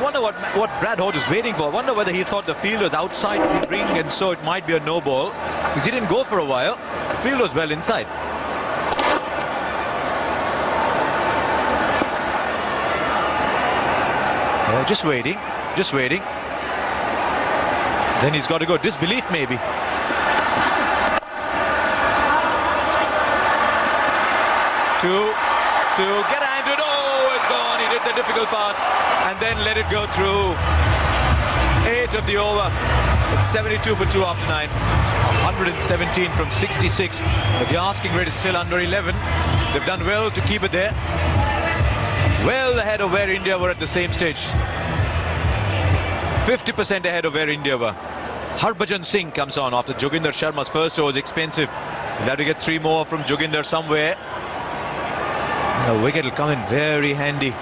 [SPEAKER 12] Wonder what Brad Hodge is waiting for. I wonder whether he thought the field was outside the ring and so it might be a no ball, because he didn't go for a while. The field was well inside. Just waiting, just waiting. Then he's got to go. Disbelief maybe. To get into it. Oh, it's gone. He did the difficult part and then let it go through. 8 of the over. It's 72 for 2 after 9. 117 from 66. But the asking rate is still under 11. They've done well to keep it there. Well ahead of where India were at the same stage. 50% ahead of where India were. Harbhajan Singh comes on after Joginder Sharma's first over was expensive. He'll have to get 3 more from Joginder somewhere. The wicket will come in very handy.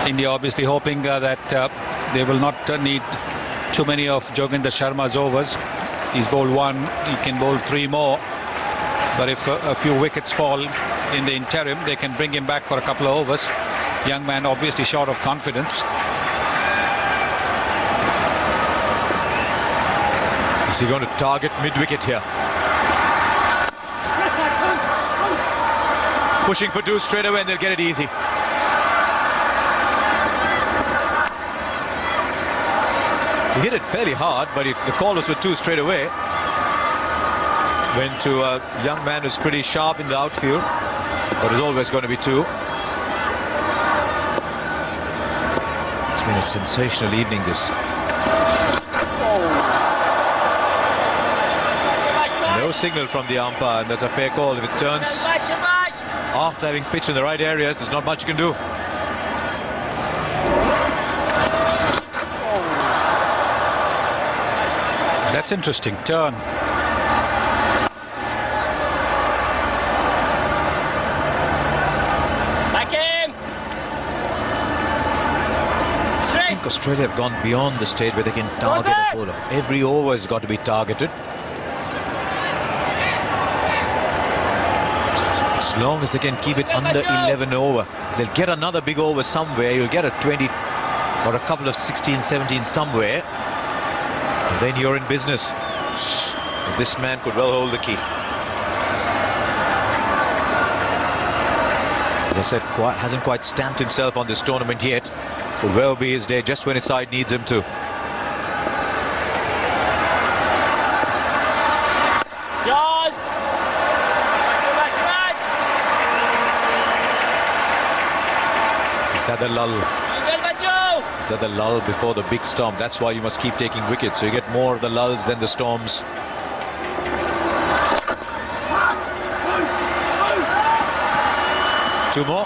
[SPEAKER 8] India obviously hoping that they will not need too many of Joginder Sharma's overs. He's bowled 1, he can bowl 3 more. But if a few wickets fall in the interim, they can bring him back for a couple of overs. Young man obviously short of confidence.
[SPEAKER 12] Is he going to target mid-wicket here? Pushing for 2 straight away and they'll get it easy. He hit it fairly hard, but the call was for 2 straight away. Went to a young man who's pretty sharp in the outfield, but there's always going to be 2. It's been a sensational evening, this. No signal from the umpire, and that's a fair call. If it turns after having pitched in the right areas, there's not much you can do.
[SPEAKER 8] That's interesting. Turn.
[SPEAKER 12] I think Australia have gone beyond the stage where they can target a bowler. Every over has got to be targeted. As long as they can keep it under 11 over, they'll get another big over somewhere. You'll get a 20 or a couple of 16, 17 somewhere. And then you're in business. This man could well hold the key. As I said, hasn't quite stamped himself on this tournament yet. Could well be his day just when his side needs him to. Is that the lull? Is that the lull before the big storm? That's why you must keep taking wickets, so you get more of the lulls than the storms. Two more.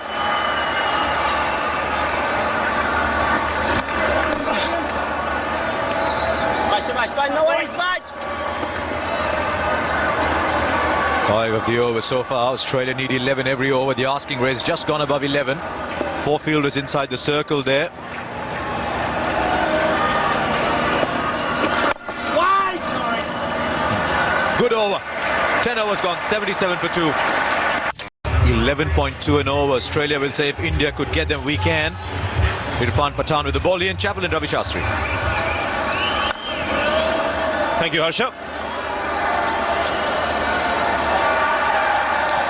[SPEAKER 12] Five of the overs so far. Australia need 11 every over. The asking rate has just gone above 11. 4 fielders inside the circle there. Good over. 10 overs gone. 77 for 2. 11.2 an over. Australia will say if India could get them, we can. Irfan Pathan with the ball. Ian Chappell and Ravi Shastri.
[SPEAKER 4] Thank you, Harsha.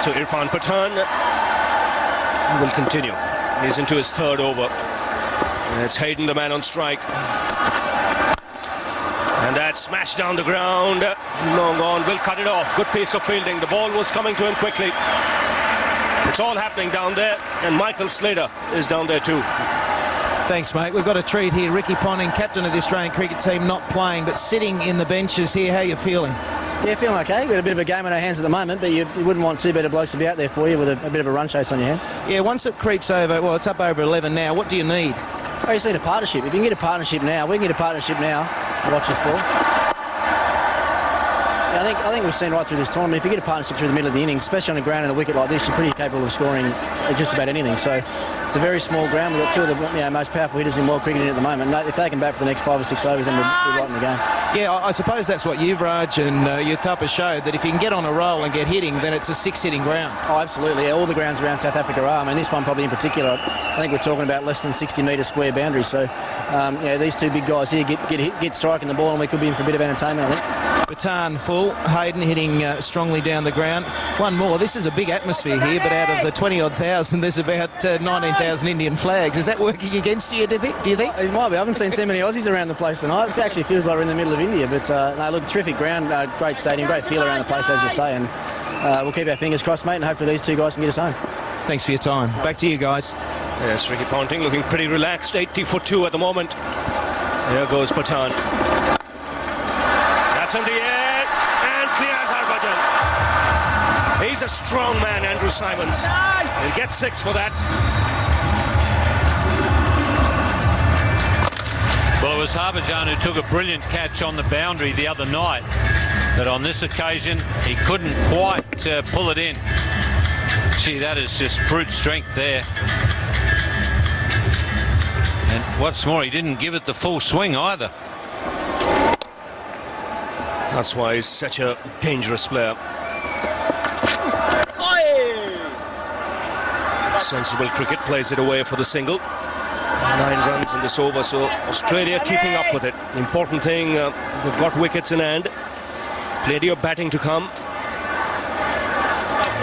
[SPEAKER 4] So Irfan Pathan will continue. He's into his 3rd over. And it's Hayden, the man on strike. And that smashed down the ground. Long on, will cut it off. Good piece of fielding. The ball was coming to him quickly. It's all happening down there. And Michael Slater is down there too.
[SPEAKER 5] Thanks, mate. We've got a treat here. Ricky Ponting, captain of the Australian cricket team, not playing, but sitting in the benches here. How are you feeling?
[SPEAKER 14] Yeah, feeling okay. We've got a bit of a game on our hands at the moment, but you wouldn't want 2 better blokes to be out there for you with a bit of a run chase on your hands.
[SPEAKER 5] Yeah, once it creeps over, well, it's up over 11 now. What do you need?
[SPEAKER 14] I just need a partnership. If you can get a partnership now, we can get a partnership now. Watch this ball. Yeah, I think we've seen right through this tournament, if you get a partnership through the middle of the innings, especially on a ground and a wicket like this, you're pretty capable of scoring just about anything. So it's a very small ground. We've got 2 of the most powerful hitters in world cricket at the moment. If they can bat for the next 5 or 6 overs, then we're right in the game.
[SPEAKER 5] Yeah, I suppose that's what Yuvraj and Uthappa showed, that if you can get on a roll and get hitting, then it's a 6-hitting ground.
[SPEAKER 14] Oh, absolutely. Yeah, all the grounds around South Africa are. I mean, this one probably in particular, I think we're talking about less than 60-metre square boundaries. So, these 2 big guys here get striking the ball, and we could be in for a bit of entertainment, I think.
[SPEAKER 5] Pathan full, Hayden hitting strongly down the ground. One more. This is a big atmosphere here, but out of the 20-odd thousand, there's about 19,000 Indian flags. Is that working against you, do you think?
[SPEAKER 14] It might be. I haven't seen so many Aussies around the place tonight. It actually feels like we're in the middle of India, but no, look, terrific ground, great stadium, great feel around the place, as you say, and we'll keep our fingers crossed, mate, and hopefully these 2 guys can get us home.
[SPEAKER 5] Thanks for your time. Back to you guys.
[SPEAKER 4] Yes, Ricky Ponting looking pretty relaxed. 80 for 2 at the moment. There goes Pathan. That's in the air and clears Harbhajan. He's a strong man, Andrew Simons. He'll get 6 for that.
[SPEAKER 2] Well, it was Harbhajan who took a brilliant catch on the boundary the other night, but on this occasion he couldn't quite pull it in. Gee, that is just brute strength there. And what's more, he didn't give it the full swing either.
[SPEAKER 4] That's why he's such a dangerous player. Sensible cricket, plays it away for the single. 9 runs in this over, so Australia keeping up with it. The important thing, they've got wickets in hand. Plenty of batting to come.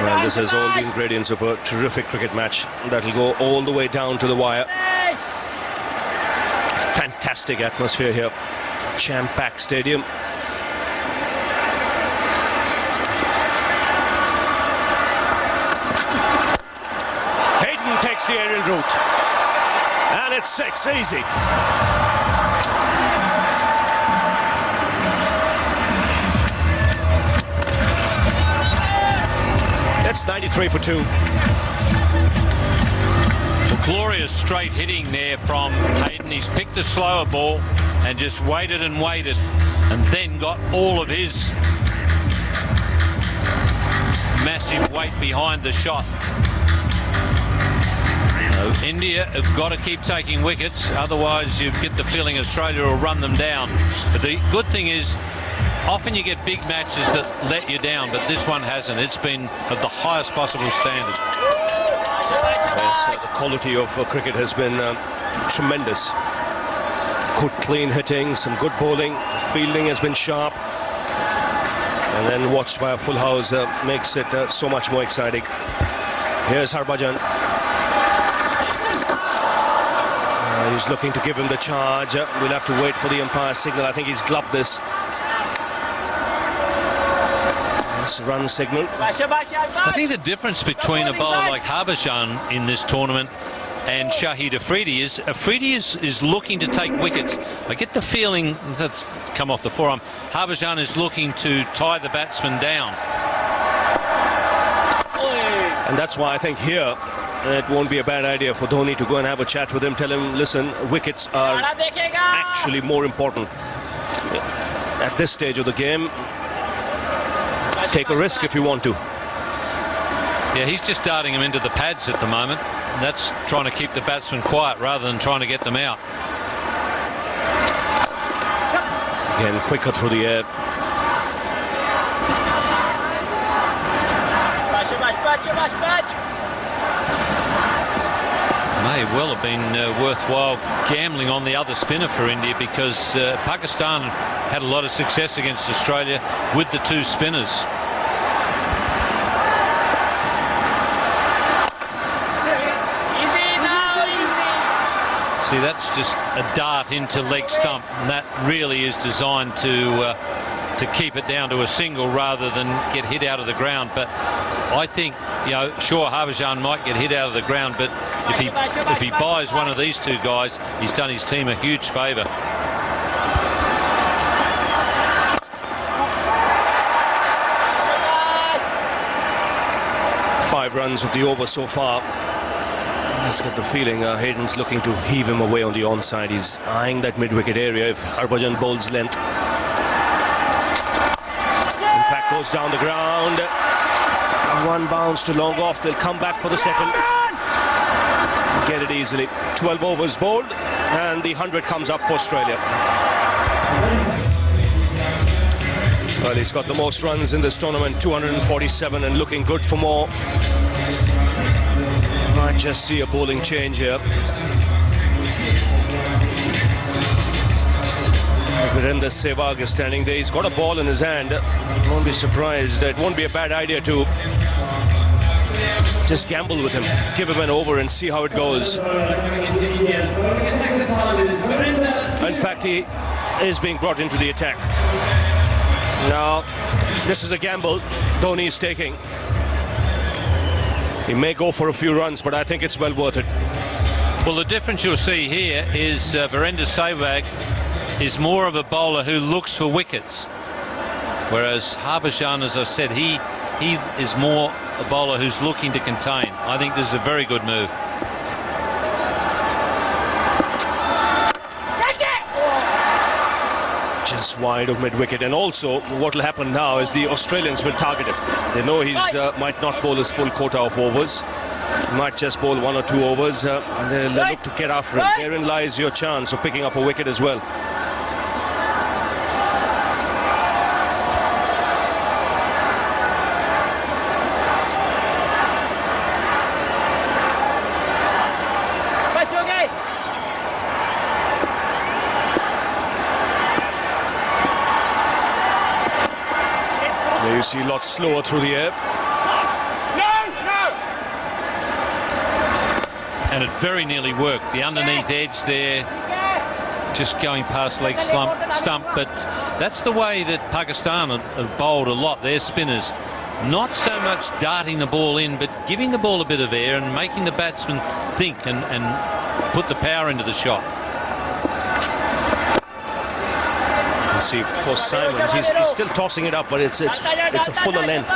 [SPEAKER 4] Well, this has all the ingredients of a terrific cricket match that'll go all the way down to the wire. Fantastic atmosphere here. Jam-packed stadium. Hayden takes the aerial route. And it's 6, easy. That's 93 for 2.
[SPEAKER 2] Well, glorious straight hitting there from Hayden. He's picked a slower ball and just waited and waited, and then got all of his massive weight behind the shot. India have got to keep taking wickets, otherwise you get the feeling Australia will run them down. But the good thing is, often you get big matches that let you down, but this one hasn't. It's been of the highest possible standard.
[SPEAKER 4] Yes, the quality of cricket has been tremendous. Good clean hitting, some good bowling, fielding has been sharp, and then watched by a full house makes it so much more exciting. Here's Harbhajan. He's looking to give him the charge. We'll have to wait for the umpire's signal. I think he's gloved this. This run signal.
[SPEAKER 2] I think the difference between a bowler like Harbhajan in this tournament and Shahid Afridi is is looking to take wickets. I get the feeling that's come off the forearm. Harbhajan is looking to tie the batsman down.
[SPEAKER 4] And that's why I think here it won't be a bad idea for Dhoni to go and have a chat with him, tell him, listen, wickets are actually more important at this stage of the game. Take a risk if you want to.
[SPEAKER 2] Yeah, he's just darting him into the pads at the moment. That's trying to keep the batsman quiet rather than trying to get them out.
[SPEAKER 4] Again, quicker through the air.
[SPEAKER 2] May well have been worthwhile gambling on the other spinner for India, because Pakistan had a lot of success against Australia with the 2 spinners. See, that's just a dart into leg stump, and that really is designed to keep it down to a single rather than get hit out of the ground. But I think, you know, sure, Harbhajan might get hit out of the ground, but if he buys one of these 2 guys, he's done his team a huge favour.
[SPEAKER 4] Five runs of the over so far. I just get the feeling Hayden's looking to heave him away on the onside. He's eyeing that mid-wicket area if Harbhajan bowls length. In fact, goes down the ground. One bounce to long off. They'll come back for the second. Get it easily. 12 overs bowled, and the 100 comes up for Australia. Well, he's got the most runs in this tournament, 247, and looking good for more. Might just see a bowling change here. Virender Sehwag is standing there. He's got a ball in his hand. Won't be surprised. It won't be a bad idea to just gamble with him. Give him an over and see how it goes. In fact, he is being brought into the attack. Now, this is a gamble Dhoni is taking. He may go for a few runs, but I think it's well worth it.
[SPEAKER 2] Well, the difference you'll see here is Virender Sehwag is more of a bowler who looks for wickets, whereas Harbhajan, as I said, he is more a bowler who's looking to contain. I think this is a very good move.
[SPEAKER 4] Just wide of mid-wicket. And also what will happen now is the Australians will target him. They know he might not bowl his full quota of overs. He might just bowl 1 or 2 overs and they'll look to get after him. Therein lies your chance of picking up a wicket as well. There you see a lot slower through the air.
[SPEAKER 2] And it very nearly worked. The underneath edge there, just going past leg stump. But that's the way that Pakistan have bowled a lot. Their spinners, not so much darting the ball in, but giving the ball a bit of air and making the batsman think and put the power into the shot.
[SPEAKER 4] You see, for Simons, he's still tossing it up, but it's a fuller length.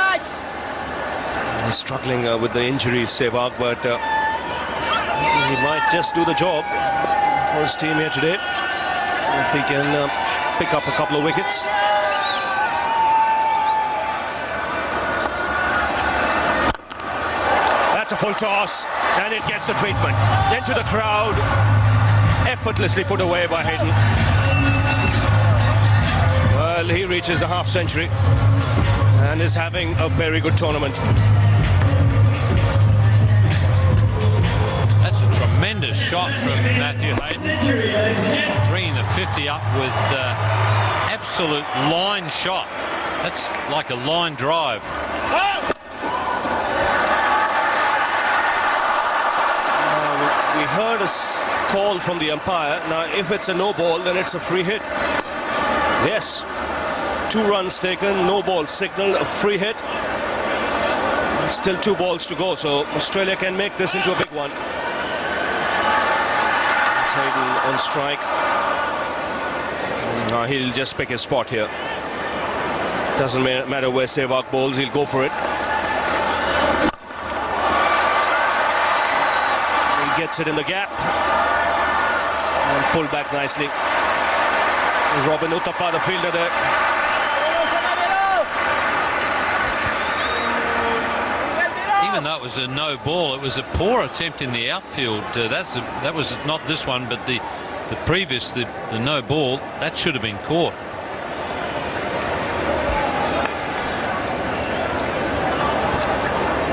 [SPEAKER 4] He's struggling with the injury, Sehwag, but he might just do the job for his team here today if he can pick up a couple of wickets. That's a full toss, and it gets the treatment. Into the crowd, effortlessly put away by Hayden. Well, he reaches a half-century and is having a very good tournament.
[SPEAKER 2] That's a tremendous shot from Matthew Hayden, bringing the 50 up with absolute line shot. That's like a line drive.
[SPEAKER 4] We heard a call from the umpire. Now, if it's a no ball, then it's a free hit. Yes, 2 runs taken, no ball signal, a free hit. Still 2 balls to go, so Australia can make this into a big one. It's Hayden on strike. Now he'll just pick his spot here. Doesn't matter where Sehwag bowls, he'll go for it. He gets it in the gap and pulled back nicely. Robin Uthappa, the fielder there.
[SPEAKER 2] Even though it was a no ball, it was a poor attempt in the outfield. That was not this one, but the previous, the no ball, that should have been caught.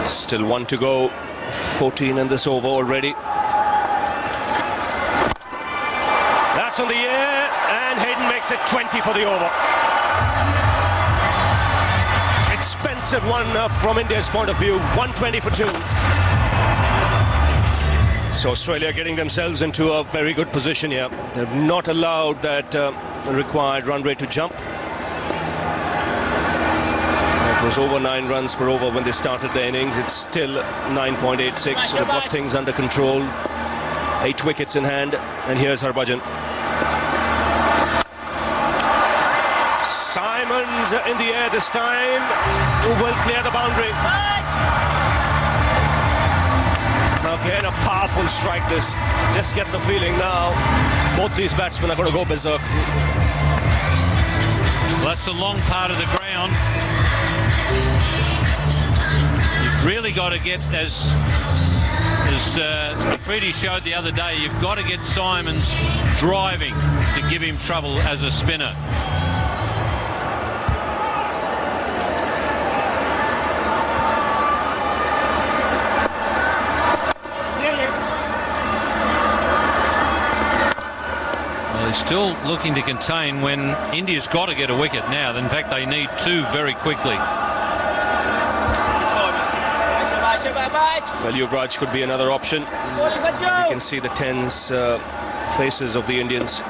[SPEAKER 4] Still 1 to go, 14 in this over already. That's on the air, and Hayden makes it 20 for the over. Expensive one from India's point of view, 120 for 2. So Australia getting themselves into a very good position here. They've not allowed that required run rate to jump. It was over 9 runs per over when they started the innings. It's still 9.86, so they've got things under control. 8 wickets in hand, and here's Harbhajan. Simons in the air this time, who will clear the boundary. Again, a powerful strike this. Just get the feeling now, both these batsmen are going to go berserk.
[SPEAKER 2] Well, that's the long part of the ground. You've really got to get, as Freddie showed the other day, you've got to get Simons driving to give him trouble as a spinner. Still looking to contain when India's got to get a wicket now. In fact, they need 2 very quickly.
[SPEAKER 4] Well, Yuvraj could be another option. You can see the tense faces of the Indians.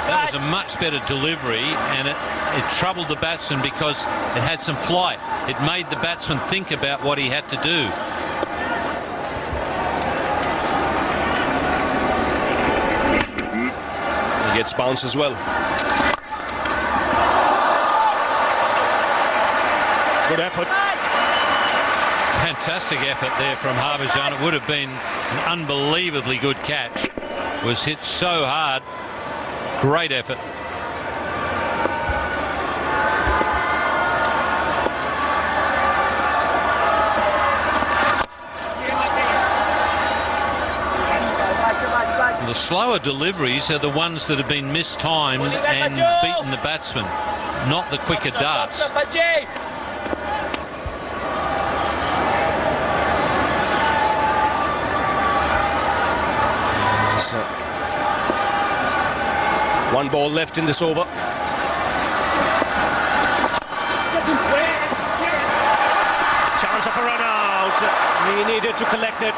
[SPEAKER 2] That was a much better delivery, and it troubled the batsman because it had some flight. It made the batsman think about what he had to do.
[SPEAKER 4] He gets bounced as well. Good effort.
[SPEAKER 2] Fantastic effort there from Harbhajan. It would have been an unbelievably good catch. Was hit so hard. Great effort. The slower deliveries are the ones that have been mistimed and beaten the batsman, not the quicker darts.
[SPEAKER 4] So, one ball left in this over. Chance of a run out. He needed to collect it.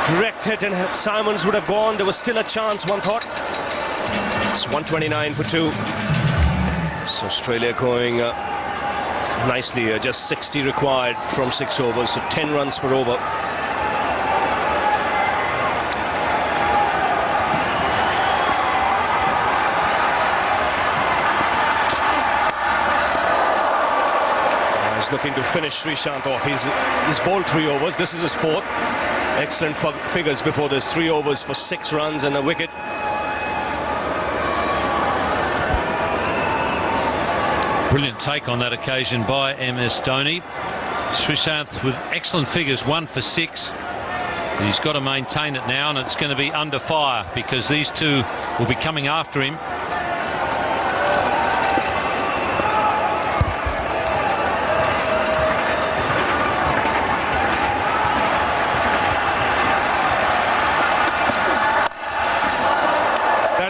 [SPEAKER 4] Direct hit and Simons would have gone. There was still a chance, one thought. It's 129 for 2. So Australia going nicely. Just 60 required from 6 overs. So 10 runs per over. Looking to finish Srishant off. He's bowled 3 overs. This is his 4th. Excellent figures before this. 3 overs for 6 runs and a wicket.
[SPEAKER 2] Brilliant take on that occasion by MS Dhoni. Srishant with excellent figures, 1 for 6. He's got to maintain it now, and it's going to be under fire because these two will be coming after him.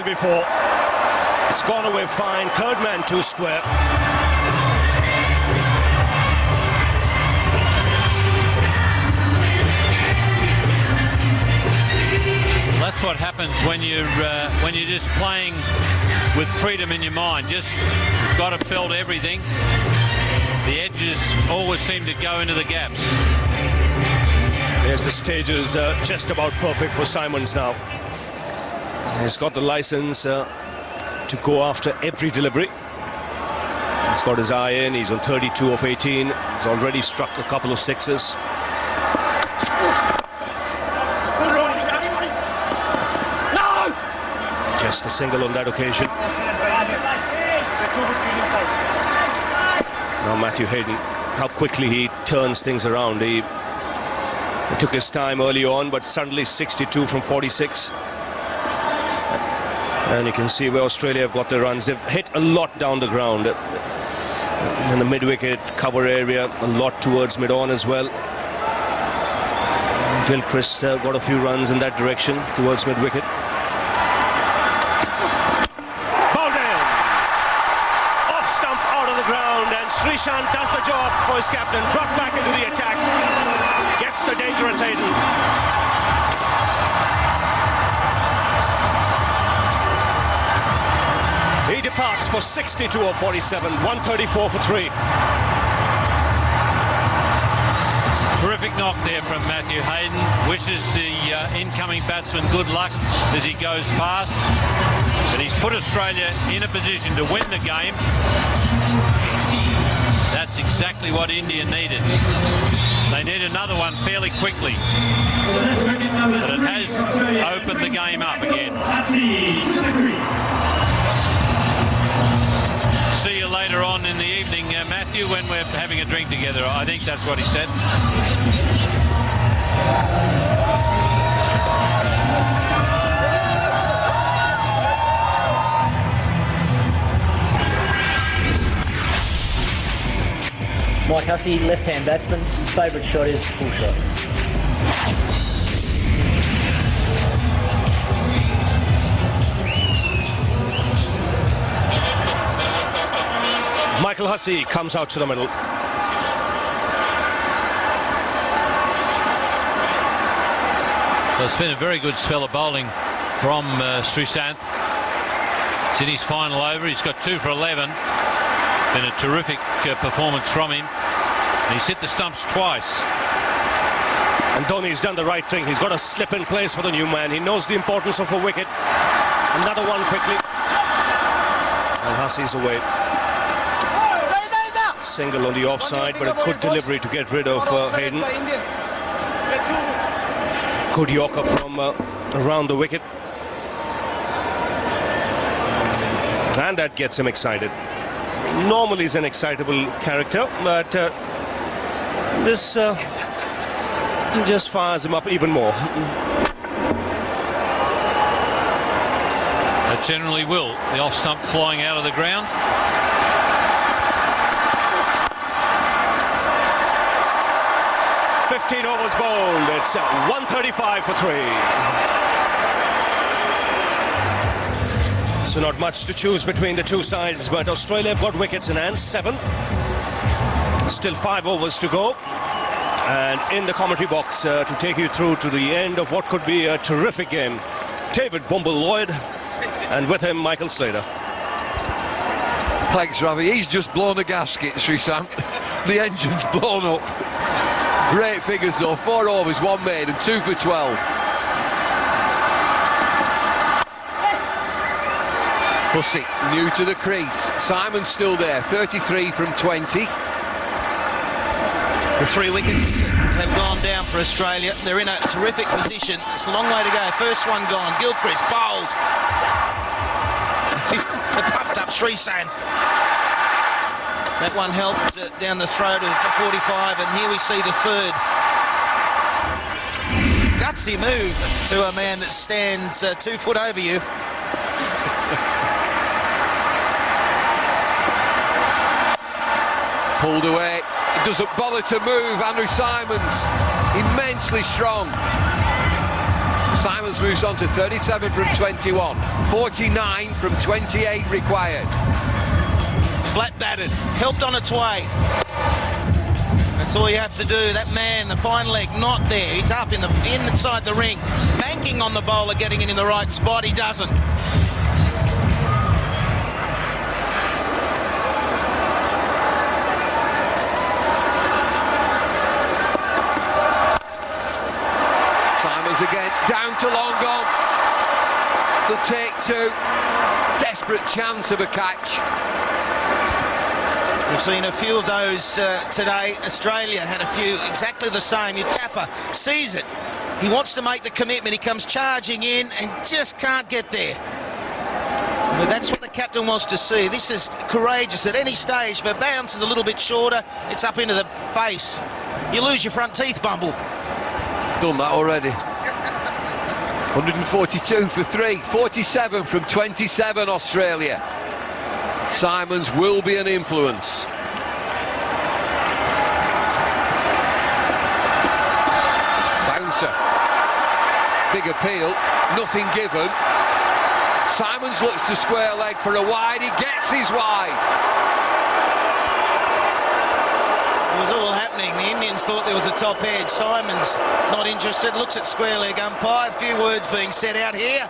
[SPEAKER 4] Before it's gone away fine. Third man 2 square.
[SPEAKER 2] That's what happens when you're just playing with freedom in your mind. Just got to build everything. The edges always seem to go into the gaps.
[SPEAKER 4] There's the stages just about perfect for Simons now. He's got the license to go after every delivery. He's got his eye in. He's on 32 of 18. He's already struck a couple of 6s. Just a single on that occasion. Now Matthew Hayden, how quickly he turns things around. He took his time early on, but suddenly 62 from 46. And you can see where Australia have got their runs. They've hit a lot down the ground. In the mid-wicket cover area, a lot towards mid-on as well. Gilchrist got a few runs in that direction towards mid-wicket. Bowled in! Off stump out of the ground, and Srishant does the job for his captain. Brought back into the attack. Gets the dangerous Hayden. He departs for 62 of 47, 134 for 3.
[SPEAKER 2] Terrific knock there from Matthew Hayden. Wishes the incoming batsman good luck as he goes past. But he's put Australia in a position to win the game. That's exactly what India needed. They need another one fairly quickly. But it has opened the game up again. See you later on in the evening, Matthew, when we're having a drink together. I think that's what he said.
[SPEAKER 15] Mike Hussey, left-hand batsman. Favourite shot is full shot.
[SPEAKER 4] Michael Hussey comes out to the middle.
[SPEAKER 2] So it's been a very good spell of bowling from Srishant. It's in his final over. He's got 2 for 11. Been a terrific performance from him. And he's hit the stumps twice.
[SPEAKER 4] And Dhoni's done the right thing. He's got a slip in place for the new man. He knows the importance of a wicket. Another one quickly. And Hussey's away. Single on the offside, but a good delivery to get rid of Hayden. Good Yorker from around the wicket. And that gets him excited. Normally he's an excitable character, but this just fires him up even more.
[SPEAKER 2] That generally will. The off stump flying out of the ground.
[SPEAKER 4] Overs bowled. It's 135 for 3. So not much to choose between the two sides, but Australia have got wickets in hand, 7. Still 5 overs to go. And in the commentary box to take you through to the end of what could be a terrific game, David Bumble Lloyd, and with him Michael Slater.
[SPEAKER 1] Thanks, Ravi. He's just blown a gasket, Srishant. The engine's blown up. Great figures though, 4 overs, 1 made and 2 for 12. Hussey, new to the crease. Simon's still there, 33 from 20.
[SPEAKER 5] The 3 wickets have gone down for Australia. They're in a terrific position. It's a long way to go. First one gone. Gilchrist bowled. The puffed up Sreesanth. That one helped down the throat of 45, and here we see the 3rd. Gutsy move to a man that stands 2 foot over you.
[SPEAKER 1] Pulled away. It doesn't bother to move. Andrew Simons, immensely strong. Simons moves on to 37 from 21. 49 from 28 required.
[SPEAKER 5] Flat batted, helped on its way. That's all you have to do. That man, the fine leg, not there. He's up inside the ring, banking on the bowler, getting it in the right spot. He doesn't.
[SPEAKER 1] Simons again, down to long on. The take 2. Desperate chance of a catch.
[SPEAKER 5] We've seen a few of those today. Australia had a few exactly the same. Your tapper sees it. He wants to make the commitment. He comes charging in and just can't get there. But that's what the captain wants to see. This is courageous at any stage. If a bounce is a little bit shorter, it's up into the face. You lose your front teeth, Bumble.
[SPEAKER 1] Done that already. 142 for 3. 47 from 27, Australia. Simons will be an influence. Bouncer. Big appeal. Nothing given. Simons looks to square leg for a wide. He gets his wide.
[SPEAKER 5] It was all happening. The Indians thought there was a top edge. Simons not interested. Looks at square leg umpire. A few words being said out here.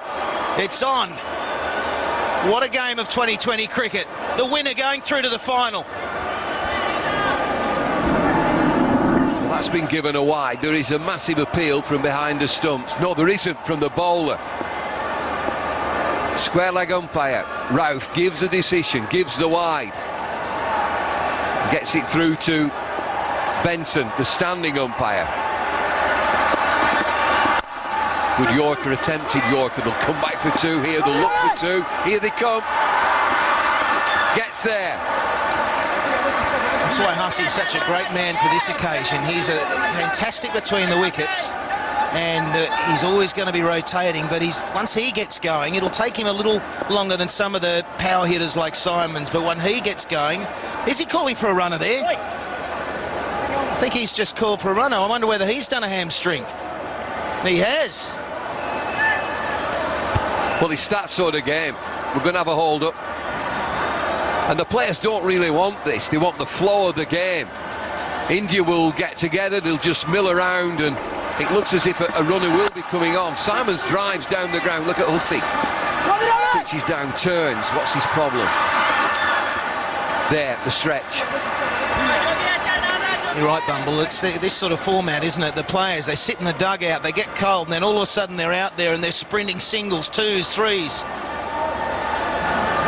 [SPEAKER 5] It's on. What a game of 2020 cricket. The winner going through to the final.
[SPEAKER 1] Well, that's been given a wide. There is a massive appeal from behind the stumps. No, there isn't from the bowler. Square leg umpire. Rauf gives a decision, gives the wide. Gets it through to Benson, the standing umpire. Good Yorker, attempted Yorker. They'll come back for 2 here. They'll look for 2. Here they come. Gets there.
[SPEAKER 5] That's why Hussey's such a great man for this occasion. He's fantastic between the wickets, and he's always going to be rotating, but once he gets going, it'll take him a little longer than some of the power hitters like Simons, but when he gets going, is he calling for a runner there? I think he's just called for a runner. I wonder whether he's done a hamstring. He has.
[SPEAKER 1] Well, it's that sort of game. We're going to have a hold-up. And the players don't really want this. They want the flow of the game. India will get together. They'll just mill around, and it looks as if a runner will be coming on. Simons drives down the ground. Look at Hussey. pitches down, turns. What's his problem? There, the stretch.
[SPEAKER 5] You're right, Bumble. It's this sort of format, isn't it? The players, they sit in the dugout, they get cold, and then all of a sudden they're out there and they're sprinting singles, twos, threes.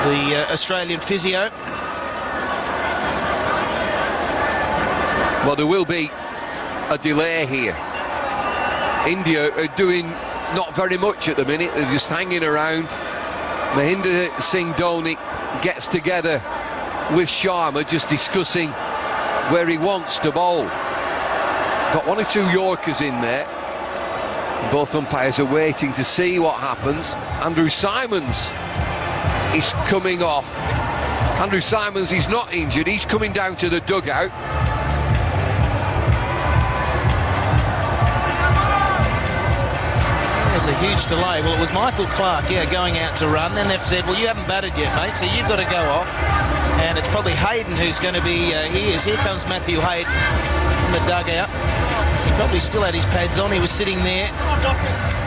[SPEAKER 5] The Australian physio.
[SPEAKER 1] Well, there will be a delay here. India are doing not very much at the minute. They're just hanging around. Mahendra Singh Dhoni gets together with Sharma, just discussing where he wants to bowl. Got one or two Yorkers in there. Both umpires are waiting to see what happens. Andrew Simons is coming off. Andrew Simons is not injured. He's coming down to the dugout.
[SPEAKER 5] There's a huge delay. Well, it was Michael Clark, going out to run. Then they've said, well, you haven't batted yet, mate, so you've got to go off. And it's probably Hayden who's going to be... Here comes Matthew Hayden in the dugout. He probably still had his pads on. He was sitting there,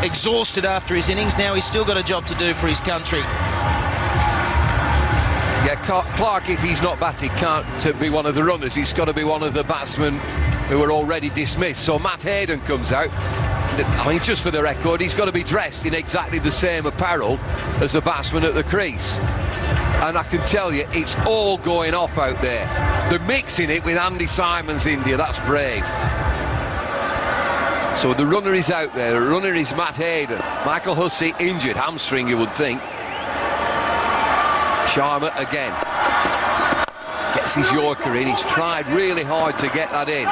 [SPEAKER 5] exhausted after his innings. Now he's still got a job to do for his country.
[SPEAKER 1] Yeah, Clark, if he's not batted, can't be one of the runners. He's got to be one of the batsmen who are already dismissed. So Matt Hayden comes out. I mean, just for the record, he's got to be dressed in exactly the same apparel as the batsman at the crease. And I can tell you, it's all going off out there. They're mixing it with Andy Simons, India. That's brave. So the runner is out there. The runner is Matt Hayden. Michael Hussey injured, hamstring, you would think. Sharma again. Gets his Yorker in. He's tried really hard to get that in.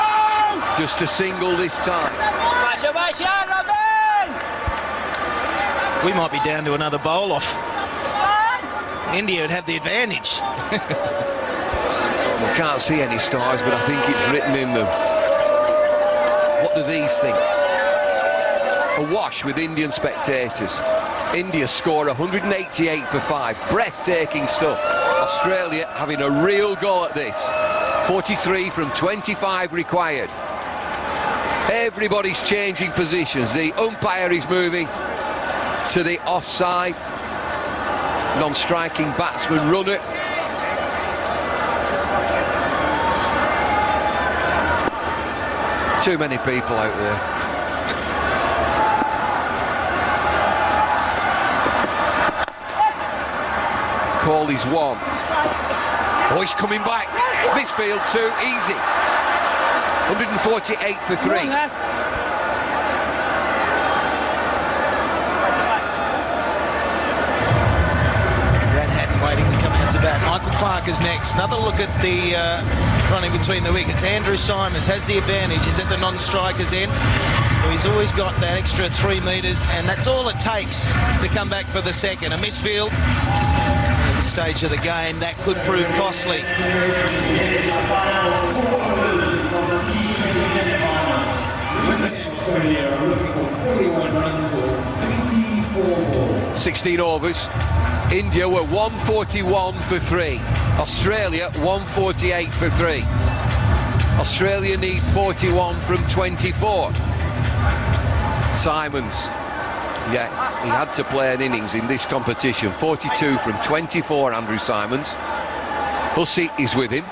[SPEAKER 1] Just a single this time.
[SPEAKER 5] We might be down to another bowl off. India would have the advantage.
[SPEAKER 1] I can't see any stars, but I think it's written in them. What do these think? Awash with Indian spectators. India score 188 for 5. Breathtaking stuff. Australia having a real go at this. 43 from 25 required. Everybody's changing positions. The umpire is moving to the offside. Non-striking batsman runner. Too many people out there. Call is one. Oh, he's coming back. Misfield too easy. 148 for 3.
[SPEAKER 5] Waiting to come out to bat. Michael Clark is next. Another look at the running between the wickets. Andrew Simons has the advantage. He's at the non-strikers end. Well, he's always got that extra 3 metres, and that's all it takes to come back for the second. A misfield at the stage of the game, that could prove costly.
[SPEAKER 1] 16 overs. India were 141 for 3. Australia 148 for 3. Australia need 41 from 24. Simons, yeah, he had to play an innings in this competition. 42 from 24, Andrew Simons. Hussey is with him.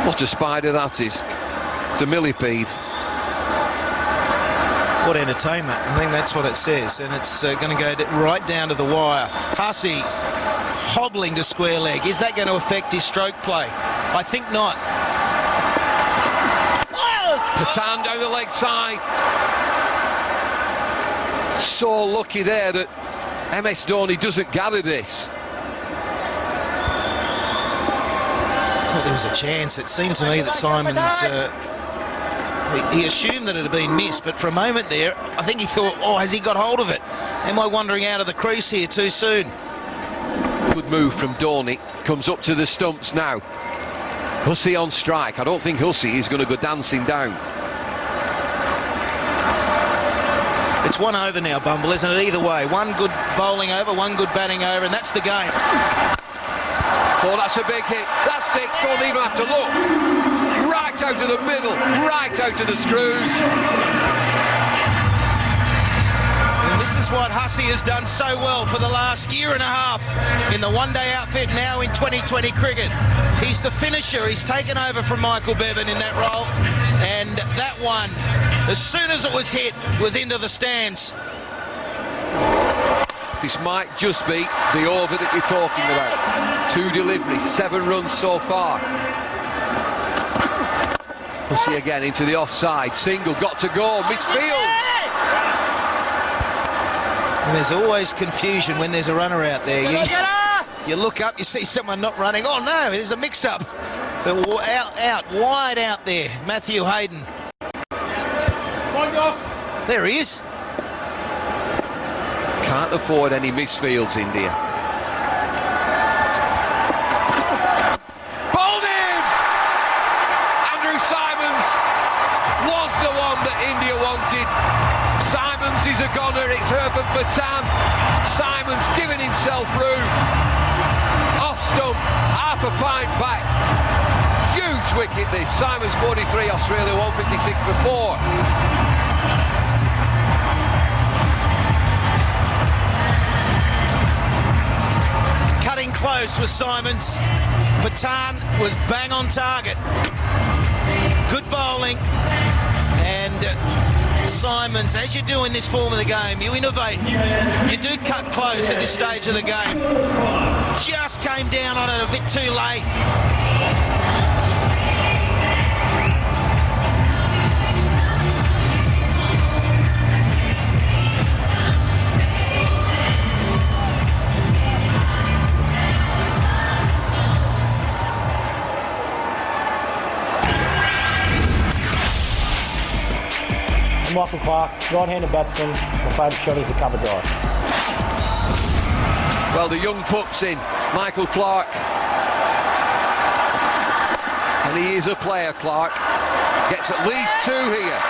[SPEAKER 1] What a spider that is. It's a millipede.
[SPEAKER 5] What entertainment. I think that's what it says. And it's going to go right down to the wire. Hussey hobbling to square leg. Is that going to affect his stroke play? I think not.
[SPEAKER 1] Patan down the leg side. So lucky there that MS Dhoni doesn't gather this.
[SPEAKER 5] I thought there was a chance. It seemed to me that Simons... he assumed that it had been missed, but for a moment there, I think he thought, oh, has he got hold of it? Am I wandering out of the crease here too soon?
[SPEAKER 1] Good move from Dhoni. Comes up to the stumps now. Hussey on strike. I don't think Hussey is going to go dancing down.
[SPEAKER 5] It's 1 over now, Bumble, isn't it? Either way. One good bowling over, one good batting over, and that's the game.
[SPEAKER 1] Oh, that's a big hit. That's 6. Don't even have to look. Right out of the middle, right out of the screws.
[SPEAKER 5] And This is what Hussey has done so well for the last year and a half in the one-day outfit, now in 2020 cricket. He's the finisher. He's taken over from Michael Bevan in that role. And that one, as soon as it was hit, was into the stands.
[SPEAKER 1] This might just be the over that you're talking about. 2 deliveries, 7 runs so far. Hussey again into the offside. Single, got to go, misfield.
[SPEAKER 5] And there's always confusion when there's a runner out there. You look up, you see someone not running. Oh no, there's a mix-up. Wide out there, Matthew Hayden. There he is.
[SPEAKER 1] Can't afford any misfields, India. Bowled in! Andrew Simons was the one that India wanted. Simons is a goner, it's Herbert Patan. Simons giving himself room. Off stump, half a pint back. Huge wicket this. Simons 43, Australia 156 for 4.
[SPEAKER 5] Cutting close with Simons. Patan was bang on target. Good bowling. And Simons, as you do in this form of the game, you innovate. You do cut close at this stage of the game. Just came down on it a bit too late.
[SPEAKER 15] Michael Clark, right-handed batsman. My favourite shot is the cover drive.
[SPEAKER 1] Well, the young pup's in, Michael Clark. And he is a player, Clark. Gets at least 2 here.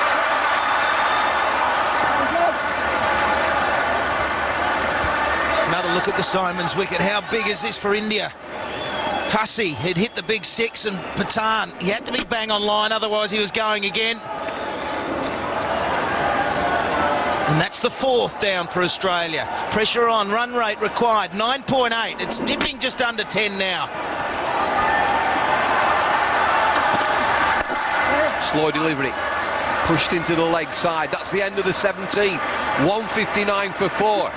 [SPEAKER 5] Another look at the Simons wicket. How big is this for India? Hussey had hit the big 6 and Patan, he had to be bang on line, otherwise he was going again. And that's the 4th down for Australia. Pressure on, run rate required, 9.8. It's dipping just under 10 now.
[SPEAKER 1] Slow delivery. Pushed into the leg side. That's the end of the 17. 159 for 4.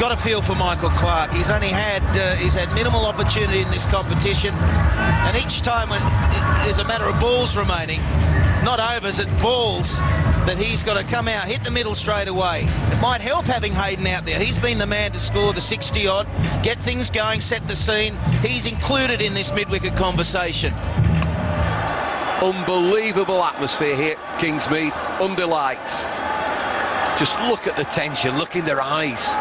[SPEAKER 5] Got a feel for Michael Clark. He's only had minimal opportunity in this competition, and each time when there's a matter of balls remaining, not overs, it's balls, that he's got to come out, hit the middle straight away. It might help having Hayden out there. He's been the man to score the 60-odd, get things going, set the scene. He's included in this mid-wicket conversation.
[SPEAKER 1] Unbelievable atmosphere here, Kingsmead, under lights. Just look at the tension, look in their eyes.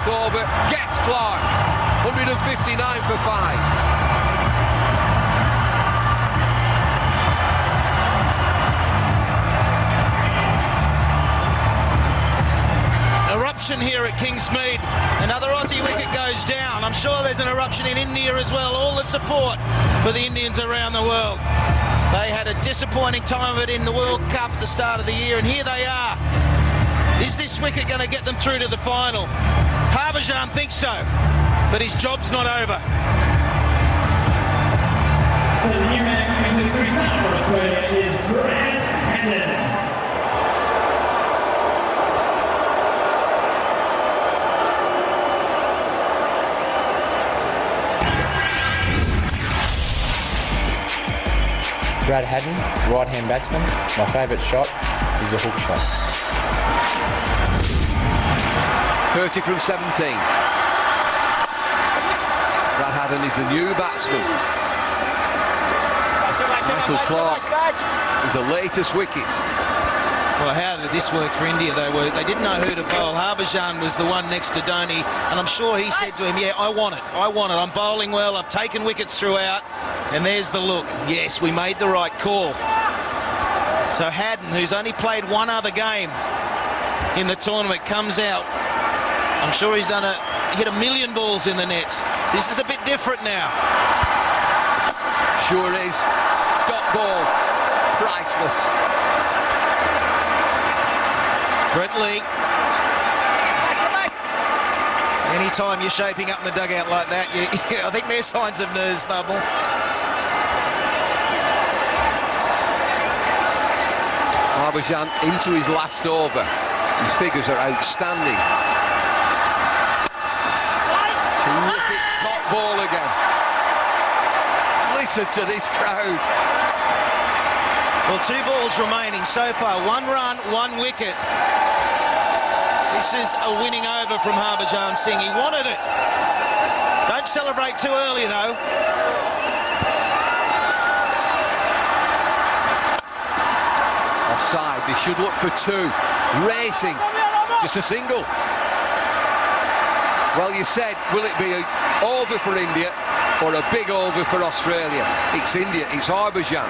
[SPEAKER 1] Over, gets Clark, 159 for 5.
[SPEAKER 5] Eruption here at Kingsmead. Another Aussie wicket goes down. I'm sure there's an eruption in India as well. All the support for the Indians around the world. They had a disappointing time of it in the World Cup at the start of the year, and here they are. Is this wicket going to get them through to the final? Harbhajan thinks so, but his job's not over.
[SPEAKER 9] So the new man coming to the crease now for Australia is Brad Hendon.
[SPEAKER 13] Brad Haddon, right-hand batsman. My favourite shot is a hook shot.
[SPEAKER 1] 30 from 17. Brad Haddon is the new batsman. My Michael Clark is the latest wicket.
[SPEAKER 5] Well, how did this work for India? They didn't know who to bowl. Harbhajan was the one next to Dhoni, and I'm sure he said to him, yeah, I want it. I'm bowling well, I've taken wickets throughout, and there's the look. Yes, we made the right call. So Haddon, who's only played one other game in the tournament, comes out. I'm sure he's hit 1 million balls in the nets. This is a bit different now.
[SPEAKER 1] Sure is. Dot ball. Priceless.
[SPEAKER 5] Brett Lee. Anytime you're shaping up in the dugout like that, I think there's signs of nerves, Bubble.
[SPEAKER 1] Harbhajan into his last over. His figures are outstanding. Terrific top ball again. Listen to this crowd.
[SPEAKER 5] Well, 2 balls remaining so far. 1 run, 1 wicket. This is a winning over from Harbhajan Singh. He wanted it. Don't celebrate too early, though.
[SPEAKER 1] Offside. They should look for 2. Racing. Just a single. Well, you said, will it be an over for India or a big over for Australia? It's India. It's Harbhajan.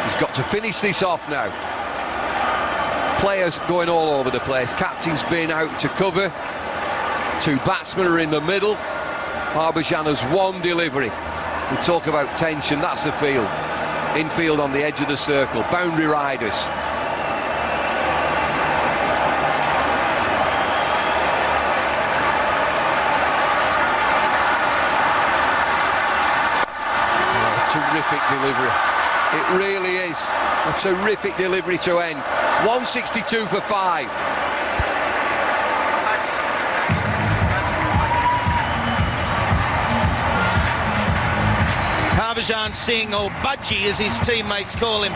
[SPEAKER 1] He's got to finish this off now. Players going all over the place. Captain's been out to cover. 2 batsmen are in the middle. Harbhajan has 1 delivery. We talk about tension, that's the field. Infield on the edge of the circle. Boundary riders. Terrific delivery. It really is a terrific delivery to end. 162 for 5.
[SPEAKER 5] Harbhajan Singh, or Budgie as his teammates call him.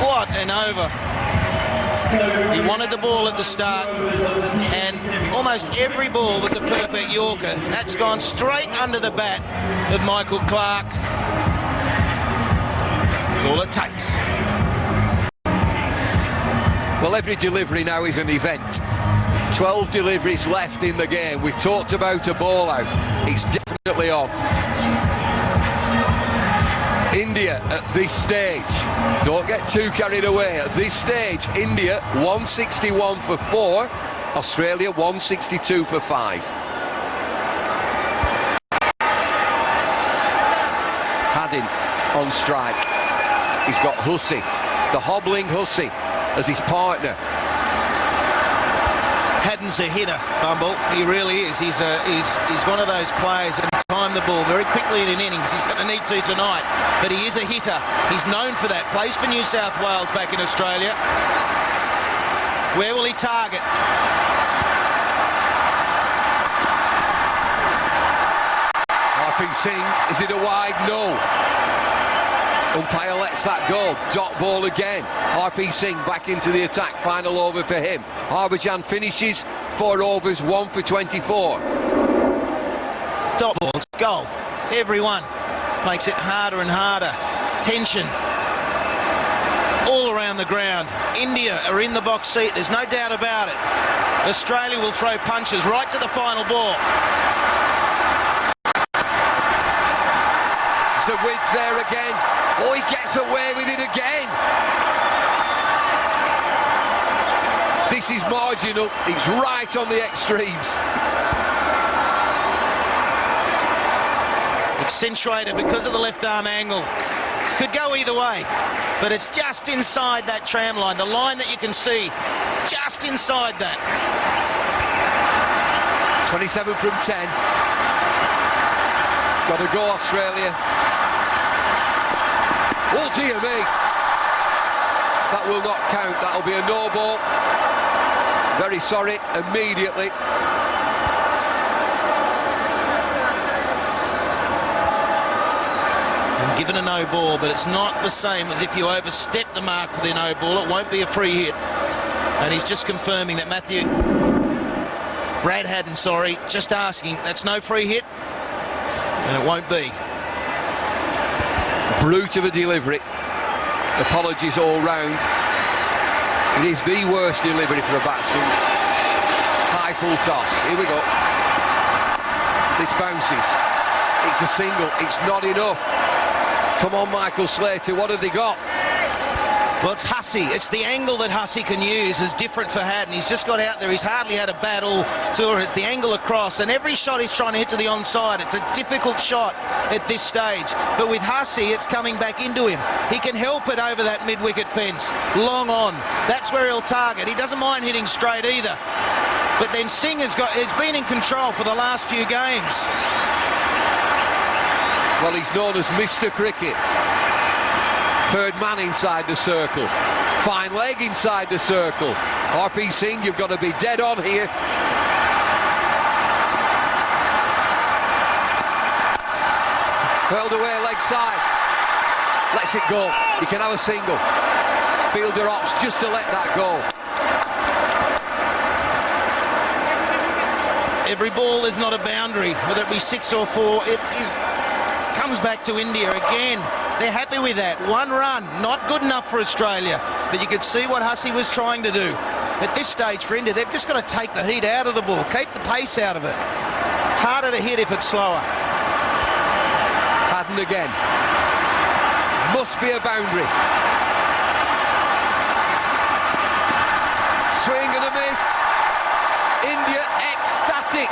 [SPEAKER 5] What an over. He wanted the ball at the start, and almost every ball was a perfect Yorker. That's gone straight under the bat of Michael Clark. That's all it takes.
[SPEAKER 1] Well, every delivery now is an event. 12 deliveries left in the game. We've talked about a ball out. It's definitely on. India at this stage, don't get too carried away. At this stage, India 161 for 4, Australia 162 for 5. Haddon on strike. He's got Hussey, the hobbling Hussey, as his partner.
[SPEAKER 5] Haddon's a hitter, Bumble. He really is. He's one of those players that can time the ball very quickly in an innings. He's going to need to tonight, but he is a hitter. He's known for that. Plays for New South Wales back in Australia. Where will he target?
[SPEAKER 1] Harping Singh, is it a wide? No. Umpire lets that go. Dot ball again. RP Singh back into the attack. Final over for him. Harbhajan finishes 4 overs, 1 for 24.
[SPEAKER 5] Dot balls, goal. Everyone makes it harder and harder. Tension all around the ground. India are in the box seat. There's no doubt about it. Australia will throw punches right to the final ball.
[SPEAKER 1] The width there again. Oh, he gets away with it again. This is marginal. It's right on the extremes.
[SPEAKER 5] Accentuated because of the left arm angle. Could go either way, but it's just inside that tram line. The line that you can see, it's just inside that.
[SPEAKER 1] 27 from 10. Got to go, Australia. Oh dear me, that will not count. That'll be a no ball. Very sorry, immediately.
[SPEAKER 5] And given a no ball, but it's not the same as if you overstep the mark for the no ball. It won't be a free hit. And he's just confirming that Brad Haddon, just asking, that's no free hit, and it won't be.
[SPEAKER 1] Brute of a delivery. Apologies all round. It is the worst delivery for a batsman. High full toss. Here we go. This bounces. It's a single. It's not enough. Come on, Michael Slater. What have they got?
[SPEAKER 5] Well, it's Hussey. It's the angle that Hussey can use is different for Haddon. He's just got out there. He's hardly had a bat all tour. It's the angle across, and every shot he's trying to hit to the onside. It's a difficult shot at this stage. But with Hussey, it's coming back into him. He can help it over that mid-wicket fence. Long on. That's where he'll target. He doesn't mind hitting straight either. But then Singh has been in control for the last few games.
[SPEAKER 1] Well, he's known as Mr. Cricket. Third man inside the circle. Fine leg inside the circle. RP Singh, you've got to be dead on here. Hurled away leg side. Lets it go. He can have a single. Fielder opts just to let that go.
[SPEAKER 5] Every ball is not a boundary, whether it be 6 or 4. It comes back to India again. They're happy with that. One run, not good enough for Australia. But you could see what Hussey was trying to do. At this stage for India, they've just got to take the heat out of the ball, keep the pace out of it. Harder to hit if it's slower.
[SPEAKER 1] Haddon again. Must be a boundary. Swing and a miss. India ecstatic.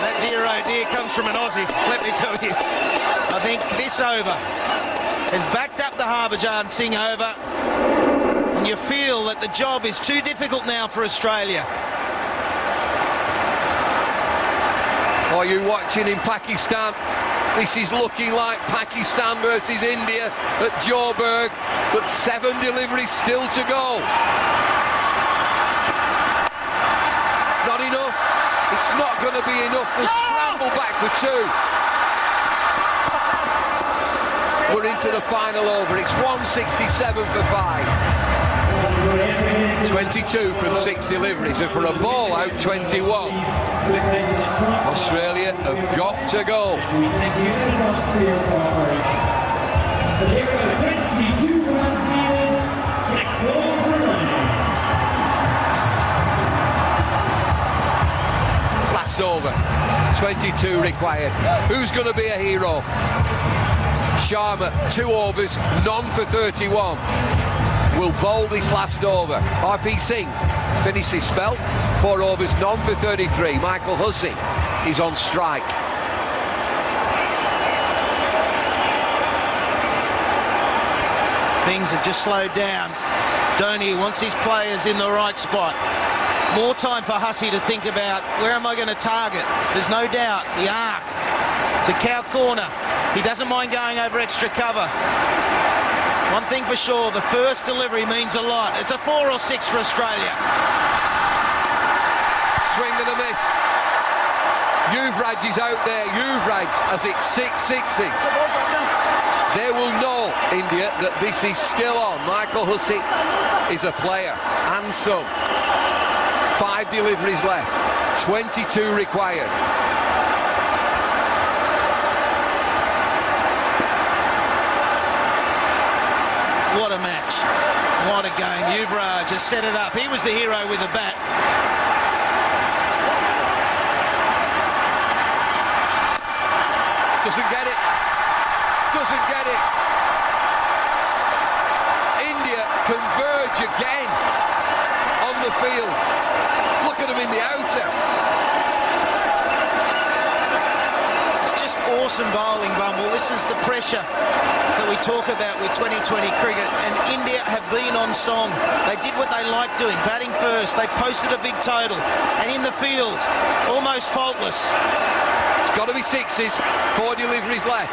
[SPEAKER 5] That dear oh dear comes from an Aussie, let me tell you. I think this over has backed up the Harbhajan Singh over, and you feel that the job is too difficult now for Australia.
[SPEAKER 1] Are you watching in Pakistan? This is looking like Pakistan versus India at Joburg, but 7 deliveries still to go. Not enough. It's not going to be enough. They'll scramble back for 2. We're into the final over. It's 167 for 5. 22 from 6 deliveries, and for a ball out 21. Australia have got to go. Last over, 22 required. Who's going to be a hero? Sharma, 2 overs, none for 31. Will bowl this last over. RP Singh finished his spell, 4 overs, none for 33. Michael Hussey is on strike.
[SPEAKER 5] Things have just slowed down. Dhoni wants his players in the right spot. More time for Hussey to think about, where am I going to target? There's no doubt, the arc to cow corner. He doesn't mind going over extra cover. One thing for sure, the first delivery means a lot. It's a 4 or 6 for Australia.
[SPEAKER 1] Swing and a miss. Yuvraj is out there. Yuvraj has it 6 sixes. They will know, India, that this is still on. Michael Hussey is a player and some. 5 deliveries left. 22 required.
[SPEAKER 5] What a match. What a game. Yuvraj has set it up. He was the hero with the bat.
[SPEAKER 1] Doesn't get it. Doesn't get it. India converge again on the field. Look at them in the outer.
[SPEAKER 5] It's just awesome bowling, Bumble. This is the pressure that we talk about with 2020 cricket, and India have been on song. They did what they liked doing, batting first. They posted a big total, and in the field, almost faultless.
[SPEAKER 1] It's got to be 6s. 4 deliveries left.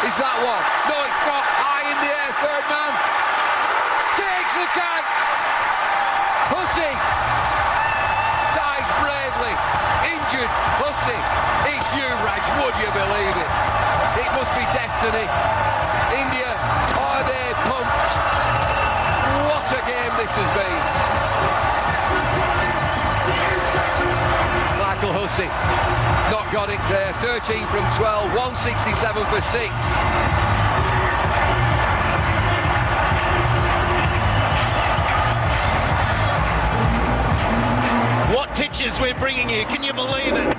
[SPEAKER 1] Is that one? No, it's not. High in the air, third man. Takes the catch. Hussey dies bravely. Injured Hussey. It's Yuvraj, would you believe it? It must be destiny. India, are they pumped? What a game this has been. Rossi. Not got it there. 13 from 12. 167 for 6.
[SPEAKER 5] What pictures we're bringing you, can you believe it?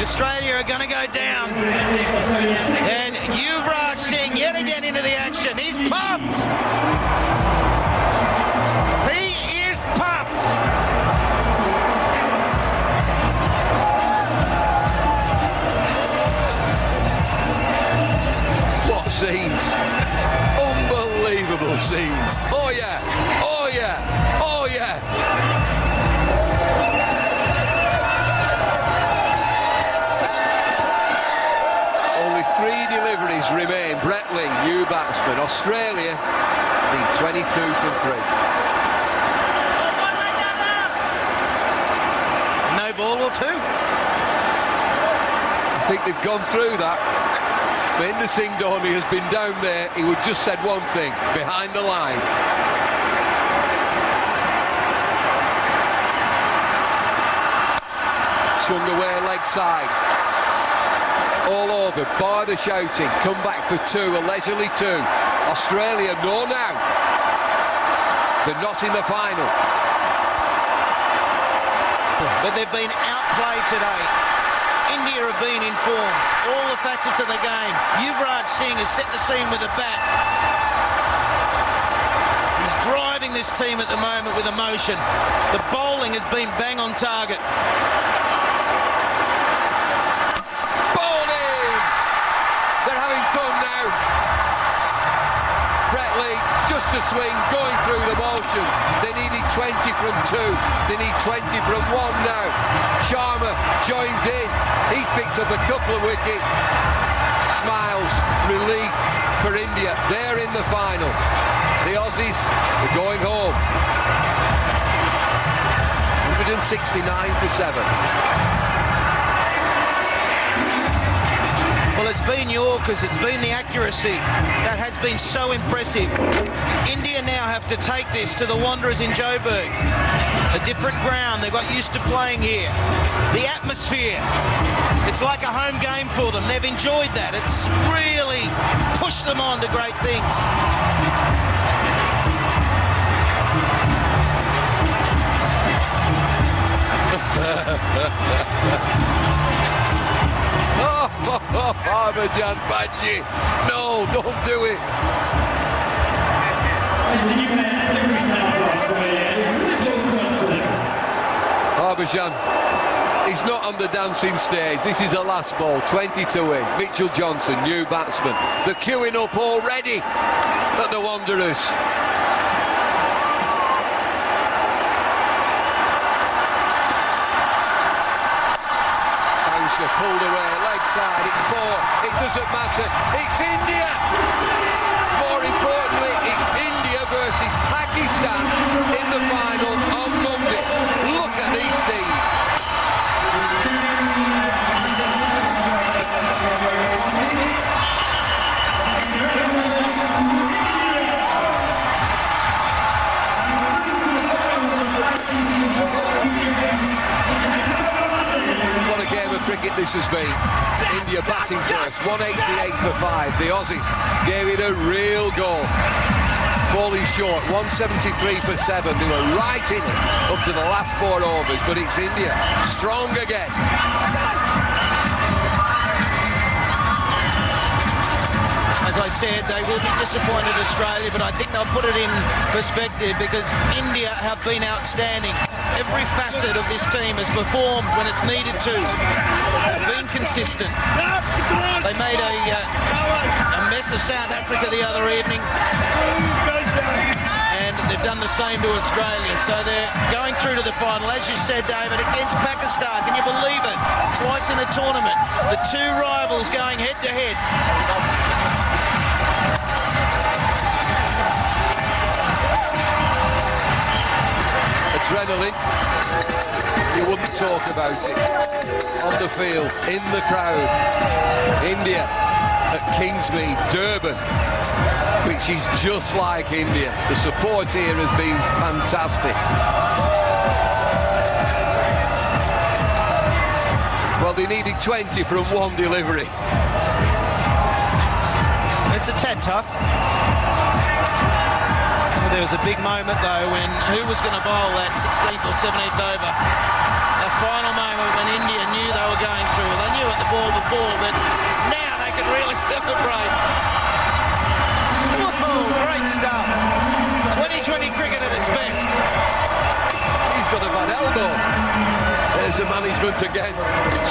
[SPEAKER 5] Australia are going to go down. And Yuvraj Singh yet again into the action. He's pumped. He is pumped.
[SPEAKER 1] What scenes. Unbelievable scenes. Oh yeah. Oh yeah. Oh yeah. Three deliveries remain. Brett Lee, new batsman. Australia lead 22 from 3.
[SPEAKER 5] No ball or 2.
[SPEAKER 1] I think they've gone through that. Mahendra Singh Dhoni has been down there. He would just said one thing: behind the line. Swung away leg side. All over, by the shouting, come back for 2, a leisurely 2. Australia know now they're not in the final.
[SPEAKER 5] But they've been outplayed today. India have been in form, all the facets of the game. Yuvraj Singh has set the scene with a bat. He's driving this team at the moment with emotion. The bowling has been bang on target.
[SPEAKER 1] Just a swing, going through the motion. They needed 20 from 2. They need 20 from 1 now. Sharma joins in. He's picked up a couple of wickets. Smiles, relief for India. They're in the final. The Aussies are going home. 169 for 7.
[SPEAKER 5] Well, it's been Yorkers, it's been the accuracy that has been so impressive. India now have to take this to the Wanderers in Joburg. A different ground, they got used to playing here. The atmosphere, it's like a home game for them. They've enjoyed that. It's really pushed them on to great things.
[SPEAKER 1] Harbhajan Badji, no, don't do it. Harbhajan, he's not on the dancing stage. This is the last ball, 22 in. Mitchell Johnson, new batsman. They're queuing up already at the Wanderers. Pulled away, leg side, it's 4, it doesn't matter, it's India! More importantly, it's India versus Pakistan in the final on Monday. Look at these scenes. Cricket this has been. India batting first, 188 for 5. The Aussies gave it a real go. Falling short, 173 for 7. They were right in it up to the last 4 overs, but it's India strong again.
[SPEAKER 5] As I said, they will be disappointed, Australia, but I think they'll put it in perspective because India have been outstanding. Every facet of this team has performed when it's needed to. They've been consistent. They made a mess of South Africa the other evening, and they've done the same to Australia. So they're going through to the final, as you said, David, against Pakistan. Can you believe it? Twice in a tournament. The 2 rivals going head to head.
[SPEAKER 1] Adrenaline, you wouldn't talk about it. On the field, in the crowd, India at Kingsmead, Durban, which is just like India. The support here has been fantastic. Well, they needed 20 from one delivery.
[SPEAKER 5] It's a tad tough. There was a big moment though when who was going to bowl that 16th or 17th over. A final moment when India knew they were going through. They knew at the ball before, but now they could really celebrate. Whoa, great stuff. 2020 cricket at its best.
[SPEAKER 1] He's got a bad elbow. There's the management again,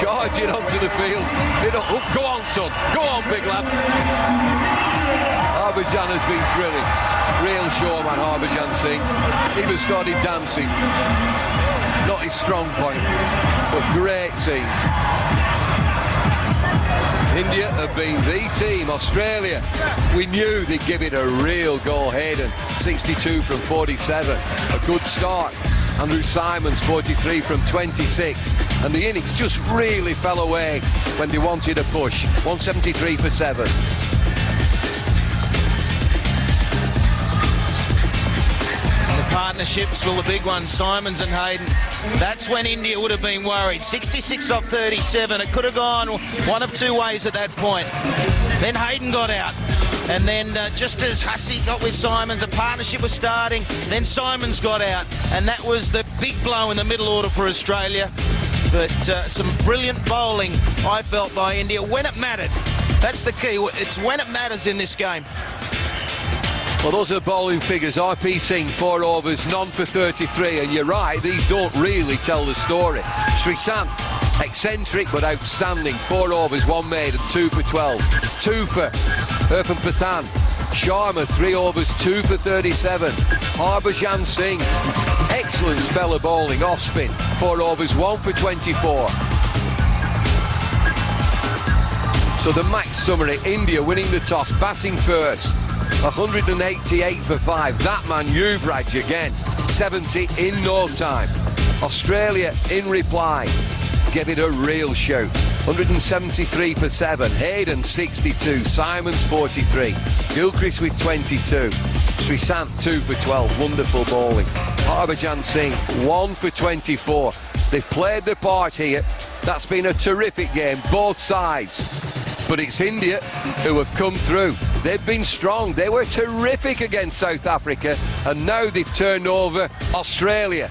[SPEAKER 1] charging onto the field. Go on, son. Go on, big lad. Harbhajan has been thrilling. Real showman, Harbhajan Singh. Even started dancing. Not his strong point, but great scenes. India have been the team. Australia, we knew they'd give it a real go. Hayden, 62 from 47. A good start. Andrew Simons, 43 from 26. And the innings just really fell away when they wanted a push. 173 for 7.
[SPEAKER 5] Partnerships were the big ones, Simons and Hayden. That's when India would have been worried. 66 off 37. It could have gone one of two ways at that point. Then Hayden got out. And then just as Hussey got with Simons, a partnership was starting. Then Simons got out. And that was the big blow in the middle order for Australia. But some brilliant bowling, I felt, by India when it mattered. That's the key. It's when it matters in this game.
[SPEAKER 1] Well, those are bowling figures. RP Singh, 4 overs, none for 33. And you're right, these don't really tell the story. Srisant, eccentric but outstanding. 4 overs, 1 made and 2 for 12. 2 for Irfan Pathan. Sharma, 3 overs, 2 for 37. Harbhajan Singh, excellent spell of bowling, off spin. 4 overs, 1 for 24. So the match summary, India winning the toss, batting first. 188 for 5. That man Yuvraj again, 70 in no time. Australia in reply gave it a real shout. 173 for 7. Hayden 62. Simons 43. Gilchrist with 22. Srisant 2 for 12. Wonderful bowling. Harbhajan Singh 1 for 24. They've played their part here. That's been a terrific game, both sides. But it's India who have come through. They've been strong. They were terrific against South Africa, and now they've turned over Australia.